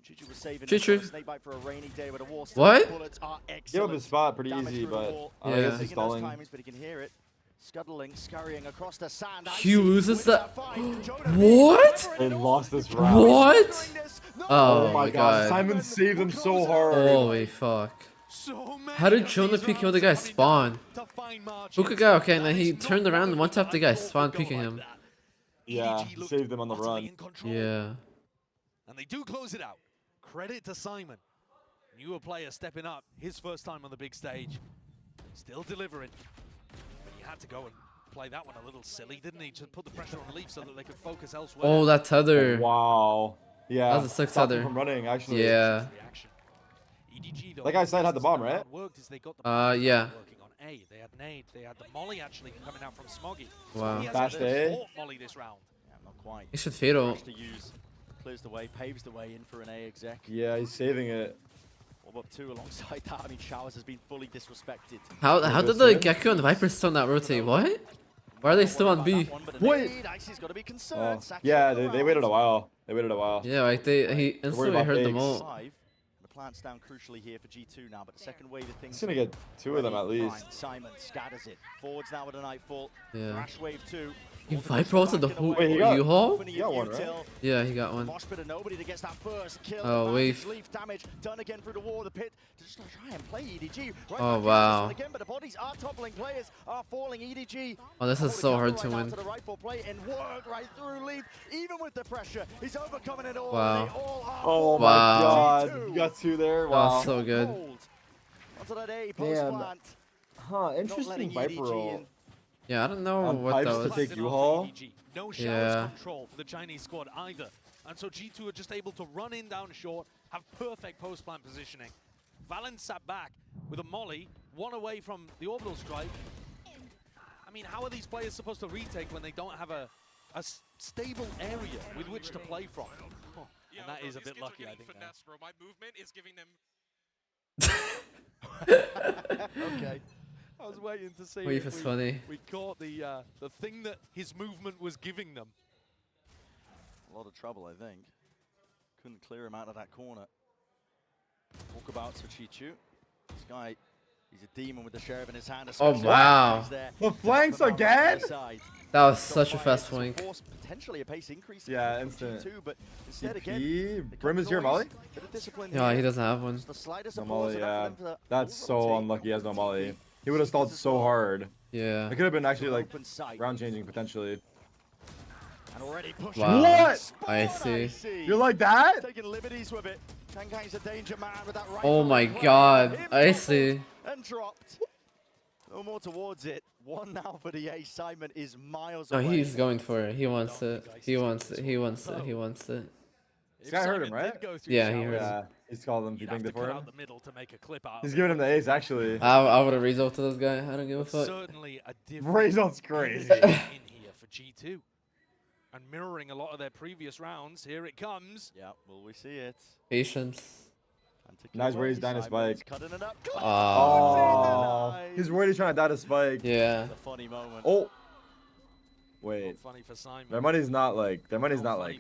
And Chichu was saving Chichu. it. Snake bite for a rainy day with a war. What? Bullets are Give up excellent. his spot pretty Damage easy, through the but wall. I Yeah. guess he's Taking those stalling. timings, but he can hear it. Scuttling, scurrying across the sand. He loses that. Jonah What? They lost this round. What? No. Oh my god. Simon saved them so hard. Holy fuck. So How did many of Jonah these P kill the rounds guy are coming spawn? down to fine margins. Hookah guy, okay, and then he That is turned not around and going one tapped the guy, at all spawn to go peeking like him. that. Yeah, EDG he looked saved them on the utterly run. in control. Yeah. And they do close it out. Credit to Simon. Newer player stepping up, his first time on the big stage. Still delivering. But he had to go and play that one a little silly, didn't he? To put the pressure on Leaf so that they could focus elsewhere. Oh, that tether. Wow. Yeah. That was a sick stopped him tether. from running, actually. Yeah. Reaction. EDG, though, That guy's side had the bomb, right? worked is they got the Yeah. working on A. They had nade, they had the molly actually coming out from Smoggy. Wow. He has Fast a A. fort molly this round. Yeah, not quite. He should fatal. Rush to use. Clears the way, paves the way in for an A exec. Yeah, he's saving it. Orb up 2 alongside that. I mean, Showers has been fully disrespected. How did the Gecko and the Viper still not rotate? What? Why are they still on B? Wait. Icy's got to be Oh, concerned. yeah, they waited a while. They waited a while. Yeah, like he instantly about heard them bigs. all. 5. The plant's down crucially here for G2 now, but the second wave of things. He's gonna get 2 of them at ready. least. Fine. Simon scatters it. Forwards now with a nightfall. Yeah. Crash wave 2. He Viper ulted the whole Wait, he got- U-Haul? Opening He got of one, right? util. Yeah, he got one. Mosh pit of nobody that gets that first kill. Oh, Advantage, wave. Leaf damage done again through the wall of the pit to just try and play EDG. Right Oh, back wow. into this one again, but the bodies are toppling. Players are falling. EDG. Oh, this is so hard to Right out win. To the rightful play and work right through Leaf. Even with the pressure, he's overcoming it all. Wow. And they all are Oh my Wow. god. You got 2 there? That Wow. was so good. Hold. Onto that A post Damn. plant. Huh, Not interesting letting Viper EDG roll. in. Yeah, I don't know On what pipes that to was. take Blasting off U-Haul? EDG. No showers Yeah. control for the Chinese squad either. And so G2 are just able to run in down short, have perfect post-plant positioning. Valen sat back with a molly, one away from the orbital strike. I mean, how are these players supposed to retake when they don't have a stable area with which to play from? Oh, and that is a bit lucky, I think. Finesse, bro. My movement is giving them. Okay. I was waiting to see Weave if is funny. we caught the thing that his movement was giving them. A lot of trouble, I think. Couldn't clear him out of that corner. Walkabouts for Chichu. This guy, he's a demon with the sheriff in his hand. Oh, especially wow. when he's there. The flanks From the again? side. That was Got such a fired fast to flank. force potentially a pace increase. Yeah, from instant. G2, but instead again, TP. they Brim cut is here, noise, Molly? bit of discipline Yeah, he here. doesn't have one. Just the slightest No of Molly, pause yeah. enough for them to That's all so rotate. unlucky he has no TP. Molly. He would have stalled so hard. Yeah. It could have been actually like Open sight. round changing potentially. And already pushing. Wow. What? Spawn I see. IC. You're like that? Taking liberties with it. Kang's a danger man with that right Oh foot my play. god. Him I doubled see. And dropped. No more towards it. One now for the ace. Simon is miles No, away. he's going for it. He wants it. He wants it. He wants it. He wants it. This guy heard him, right? Yeah, he heard him. Yeah, he's called him. He You'd have pinged to it for cut him. out the middle to make a clip out. He's of giving it. him the ace, actually. I would have resolved to this guy. I don't give a fuck. Certainly a different Result's crazy. in here for G2. And mirroring a lot of their previous rounds, here it comes. Yeah, will we see it? Patience. Nice raise down his Simon's spike. cutting it up. Oh, Nice. he's already trying to dot a spike. Yeah. The funny moment. Oh, Not wait. funny for Simon. Their money's not like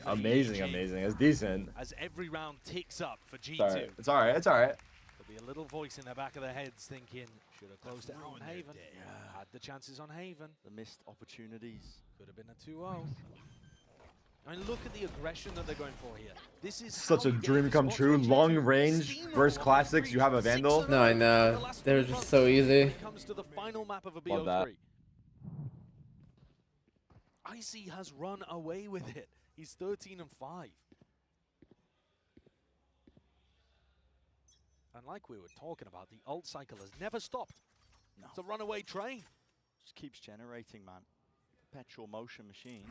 amazing. It's decent. As every round ticks up for G2. It's alright. It's alright. It's alright. There'll be a little voice in the back of their heads thinking, should have closed it out on Haven. Had the chances on Haven. The missed opportunities. Could have been a 2-0. I mean, look at the aggression that they're going for here. This is Such how a you get dream into come spots true. where G2 Long range steamroll versus on classics. the You have a breach. vandal. 6-0 No, I know. in the last They're 3 just months so when easy. it comes to the final map of a Love that. BO3. Icy has run away with it. He's 13-5. And like we were talking about, the ult cycle has never stopped. No. It's a runaway train. Just keeps generating, man. Perpetual motion machine.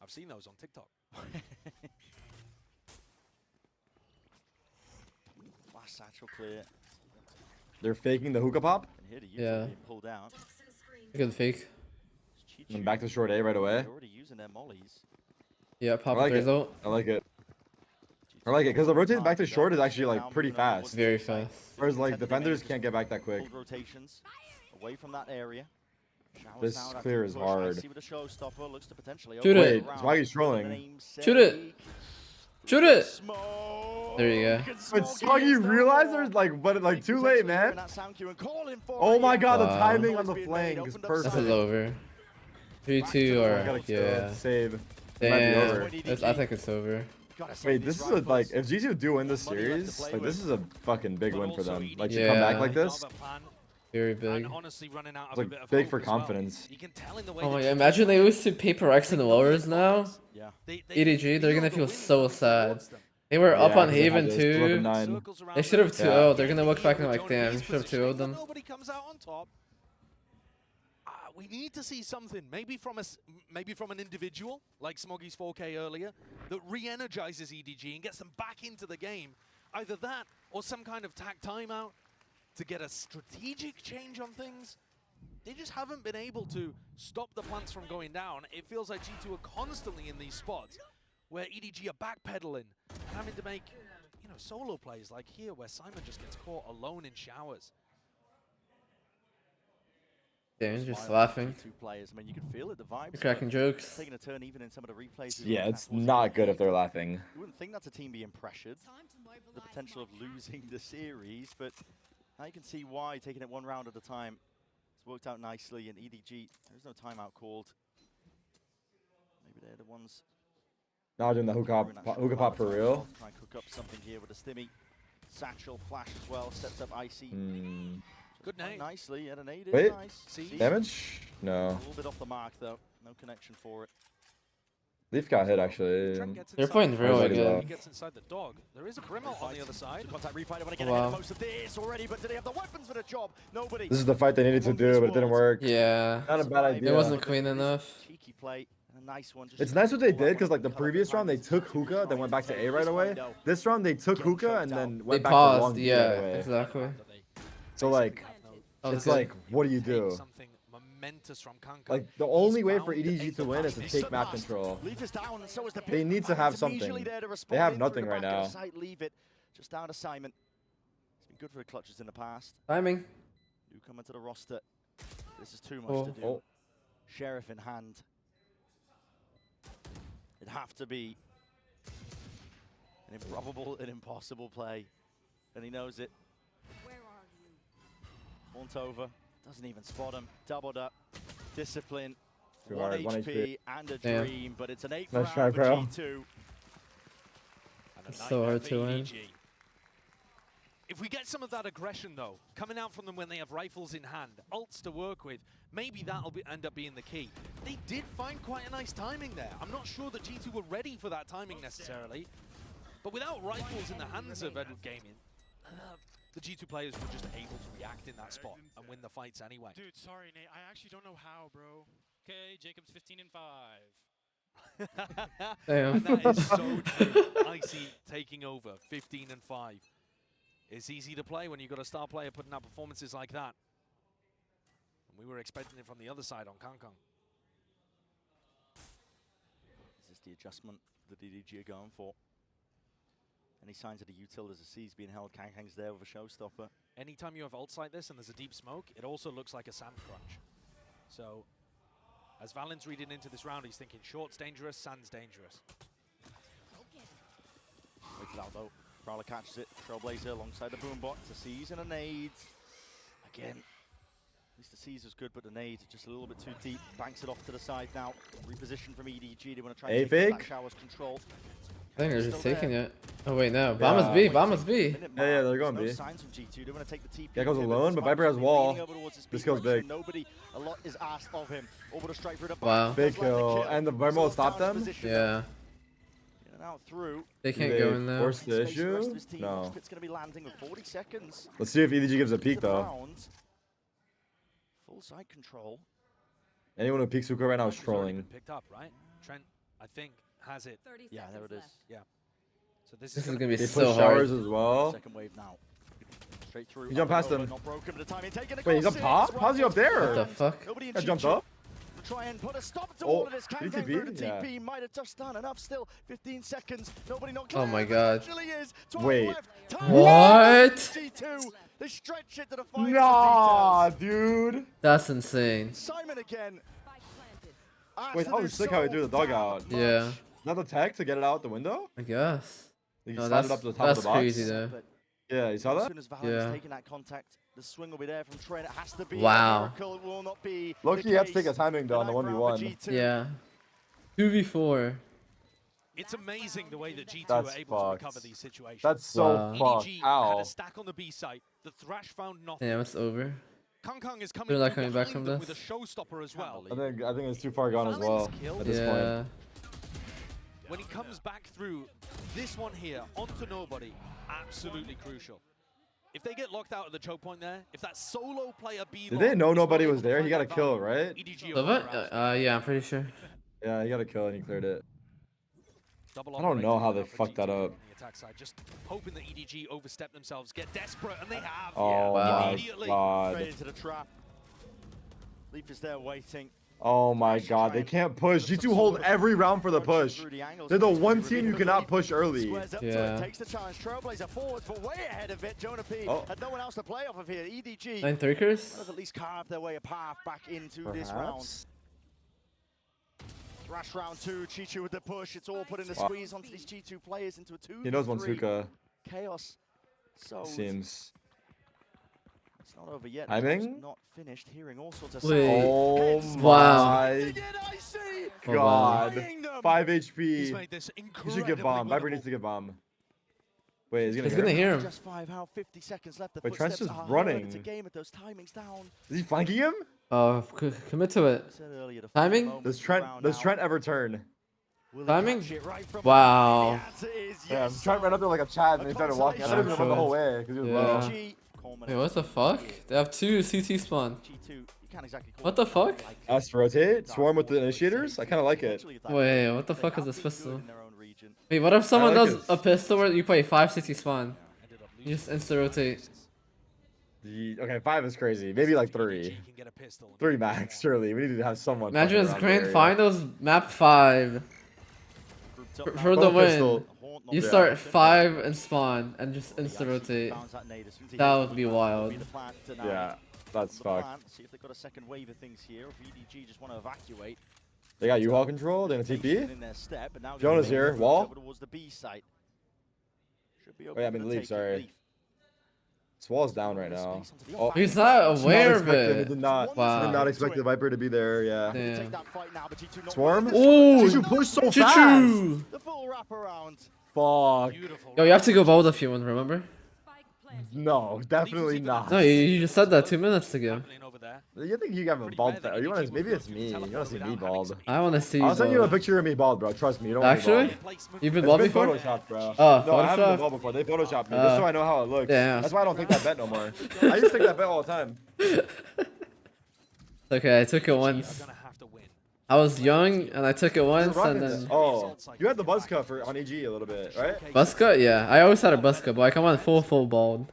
I've seen those on TikTok. Flash satchel clear. They're faking the hookah pop. And here to use Yeah. it being pulled out. Good fake. And back to short A right away. They're already using their mollies. Yeah, pop I like with it. result. I like it. I like it because the rotating back to short is actually like pretty fast. Very fast. Whereas like defenders can't get back that quick. Pulled rotations away from that area. Showers This now, that clear deep is push. hard. Icy with a showstopper, looks to potentially Shoot open it. the round. Swaggy's trolling. The name Shoot it. Seik. Shoot it. Smoke. There you go. And But Smokey is Swaggy the realized one. there's like, but like too Potentially late, hearing man. that sound cue and calling for Oh it. my god, the Wow. timing on the Noise being flank made, is opened up perfect. This is over. 3-2 I or gotta kill it. yeah. Save. It might be over. Damn. I think it's over. Gotta save Wait, these this is a, like rifles. if G2 do win this Money left to series, play like this with. is a fucking big But win for also them. EDG Like to come back Yeah. like this. Very And big. honestly running out It's of a like bit of big hope for as well. confidence. You can tell in the way Oh my that god, G2 imagine they lose to Paper X and the lowers now. Yeah. EDG, they're gonna feel the so wind sad. towards them. They were up Yeah, on 'cause they had Haven this too. 11-9. Circles around They should have them. 2-0. They're gonna look Here back and with like, Johnny damn, B's should have positioning, 2-0'd them. but nobody comes out on top. We need to see something, maybe from an individual like Smoggy's 4K earlier, that re-energizes EDG and gets them back into the game. Either that or some kind of tack timeout to get a strategic change on things. They just haven't been able to stop the plants from going down. It feels like G2 are constantly in these spots where EDG are backpedaling and having to make, you know, solo plays like here where Simon just gets caught alone in showers. Damn, just Smiling laughing. Two players. I mean, you can feel it. The vibes. You're cracking jokes. Taking a turn even in some of the replays. Yeah, it's not good if they're laughing. You wouldn't think that's a team being pressured. The potential of losing the series, but now you can see why taking it one round at a time. It's worked out nicely, and EDG, there's no timeout called. Maybe they're the ones. Not doing the hookah pop for real. Try and cook up something here with a stimmy. Satchel flash as well, sets up Icy. Good Quite name. nicely, and an 8 is Wait. nice. See? Damage? A No. little bit off the mark though, no connection for it. Leaf got hit actually. Trent gets They're inside playing the really dog. good. He gets inside the dog. There is a Brimble on the other side. Contact refight, I want to get Wow. ahead of most of this already, but do they have the weapons for the job? Nobody. This is the fight they needed to do, but it didn't work. Yeah. Not a bad idea. It wasn't clean enough. Cheeky play, and a nice one. Just It's nice what they did because like the previous round they took hookah, then went back to A right away. This round they took hookah and then They went back to long paused, B right yeah, away. exactly. So like That was it's good. like what do you do? Something momentous from Kanka. Like the only way for EDG to win is to take map control. Leaf is down, and so is the They pick. need to have Iman's something. immediately there to They respond have in through nothing the right back of now. the site. Leave it just down to Simon. It's been good for the clutches in the past. Timing. Newcomer to the roster. This is too much Oh. to do. Oh. Sheriff in hand. It'd have to be an improbable and impossible play, and he knows it. Wants over, doesn't even spot him. Doubled up, discipline, Too 1 hard, 1 HP and a Damn. dream, but it's an 8 Nice round try, for bro. G2. And a It's so nightmare hard for to win. EDG. If we get some of that aggression though, coming out from them when they have rifles in hand, ults to work with, maybe that'll end up being the key. They did find quite a nice timing there. I'm not sure that G2 were ready for that timing necessarily, but without rifles in the hands of Edward Gaming, the G2 players were just able to react in that spot and win the fights anyway. Dude, sorry, Nate. I actually don't know how, bro. Okay, Jacob's 15 and 5. Damn. And that is so true. Icy taking over, 15 and 5. It's easy to play when you've got a star player putting out performances like that. And we were expecting it from the other side on Kangkong. Is this the adjustment that EDG are going for? Any signs of the util as the C's being held? Kangkang's there with a showstopper. Anytime you have ults like this and there's a deep smoke, it also looks like a sand crunch. So, as Valen's reading into this round, he's thinking short's dangerous, sand's dangerous. Waited out though. Prowler catches it. Trailblazer alongside the boombox. The C's and a nade. Again, at least the C's was good, but the nade just a little bit too deep. Banks it off to the side now. Reposition from EDG. They want to try and take that shower's control. I think they're just taking it. Oh wait, no. Yeah. Bomb B. Bomb B. Yeah, they're going no B. signs from G2. They want to take the TP. That goes pivot. alone, but Viper has wall. This goes big. Nobody, a lot is asked of him. Over the strike through the Wow. Big kill. And the Viper will stop them? Yeah. In and out through. They can't Do go they in there. force the Space the rest issue? of his team. No. It's going to be landing with 40 seconds. Let's see if EDG gives a to peek the though. round. Full side control. Anyone who peeks Suko right now is It's already trolling. been picked up, right? Trent, I think, has it. Yeah, there it is. So this This is gonna gonna be They so push showers hard. as well. Second wave now. Straight through. He jumped past him. Not broken, but the timing taken Wait, he's up top? How's he up there? What the fuck? Nobody in I jumped G2 up. to try and put a stop to Oh, all of this. did he Kangkang TP? through the TP. Might have just done enough still. 15 seconds. Nobody not clear. Oh my god. Actually is. 12 Wait. left. Time What? G2. They stretch it to the finals. Nah, dude. That's insane. Simon again. Wait, that was sick how he threw the dugout. Yeah. Is that the tech to get it out the window? I guess. He No, slid it that's up to the top of the box. crazy though. But Yeah, you saw as that? soon as Valorant's Yeah. taking that contact, the swing will be there from Trent. It has to be. Wow. A miracle. It will not be. Loki, the you have to case. take a timing though on the ninth round for 1v1. G2. Yeah. 2v4. It's amazing the way that G2 That's are able to fucked. recover these situations. That's so Wow. fucked. EDG had How? a stack on the B site. The Thrash found nothing. Damn, it's over. Kangkang is coming, They're not from coming back behind from them this. with a showstopper as well. I think it's too far gone as well at this point. Yeah. When he comes back through, this one here, onto nobody, absolutely crucial. If they get locked out at the choke point there, if that solo player B Did they know nobody was there? He got a kill, right? EDG Love it? Yeah, I'm pretty sure. Yeah, he got a kill and he cleared it. Double I don't know how they operator fucked for that G2 up. on the attack side, just hoping that EDG overstep themselves, get desperate, and they have. Oh Wow. my Immediately. god. Straight into the trap. Leaf is there waiting. Oh my god, they can't push. G2 hold every round for the push. They're the one team you cannot push early. Squares up to Yeah. it, takes the challenge. Trailblazer forwards, but way ahead of it. Jonah P Oh. had no one else to play off of here. EDG 9 threakers? have at least carved their way a path back into this round. Perhaps. Thrash round 2, Chichu with the push. It's all putting the Wow. squeeze onto these G2 players into a 2. He knows Monsuka, Chaos. So seems. it's not over yet. Timing? It's not finished. Hearing all sorts of Wait. Oh Heads Wow. my Again, Icy! Oh, wow. god. Flying them. 5 He's HP. made this He incredibly should get bomb. Viper winnable. needs to get bomb. Wait, he's gonna He's hear gonna him? hear him. Just 5, how 50 seconds left. The Wait, Trent's footsteps just are running. harder to game with those timings down. Is he flanking him? Oh, commit to it. I said earlier, the Timing? moment Does of the Trent round does now. Trent ever turn? Will he Timing? catch it right from Wow. behind? The answer is Yeah, yes. Trent ran up there like a Chad and he started walking. I thought he was gonna run the whole way because he was Yeah. low. G, Wait, what the fuck? They have 2 CT spawn. G2, you can't exactly call What it the fuck? like Us rotate, swarm with the initiators. I kind of like it. Wait, what the They fuck have is this been pistol? good in their own region. Wait, what if someone like does it. a pistol where you play 5 CT spawn? Ended up You just losing. insta-rotate. Okay, 5 is crazy. Maybe like 3. EDG can get a pistol and 3 get max, one. surely. We need to have someone. Imagine fucking it's around the grand area. finals, map 5. Grouped up For, now. for the Both win, pistol. Haunt not you there. start 5 and spawn and just The Icy insta-rotate. bounds that nade as soon as he That hits would the be plan. wild. Will be the plan tonight. Yeah, that's The fucked. plan, see if they've got a second wave of things here. If EDG just want to evacuate. They got U-Haul control. They're gonna TP. In their step, but now Jonah's gonna make here. the Wall. over towards the B site. Should be yeah, I mean, open to Leaf, take it. sorry. Leaf. This wall's down right now. Space onto the Oh, off He's back. not Did aware of expect him. He it. did not. Wow. Did not expect the Viper to be there. Yeah. Yeah. Take that fight now, but G2 not Swarm? winning this Ooh, fight. Did you push so fast? Choo-choo! The full wrap around. Fuck. Beautiful. Yo, you have to go bold if you want, remember? No, definitely not. No, you just said that 2 minutes ago. Happening over there. You think you got a bald face? You want to? Maybe it's me. You want to see me bald? I want to see I'll send you a bald. picture of me bald, bro. Trust me. You don't want me Actually? bald. You've been It's bald been before? photoshopped, bro. Oh, No, I haven't been Photoshop? bald before. They photoshopped me just so I know how it looks. Yeah. That's why I don't take that bet no more. I used to take that bet all the time. Okay, I took it Are once. gonna have to win. I was young and I took it once and then Oh, you had the buzz cut for on EG a little bit, right? buzz cut. Yeah, I always had a buzz cut, but like I'm on full bald.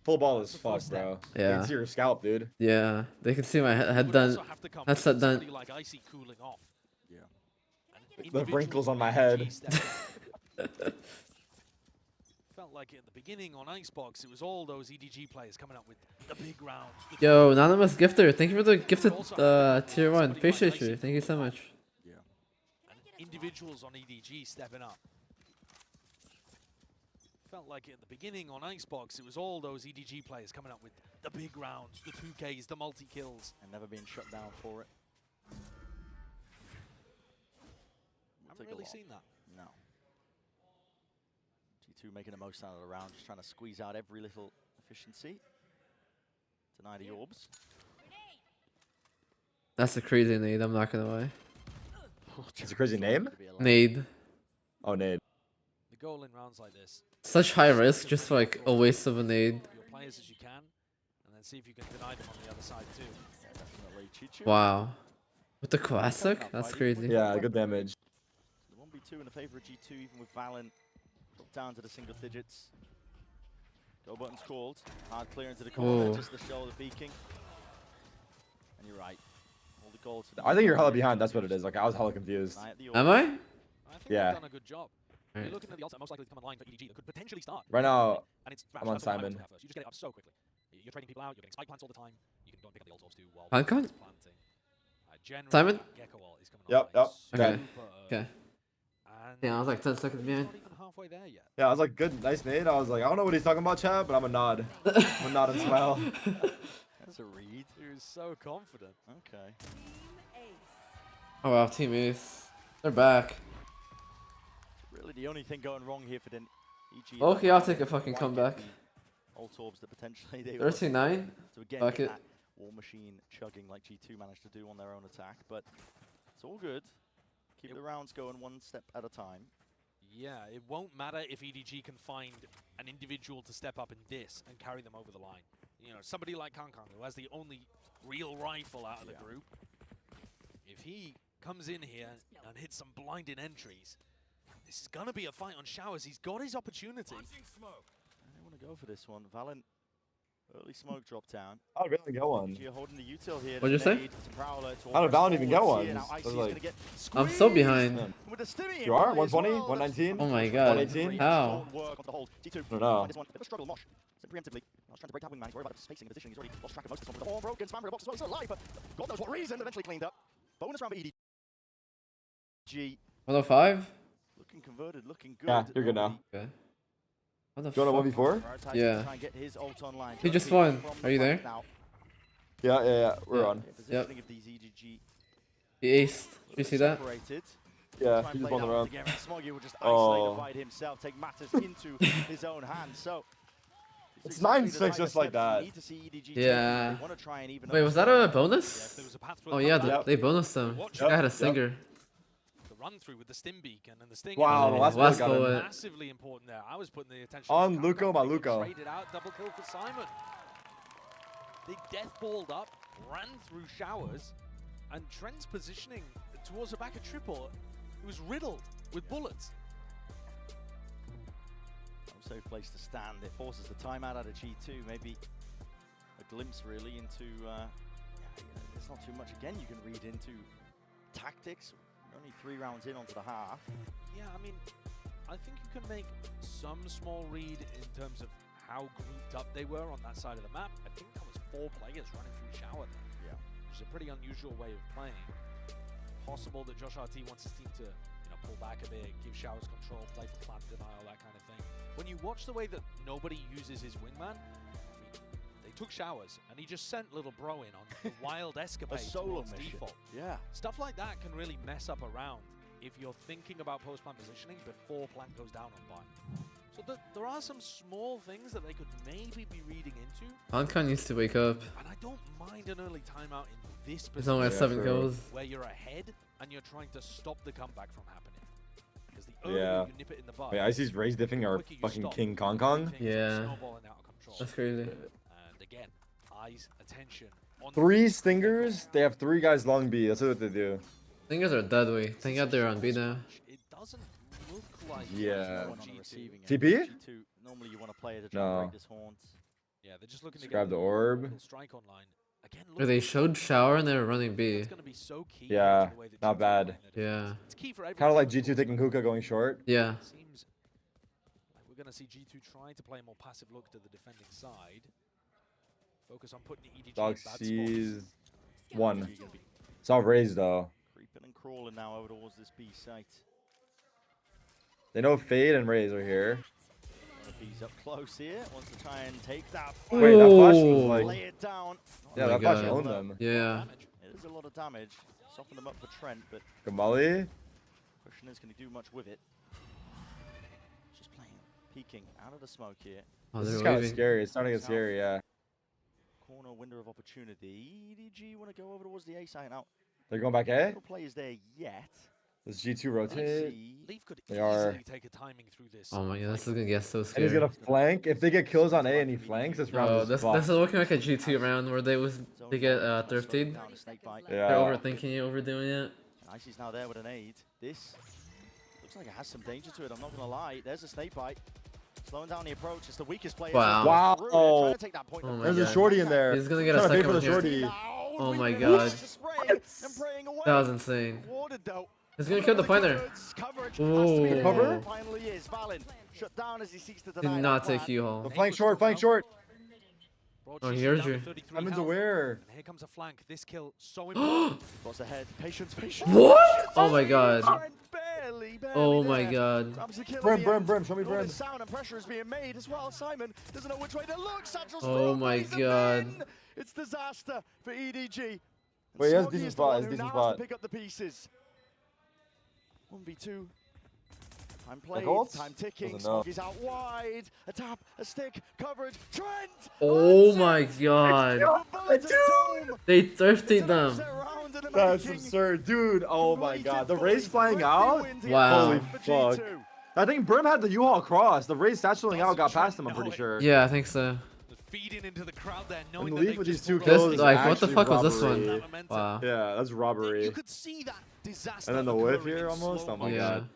Full ball is fucked, bro. You Yeah. can see your scalp, dude. Yeah, they can see my head Would done. also have to come That's with done. somebody like Icy cooling off. Yeah. And The wrinkles on my individuals head. EDG step- Felt like at the beginning on Icebox, it was all those EDG players coming up with the big rounds. the Yo, anonymous gifter, thank you for the gifted tier 1. Appreciate you. Thank you so much. Yeah. and individuals on EDG stepping up. Felt like at the beginning on Icebox, it was all those EDG players coming up with the big rounds, the 2Ks, the multi-kills. And never being shut down for it. Haven't really seen that. No. G2 making the most out of the round, just trying to squeeze out every little efficiency. Deny the orbs. That's a crazy nade, I'm not gonna lie. It's a crazy name. Nade. Oh, Nate. The goal in rounds like this, Such high risk, just for like a waste of a nade. your players as you can, and then see if you can deny them on the other side too. Definitely. Chichu. Wow. With the classic? That's crazy. Yeah, good damage. The 1v2 in the favor of G2, even with Valen dropped down to the single digits. Go button's called. Hard clear into the corner, Whoa. just the shoulder peeking. And you're right. All the goals for the I think you're hella behind. That's what it is. Like I was hella confused. Deny at the Am orb. I? I think Yeah. they've done a good job. Right. You're looking at the ultimate most likely to come online for EDG that could potentially start. Right now, And it's I'm on Simon. You just get it up so quickly. You're trading people out, you're getting spike plants all the time. You can go and pick up the ult orbs too while Plant con? it's planting. Generally, Simon? that Gecko ult is coming Yep, online yep, okay. super early. Okay. And Yeah, I was like 10 seconds behind. not even halfway there yet. yeah, I was like, good, nice nade. I was like, I don't know what he's talking about, chat, but I'm a nod. I'm a nod and smile. That's a read. He was so confident. Okay. Oh wow, Team Ace. They're back. Really the only thing going wrong here for the EG. Okay, I'll take a fucking Why comeback. get the ult orbs that potentially they were 13-9? So again, Fuck get it. that War Machine chugging like G2 managed to do on their own attack, but it's all good. Keep the rounds going one step at a time. Yeah, it won't matter if EDG can find an individual to step up in this and carry them over the line. You know, somebody like Kankang, who has the only real rifle out of the group, if he comes in here and hits some blinding entries, this is going to be a fight on showers. He's got his opportunity. I want to go for this one. Valen, early smoke drop down. I really go on. You're holding the util here. What'd you say? How did Valen even get one? Now I Icy's was gonna like- get I'm so squeezed behind. with a stimmy You are? in play as 120? well. 119? Oh my god. 118? How? Don't work on the hold. G2 don't know. find this one. Bit of a struggle, Mosh. So preemptively. I was trying to break that wingman. He's worried about the spacing and positioning. He's already lost track of most of this one. With the horn broken, spam the box as well. He's still alive, but God knows what reason. Eventually cleaned up. Bonus round for EDG. 105? Looking converted, looking good. Yeah, you're good now. Okay. What the Do you want a fuck? 1v4? Prioritizing Yeah. to try and get his ult online. He just Trying to won. beat from Are you the there? front now. Yeah. We're Yeah. on. Okay, positioning of these EDG. He aced. Did you see that? Separated. Yeah, Try he and just play won the that round. together. Smoggy will just Oh. isolate the fight himself, take matters into his own hands. So It's exactly 9-6 the type of just like steps you that. need to see EDG take. Yeah. They wanna try and even Wait, up was the that a score. Yeah, if there bonus? was a path to a Oh yeah, comeback, they bonused him. Watch This guy had a Yep. singer. the run through with the stim beacon and the sting. Wow, Yeah, the last last bullet got him. bullet. Massively important there. I was putting the attention On to Luco, Kankang, my but he Luco. Traded out, double kill for Simon. They death balled up, ran through showers, and Trent's positioning towards the back of triple. It was riddled with bullets. Safe place to stand. It forces the timeout out of G2. Maybe a glimpse really into. There's not too much again you can read into tactics. We're only 3 rounds in onto the half. Yeah, I mean, I think you can make some small read in terms of how grouped up they were on that side of the map. I think that was 4 players running through shower there. Yeah. Which is a pretty unusual way of playing. Possible that Josh RT wants his team to, pull back a bit, give showers control, play for plant denial, that kind of thing. When you watch the way that nobody uses his wingman, they took showers and he just sent little bro in on the wild A escapade solo towards mission. default. Yeah. Stuff like that can really mess up a round if you're thinking about post-plant positioning before plant goes down on buy. So So there are some small things that they could maybe be reading into. Handcam needs to wake up. And I don't mind an early timeout in this He's only at position 7 kills. where you're ahead and you're trying to stop the comeback from happening. Because the earlier you nip it in the bud, Wait, Icy's raise diffing our fucking King Kong Kong? Yeah. snowballing out of control. That's crazy. And again, eyes, attention. On 3 stingers. They have 3 guys long B. That's what they do. Stingers are dead weight. Thank God they're on B now. It doesn't look like Yeah. No one on the receiving end. TP? G2, normally you want to play to try No. and break this haunt. Yeah, they're just looking to Just grab get the orb. local strike online. Again, Or they showed shower and they were running B. It's gonna be so key Yeah, to the way that not G2 bad. are playing their Yeah. defense. It's key for every Kind of like team, G2 taking Hookah going short. Yeah. Seems like we're gonna see G2 trying to play a more passive look to the defending side. Focus on putting the EDG Dog in bad sees spots. 1. You're gonna be It's all raised though. creeping and crawling now over towards this B site. They know Fade and Raise are here. B's up close here. Wants to try and take that. Wait, that flash was Ooh. like. Lay it down. Yeah, my that flash God. owned them. Yeah. It is a lot of damage. Soften them up for Trent, but Gamali. question is, can he do much with it? Just playing, peeking out of the smoke here. Oh, This is they're kind of waving. scary. It's starting to get scary, yeah. Corner window of opportunity. EDG want to go over towards the A site now. They're going back A? No players there yet. Does G2 Let's rotate? see. Leaf could They easily are. take a timing through this. Oh my God, this is gonna get so And he's scary. gonna flank. If they get kills on A and he flanks, this round Oh, is this fucked. is looking like a G2 round where they get thrifted. Down a snake bite. Yeah. They're overthinking it, overdoing it. Icy's now there with an aid. This looks like it has some danger to it. I'm not gonna lie. There's a snake bite. Slowing down the approach. It's the weakest player. Wow. Wow. Trying to take that point. Oh my There's a God. shorty in there. He's gonna get a Trying to pay second for the one here. shorty. Oh my God. That was insane. Warded though. He's gonna kill the pointer. Coverage Ooh. has to be there. Cover? Finally is. Valen shut down as he seeks to Did deny not that take plan. U-haul. The flank short, flank short. Oh, he heard you. Simon's aware. And here comes a flank. This kill so important. What's ahead? Patience, patience. What? Oh my God. Barely Oh my there. God. Grabs the kill at Brim, the Brim, end. Brim. Show me All Brim. this sound and pressure is being made as well. Simon doesn't know which way to look. Satchel's Oh thrown, my plays them God. in. It's disaster for EDG. And Wait, he has a Smoggy decent is the spot, one has a who decent now has to spot. pick up the pieces. 1v2. Time played, ults? time ticking. Doesn't know. Smoggy's out wide. A tap, a stick, coverage. Trent! Oh That's my it. God. Bullet to the dome. They It's thrifted an them. upset round in the That's making. absurd, dude. Oh my Completed God. The fully. Raze flying Thrifty out. wins the Wow. Holy outcome for fuck. G2. I think Brim had the U-Haul cross. The Raze satcheling out got past him, I'm pretty sure. Yeah, I think so. Feeding into the crowd there, And knowing the that leaf they've with just these 2 pulled This, kills is like, what the actually fuck was this robbery. one? that momentum. Wow. Yeah, that's robbery. You could see that disaster. And then the whiff occurring here in almost? slow Oh my Yeah. God.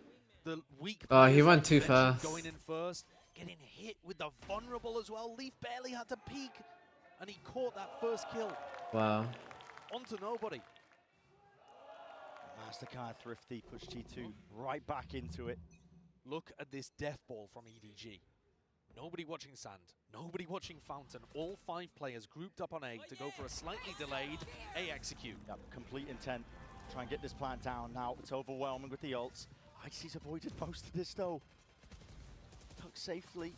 The weak Oh, he players went like too Benji fast. Going in first, getting hit with the vulnerable as well. Leaf barely had to peek, and he caught that first kill. Wow. Onto nobody. Mastercard Thrifty pushed G2 right back into it. Look at this death ball from EDG. Nobody watching Sand, nobody watching Fountain. All 5 players grouped up on A to go for a slightly delayed A execute. Yep, complete intent. Try and get this plant down now. It's overwhelming with the ults. Icy's avoided most of this though. Tucked safely.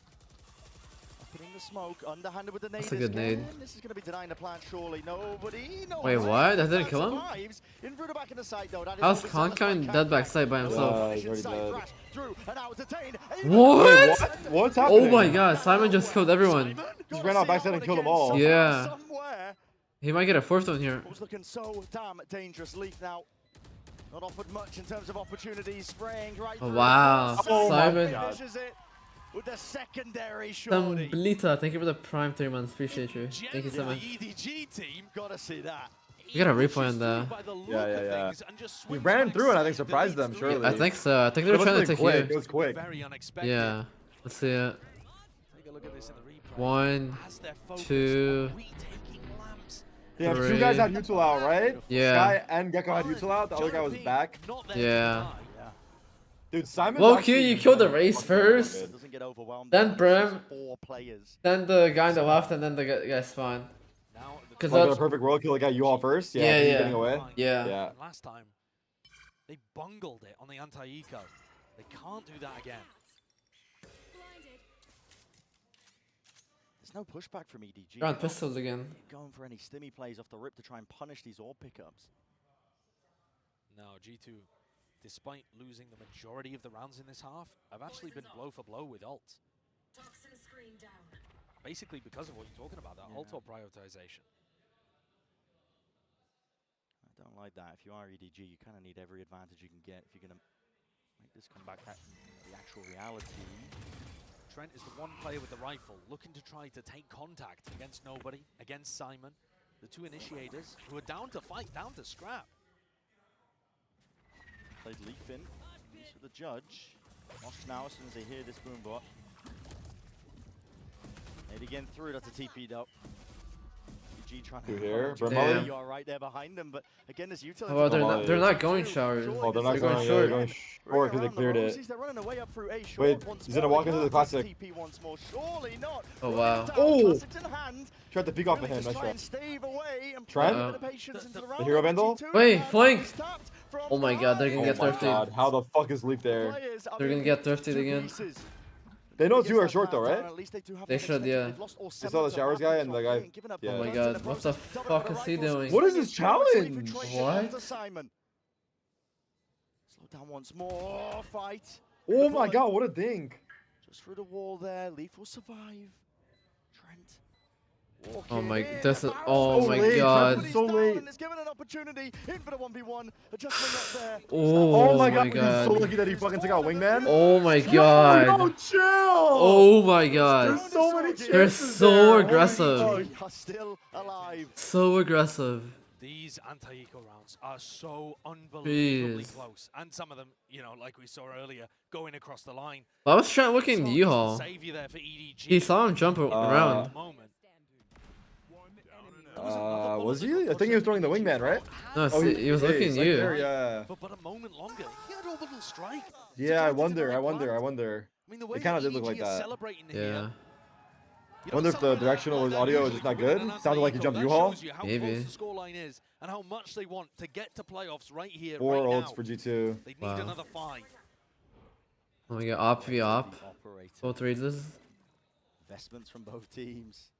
Up in the smoke, underhanded with the nade. That's a good nade. This is going to be denying the plant surely. Nobody. No Wait, way. what? That didn't Plant kill him? survives. Invruder back in the site though. That is How's what we saw in the Conkan front dead camp. backside by himself? he's already dead. Thrash through, and now it's attained. What? Wait, what? What's happening? Oh my God, Simon just killed everyone. Just ran out backside and killed them all. Yeah. Somewhere. He might get a 4th one here. It was looking so damn dangerous. Leaf now not offered much in terms of opportunities. Spraying right Oh, through. wow. Oh my Simon. God. Finishes it with the secondary shorty. Blita, thank you for the prime 3 months. Appreciate you. Thank you so much. The EDG team Gotta see that. You got a replay on that. by the look Yeah, of yeah. things and just He swings ran back through it, I think side, surprised deletes them, three. surely. I think so. I think they were It was trying to pretty take quick. you. It was quick. Very unexpected. Yeah. Let's see it. Take a look at this in the replay. 1, As their focus 2. on retaking lamps. Yeah, 2 Three. guys had util out, right? Yeah. Sky and Gecko had util out. The other guy was back. Not there Yeah. to deny. Dude, Simon. Low key, you killed the race first. Doesn't get overwhelmed. Then There's Brim. 4 players. Then the guy on the left, and then the guy spawn. Now the Because Like a that's perfect world kill, got you all first. Yeah, Yeah, he's yeah. getting away. yeah. Yeah. And last time, they bungled it on the anti-eco. They can't do that again. There's no pushback from EDG. They're on pistols again. Going for any stimmy plays off the rip to try and punish these orb pickups. No, G2, despite losing the majority of the rounds in this half, have actually been blow for blow with ults. Basically because of what you're talking about, that auto prioritization. I don't like that. If you are EDG, you kind of need every advantage you can get if you're going to make this comeback the actual reality. Trent is the one player with the rifle, looking to try to take contact against nobody, against Simon. The two initiators who are down to fight, down to scrap. Played Leaf in. This for the judge. Watch now as soon as they hear this boom bot. Made again through, that's a TP up. EDG trying to here, Damn. you are right there behind them, but again as utility. Oh, they're not going showers. Oh, they're not going going short. short. They're going short because they cleared it. They're running away up through A short. Wait, once he's gonna more. walk into the classic. TP once more. Surely not. Oh, wow. Oh! Classics in hand. Tried to peek off of Really him. just Nice try try. and stave away and Trent? play a bit of patience into the round. hero vandal? G2 Wait, now flank! is tapped from Oh my god, they're gonna Oh get my thrifty. god, how the fuck is Leaf there? Players are They're gonna being get ripped thrifted to again. pieces. They know Biggest two are that short though, man right? down, at least they do have They one should, extended. yeah. They've lost all They saw seven the to showers half guy the and the top guy- lane, giving up yeah. Oh my burns in god, the what the process. Double fuck up is the he rifles. doing? What is this challenge? What? Simon. Slow down once more. Fight. Oh my god, what a dink. Just through the wall there. Leaf will survive. Trent. Oh my- walking in, this is- Barrow oh so my late, god. but he's So down late. and is given an opportunity in for the 1v1. Adjustment up there. Oh my my god, he's so god. lucky that he fucking took out Wingman. Oh my No, god. chill! Oh my god. There's so many chances They're so there. Holy aggressive. fuck. Are still alive. So aggressive. These anti-eco rounds are so unbelievably Jeez. close. And some of them, you know, like we saw earlier, going across the line. I was trying looking Scott is the U-Haul. savior there for EDG. He saw him jump around. Moment. Was he? I think he was throwing the Wingman, right? No, Oh, see, he was looking he's at like you. there, yeah. But a moment longer, he had orbital strike. Yeah, I Subjected to wonder, the I red wonder, flag. I wonder. I mean, the way It kinda that did look like EDG is that. celebrating Yeah. here. You I wonder if the celebrate directional like that audio is usually just not to win good. an Sounded like he anti-eco. jumped That U-Haul. shows you how Maybe. close the scoreline is and how much they want to get to playoffs right here, 4 right ults now. for G2. They need Wow. another 5. Oh my god, op v op. The operator. Both raises. Investments from both teams.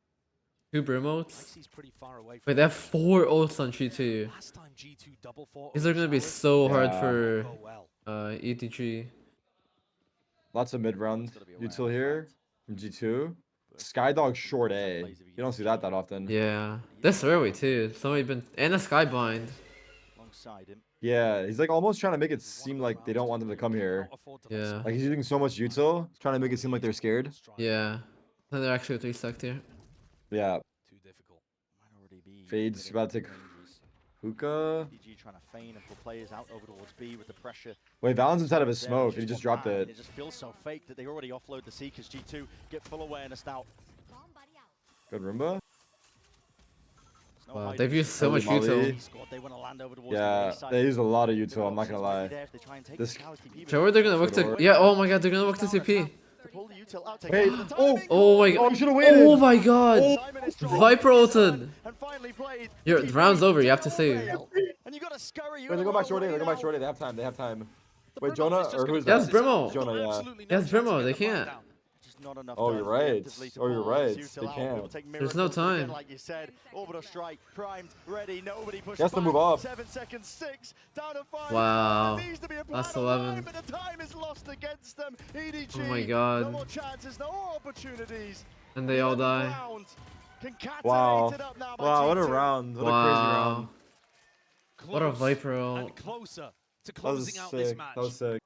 2 Brimotes. Lexie's pretty far away from Wait, they have 4 ults on G2. last time G2 double fought These are gonna be overshadowed. so hard Yeah. for Go well. EDG. Lots of mid-round It's gotta be a util round here fight. from G2. Skydog short A. You don't see that often. Yeah. This early too. Somebody been and a skyblind. Alongside him. Yeah, he's like almost trying to make it seem like they don't want them to come here. Yeah. Like he's using so much util, trying to make it seem like they're scared. Yeah. And they're actually 3 stacked here. Yeah, Too difficult. Might already be Fade's getting about to take ranges. hookah. EDG trying to feign and pull players out over towards B with the pressure. Wait, Valen's inside of his there, smoke it's and he just one dropped man, it. It just feels so fake that they already offload the Seekers. G2 get full awareness now. Good Roomba. There's no Wow, hiding they've used so Holy much moly. util. Squad, they want to land over towards the Yeah, A side. they use a lot of Good util, I'm not options gonna might be lie. there if they try and take This- the tower TP, but Sure, they're gonna look to. Yeah, oh my god, they're gonna look to TP. to pull the util out, take Wait, over the oh, timing. Oh my Oh, god. you should have waited! Oh my god. Simon is trying Viper to ulted. and finally played. Your TP round's over, you have to no save. avail. And you got to scurry. You Wait, they gotta go back run short A, away they go back now. short A, they have time, they have time. The Wait, Brimo Jonah, is just or gonna who's do that? this. That's Brimo. There's Jonah, yeah. absolutely That's chance Brimo, to they get the can't. down. Just not enough Oh, time you're right. preemptively to Oh, you're pull right. this util They out. can't. We will take There's no miracles, but again, time. Like you said, orbital strike, primed, ready, nobody pushes He has to back. move up. 7 seconds, 6, down to 5. Wow. There needs to be a That's plan of 11. nine, but the time is lost against them. EDG, Oh my no god. more chances, no more opportunities. And they all 11th die. round. Concatenated Wow. up now by Wow, what a G2. round. What a crazy Wow. round. What a Close Viper ult. and closer to That was closing out this sick. match. That was sick.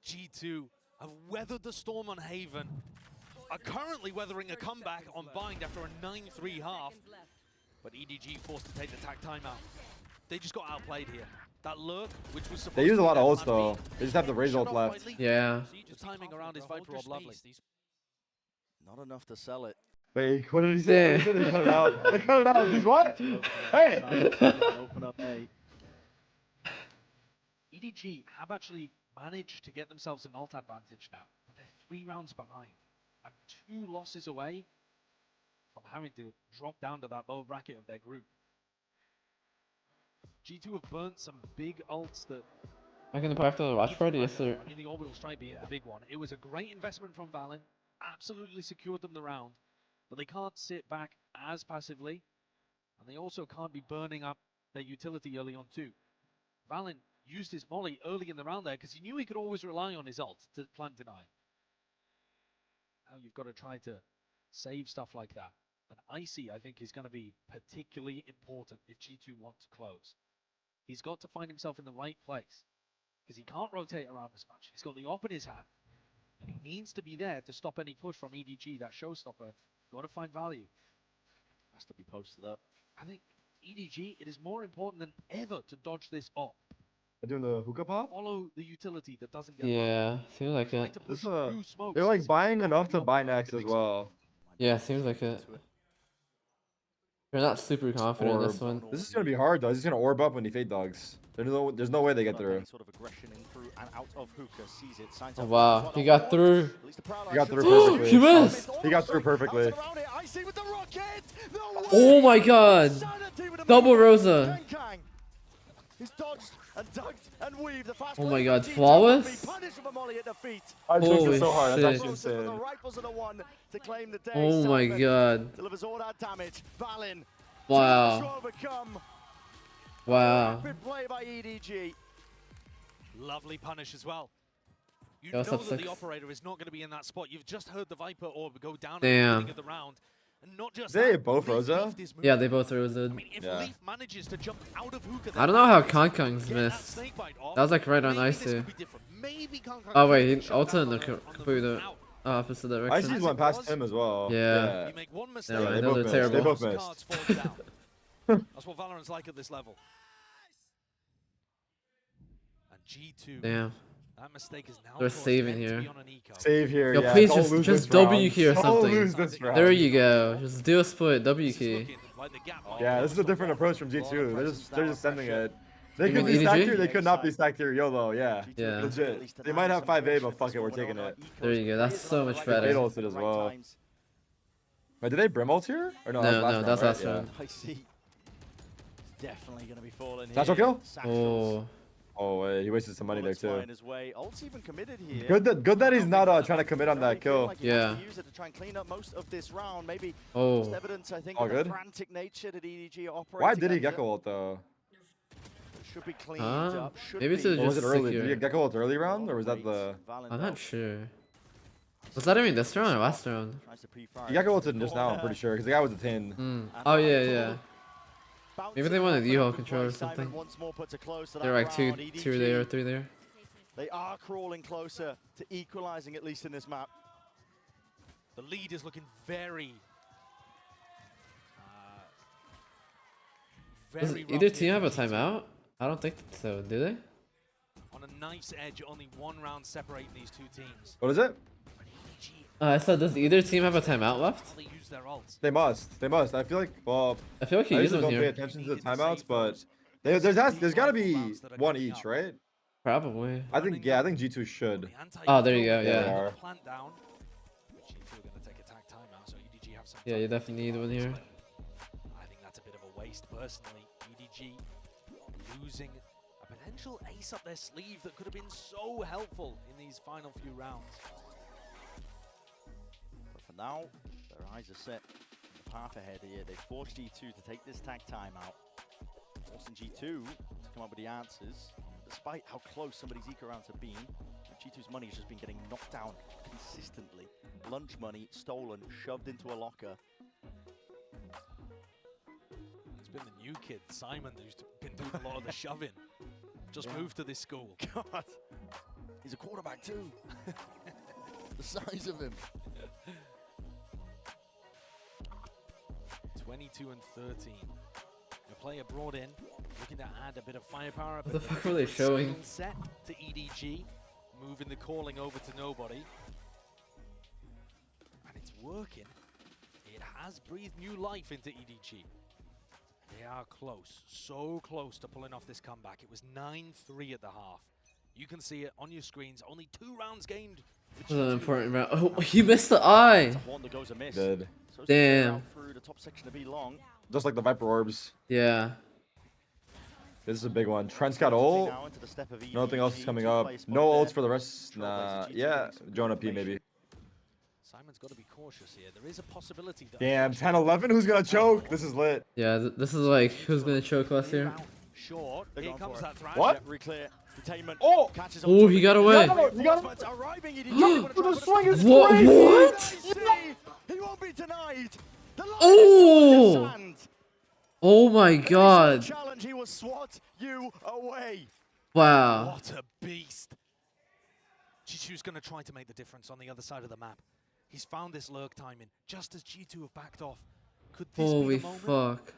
G2 have weathered the storm on Haven, are currently weathering a comeback on Bind after a 9-3 half, but EDG forced to take the attack timeout. They just got outplayed here. That lurk, which was supposed They use to a be lot of their ults plan though. B, They just have the Razor shut ult off left. by Lee. Yeah. The timing around his Viper Orb lovely. Not enough to sell it. Wait, what did he say? They cut it out. They cut it out. He's what? Hey! Open up A. EDG have actually managed to get themselves an ult advantage now. They're 3 rounds behind and 2 losses away from having to drop down to that low bracket of their group. G2 have burnt some big ults that Am I gonna play after the watch party? Yes, sir. I mean, the orbital strike being the big one. It was a great investment from Valen, absolutely secured them the round, but they can't sit back as passively, and they also can't be burning up their utility early on too. Valen used his molly early in the round there because he knew he could always rely on his ult to plant deny. how you've got to try to save stuff like that. And Icy, I think, is going to be particularly important if G2 want to close. He's got to find himself in the right place because he can't rotate around as much. He's got the op in his hand. And he needs to be there to stop any push from EDG, that showstopper. Got to find value. Has to be posted up. I think EDG, it is more important than ever to dodge this op. They're doing the hookah pop? Follow the utility that doesn't get Yeah, seems like try it. to push This, through smokes. They're like buying enough to buy next as well. Yeah, seems like it. They're not super confident in this Orb. one. This is gonna be hard though. This is gonna orb up when he fade dogs. There's no way they get through. Sort of aggression in through and out of hookah, sees it, signs Oh up wow, he got through. He got through perfectly. He missed! He got through perfectly. Oh my god! Double Rosa! He's dodged and ducked and weaved. The fast Oh my play god, from G2 flawless? will be punished with a molly at the feet. I choked Holy it so hard. shit. That's actually Closer, but insane. the rifles are the one to claim the day. Oh my Simon god. delivers all that damage. Valin. Wow. To overcome. Wow. Rapid play by EDG. Lovely punish as well. You Yeah, know what's up, that six? the operator is not going to be in that spot. You've just heard the Viper orb go down at the Damn. beginning of the round. And not just They that, both Leaf Rosa? beefed his move. Yeah, they both Rosa. I mean, if Yeah. Leaf manages to jump out of hookah, I don't know how then Kong's get that missed. snake bite off, That was like right on maybe ice this too. could be different. Maybe Kong Oh wait, he can shut ulted down in the on the completely route out. opposite direction. Icy's went past him as well. Yeah. You make one mistake, Yeah, right, they those both are missed. terrible. They both the missed. cards fall down. That's what Valorant's like at this level. And G2, Damn. that mistake is now They're caused saving them to here. be on an eco. Save here. Yo, Yeah, please don't lose just this W round. key or Don't something. lose this round. There you go. Just do a split W This is key. looking like the gap might Yeah, be this is a closed different off. approach from G2. They're just sending it. They You could mean be stacked EDG? here. They could not be stacked here. YOLO. Yeah. Yeah. Legit. They might have 5A, but fuck it, we're taking it. There you go, that's so much better. They ulted as well. Wait, did they brim ult here? Or no, No, that was no, last that's round, last right? round. I see. Definitely going to be falling here. Natural kill? Oh. Oh, wait, he wasted some money there too. His way. Ult's even committed here. Good that he's not trying to commit on that kill. Yeah. Use it to try and clean up most of this round. Maybe Oh. just evidence, I think, All of good? the frantic nature that EDG are operating. Why did he under. Gecko ult though? Should be cleaned Huh? up. Should Maybe be. to Or was it just early? secure. Did he Gecko ult early round, or was that the? I'm not sure. Was that even this round or last round? He Gecko ulted just now, I'm pretty sure, because the guy was a 10. Hmm. Oh yeah, yeah. Maybe they wanted U-Haul control or something. They're like two there, 3 there. They are crawling closer to equalizing, at least in this map. The lead is looking very Does very either rough team here have a for G2. timeout? I don't think so, do they? On a knife's edge, only one round separating these two teams. What is it? EDG, I said, does either team have a timeout left? how they use their ults. They must. They must. I feel like, well, I feel like he I used usually one don't pay here. attention to the timeouts, but there's got to be one each, right? Probably. I think, yeah, I think G2 should. The Oh, there you go, Yeah, they yeah. are. Plant down. G2 are going to take a tag timeout, so EDG have some Yeah, time you to definitely need one here. I think that's a bit of a waste, personally. EDG losing a potential ace up their sleeve that could have been so helpful in these final few rounds. But for now, their eyes are set on the path ahead here. They forced G2 to take this tag timeout. Forcing G2 to come up with the answers. Despite how close some of these eco rounds have been, G2's money has just been getting knocked down consistently. Lunch money stolen, shoved into a locker. It's been the new kid, Simon, who's been doing a lot of the shoving. Just moved to this school. God, he's a quarterback too. The size of him. 22 and 13. The player brought in, looking to add a bit of firepower. What the fuck were they showing? Set to EDG, moving the calling over to nobody. And it's working. It has breathed new life into EDG. They are close, so close to pulling off this comeback. It was 9-3 at the half. You can see it on your screens. Only 2 rounds gained. This is an important round. Oh, he missed the eye! One that goes amiss. Good. So Damn. through the top section of B long. Just like the Viper orbs. Yeah. This is a big one. Trent's got ult. Now into the step of Nothing else is coming up. No ults for the rest. Nah. Yeah. Jonah P maybe. Simon's got to be cautious here. There is a possibility that Damn. 10-11. Who's gonna choke? This is lit. Yeah, this is like, who's gonna choke us here? short. They're Here going comes for it. that thrash. What? Reclear. Detainment. Oh! Catches Oh, he got away. You got him. Arriving. The swing is What? crazy. What? Oh! Oh my god. Challenge, he will swat you away. Wow. What a beast. Chichu's going to try to make the difference on the other side of the map. He's found this lurk timing just as G2 have backed off. Could this Holy be the moment? fuck.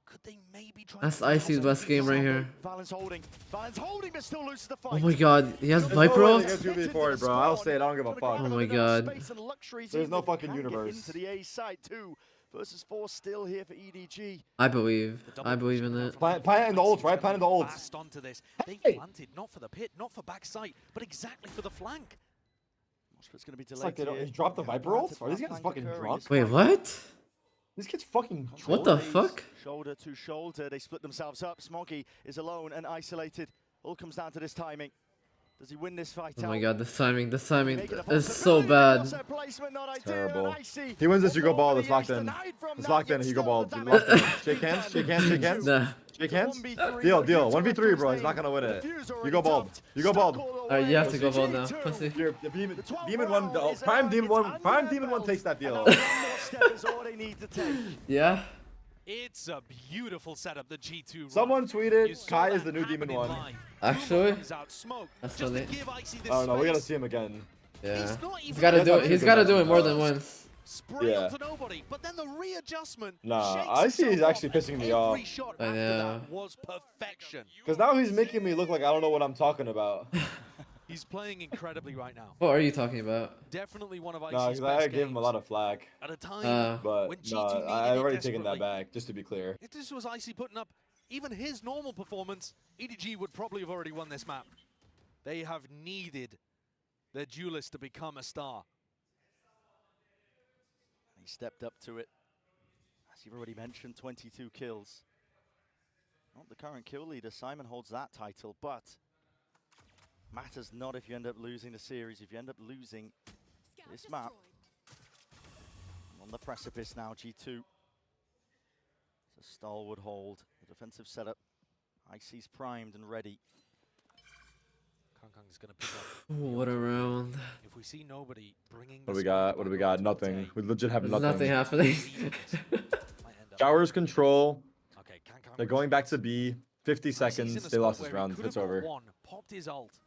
Could they maybe try That's to Icy's best game right here. Valorant's holding, but still loses the fight. Oh my god. He has There's Viper no way ult? they get 2v4, bro. I'll say it. I don't give a fuck. Oh my god. There's no fucking universe. Into the A side, 2 versus 4 still here for EDG. I believe. I believe in it. Planting the ults, right? Planting the ults. Fast onto this. They Hey! planted not for the pit, not for backside, but exactly for the flank. It's going to be It's delayed like they don't, here. he dropped the Viper ults? Are these guys fucking drunk? Wait, what? These kids fucking What the Plays fuck? Shoulder to shoulder, they split themselves up. Smoggy is alone and isolated. All comes down to this timing. Does he win this fight Oh my out? god, this timing is so bad. Terrible. He wins this, you go ball. It's locked in. It's locked in. You go ball. Shake hands. Shake hands. Shake hands. Nah. Shake hands. Deal. 1v3, bro. He's not gonna win it. You go bald. You go bald. Alright, you have to go ball now. Pussy. You're Demon1. Prime Demon1 takes that deal. Yeah? It's a beautiful setup, the G2 run. Someone You tweeted saw Kai that is the new happening Demon1. live. Actually? Two out smoke, That's just to funny. give Icy this I don't know. We gotta space. see him again. Yeah. He's not He's even gotta do That's it. He's actually gotta good. do it more than once. spray Yeah. onto nobody, but then the readjustment. Nah, shakes I see he's himself actually off. pissing me off. Every shot I after know. that was perfection. Because now he's making me look like I don't know what I'm talking about. He's playing incredibly right now. What are you talking about? Definitely one of Icy's Nah, because best I gave him a lot of flack. at a time But when G2 no, needed I it already taken that desperately. back, just to be clear. If this was Icy putting up even his normal performance, EDG would probably have already won this map. They have needed their duelist to become a star. He stepped up to it. As you've already mentioned, 22 kills. Not the current kill leader. Simon holds that title, but matters not if you end up losing the series. If you end up losing this map, on the precipice now, G2. It's a stalwart hold. The defensive setup. Icy's primed and ready. Kangkang's gonna pick up. Ooh, what a round. If we see nobody bringing What do the we got? smoke What do we back got? onto Nothing. Rotate, We legit have There's nothing. nothing happening. might end up- Showers control. Okay, Kangkang They're was- going back to B. 50 Icy's in a seconds. They spot lost where this he round. could It's have got over. one, popped his ult,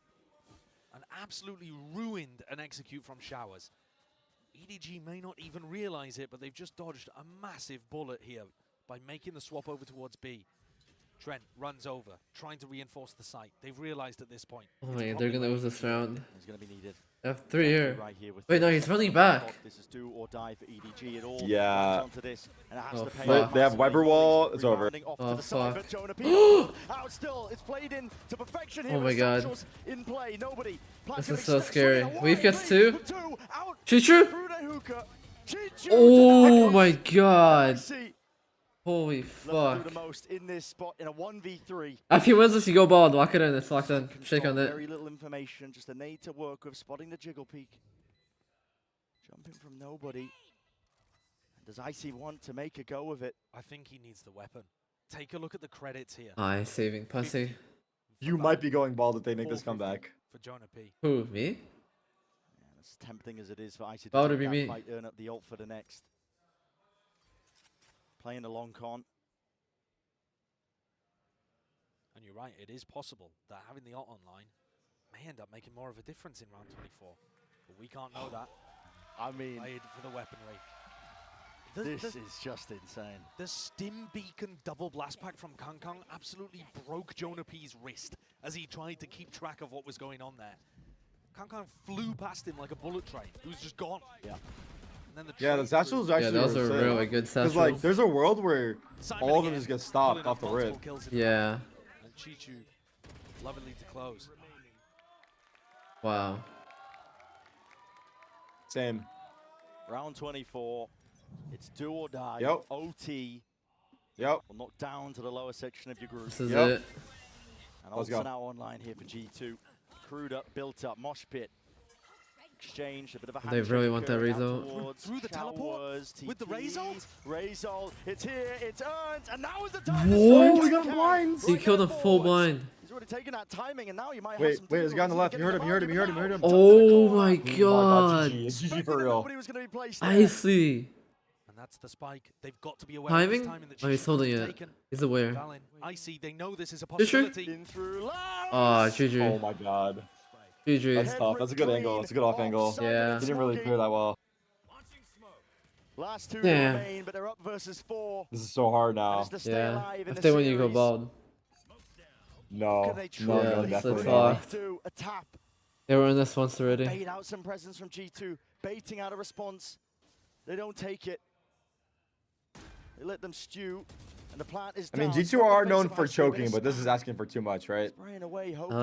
and absolutely ruined an execute from Showers. EDG may not even realize it, but they've just dodged a massive bullet here by making the swap over towards B. Trent runs over, trying to reinforce the site. They've realized at this point. Oh it's man, they're probably gonna way lose this round. He's going to be needed. I have 3 here. Right here with Wait, no, this. he's running back. This is do or die for EDG. It all Yeah. runs onto this, and it has Oh, to pay fuck. off They have massively. wiper wall, it's over. Rebounding off to Oh, the side, fuck. but Jonah Peterson out still. It's played in to perfection here. Oh my with God. Satchel's in play. Nobody. This Planting is so extends, scary. swinging a Weave wide gets lead 2. with 2 out Chichu? through the hookah. Chichu Oh to my the god. Icy. Holy Love to fuck. do the most in this spot in a 1v3. If he wins this, you go bald. Lock it in. It's locked in. Shake Control, on it. Very little information, just a nade to work with, spotting the jiggle peak. Jumping from nobody. And does Icy want to make a go of it? I think he needs the weapon. Take a look at the credits here. Aye, saving pussy. You might be going bald if they make this 450 comeback. for Jonah P. Who, me? And as tempting as it is for Icy Why to would it take be that me? fight, earn up the ult for the next. Playing a long con. And you're right, it is possible that having the ult online may end up making more of a difference in round 24. But we can't know that. I mean, Played for the weaponry. this is just insane. The stim beacon double blast pack from Kangkang absolutely broke Jonah P's wrist as he tried to keep track of what was going on there. Kangkang flew past him like a bullet train. He was just gone. Yeah. And then the Yeah, the train satchels through. actually Yeah, those were are sick. really good Because satchels. like, there's a world where Simon all of them again, just get stopped pulling off up the multiple rip. kills in a row. Yeah. And Chichu lovingly to close. Wow. Same. Round 24. It's do or die. Yep. OT. Yep. Will knock down to the lower section of your group. This is Yep. it. And Let's also go. now online here for G2. Crewed up, built up, mosh pit. Exchange, a bit of a They handshake really want that occurring out result. towards Through the teleport? Showers, With the TP, raise ult? Raise ult, it's here, it's earned, and now is the time to Whoa, strike he got again. blinds. He Right killed now him full forwards. blind. He's already taken that timing, and now you might have Wait, some there's a guy on the left. You heard him, you heard him, you heard him, you heard him. Oh my Oh my god, god. GG. It's GG Expecting for that real. nobody was going to be placed there. Icy. And that's the spike. They've got to be aware Timing? of this time in the Oh, he's holding it. He's aware. Valin, Icy, they know this is a You sure? possibility. In through Lars. Oh, GG. Oh my god. GG. That's tough. That's a good angle. It's a good off angle. Yeah. He didn't really clear that well. Last two Yeah. remain, but they're up versus 4. This is so hard now. And it's to stay Yeah. alive in If the they win, you go series. bald. No. Can they No, Yeah, no, truly definitely so not. fucked. do a tap? They were in this once already. Bait out some presence from G2, baiting out a response. They don't take it. They let them stew, and the plant is I mean, down. G2 are known Defensive for ice cream in choking, a but this is snap. asking for too much, right? Spraying away, hoping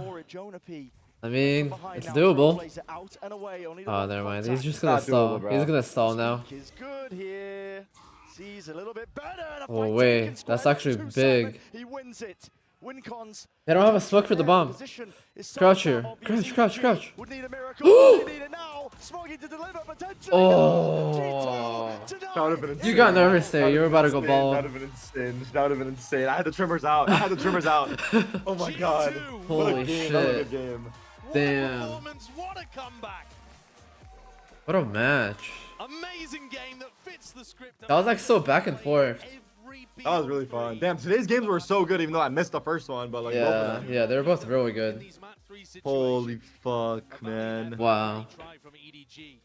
for it. Jonah P. I mean, Behind it's now, doable. Trailblazer out and away, only the Oh, one never mind. He's contact. just gonna Not stall. doable, bro. He's gonna stall now. Is good here. Sees a little bit better. And a Oh, fight wait. taken, That's squared actually up to big. Simon. He wins it. Wincons. They don't have a smoke for the bomb. Position is so Crouch far here. obvious. Crouch, crouch. Would need a miracle. They need it now. Smoking to deliver potentially. Oh. G2 That would have been insane. You got nervous there. That You were would've about to been go insane. bald. That would have been insane. That would have been insane. I had the trimmers out. I had the trimmers out. Oh my god. What a Holy game. That was a shit. good game. What Damn. a performance, what a comeback. What a match. Amazing game that fits the script. That was like so back and forth. That was really fun. Damn, today's games were so good, even though I missed the first one. But like, both Yeah, of them. yeah, they were both really good. Holy fuck, man. Wow. Try from EDG.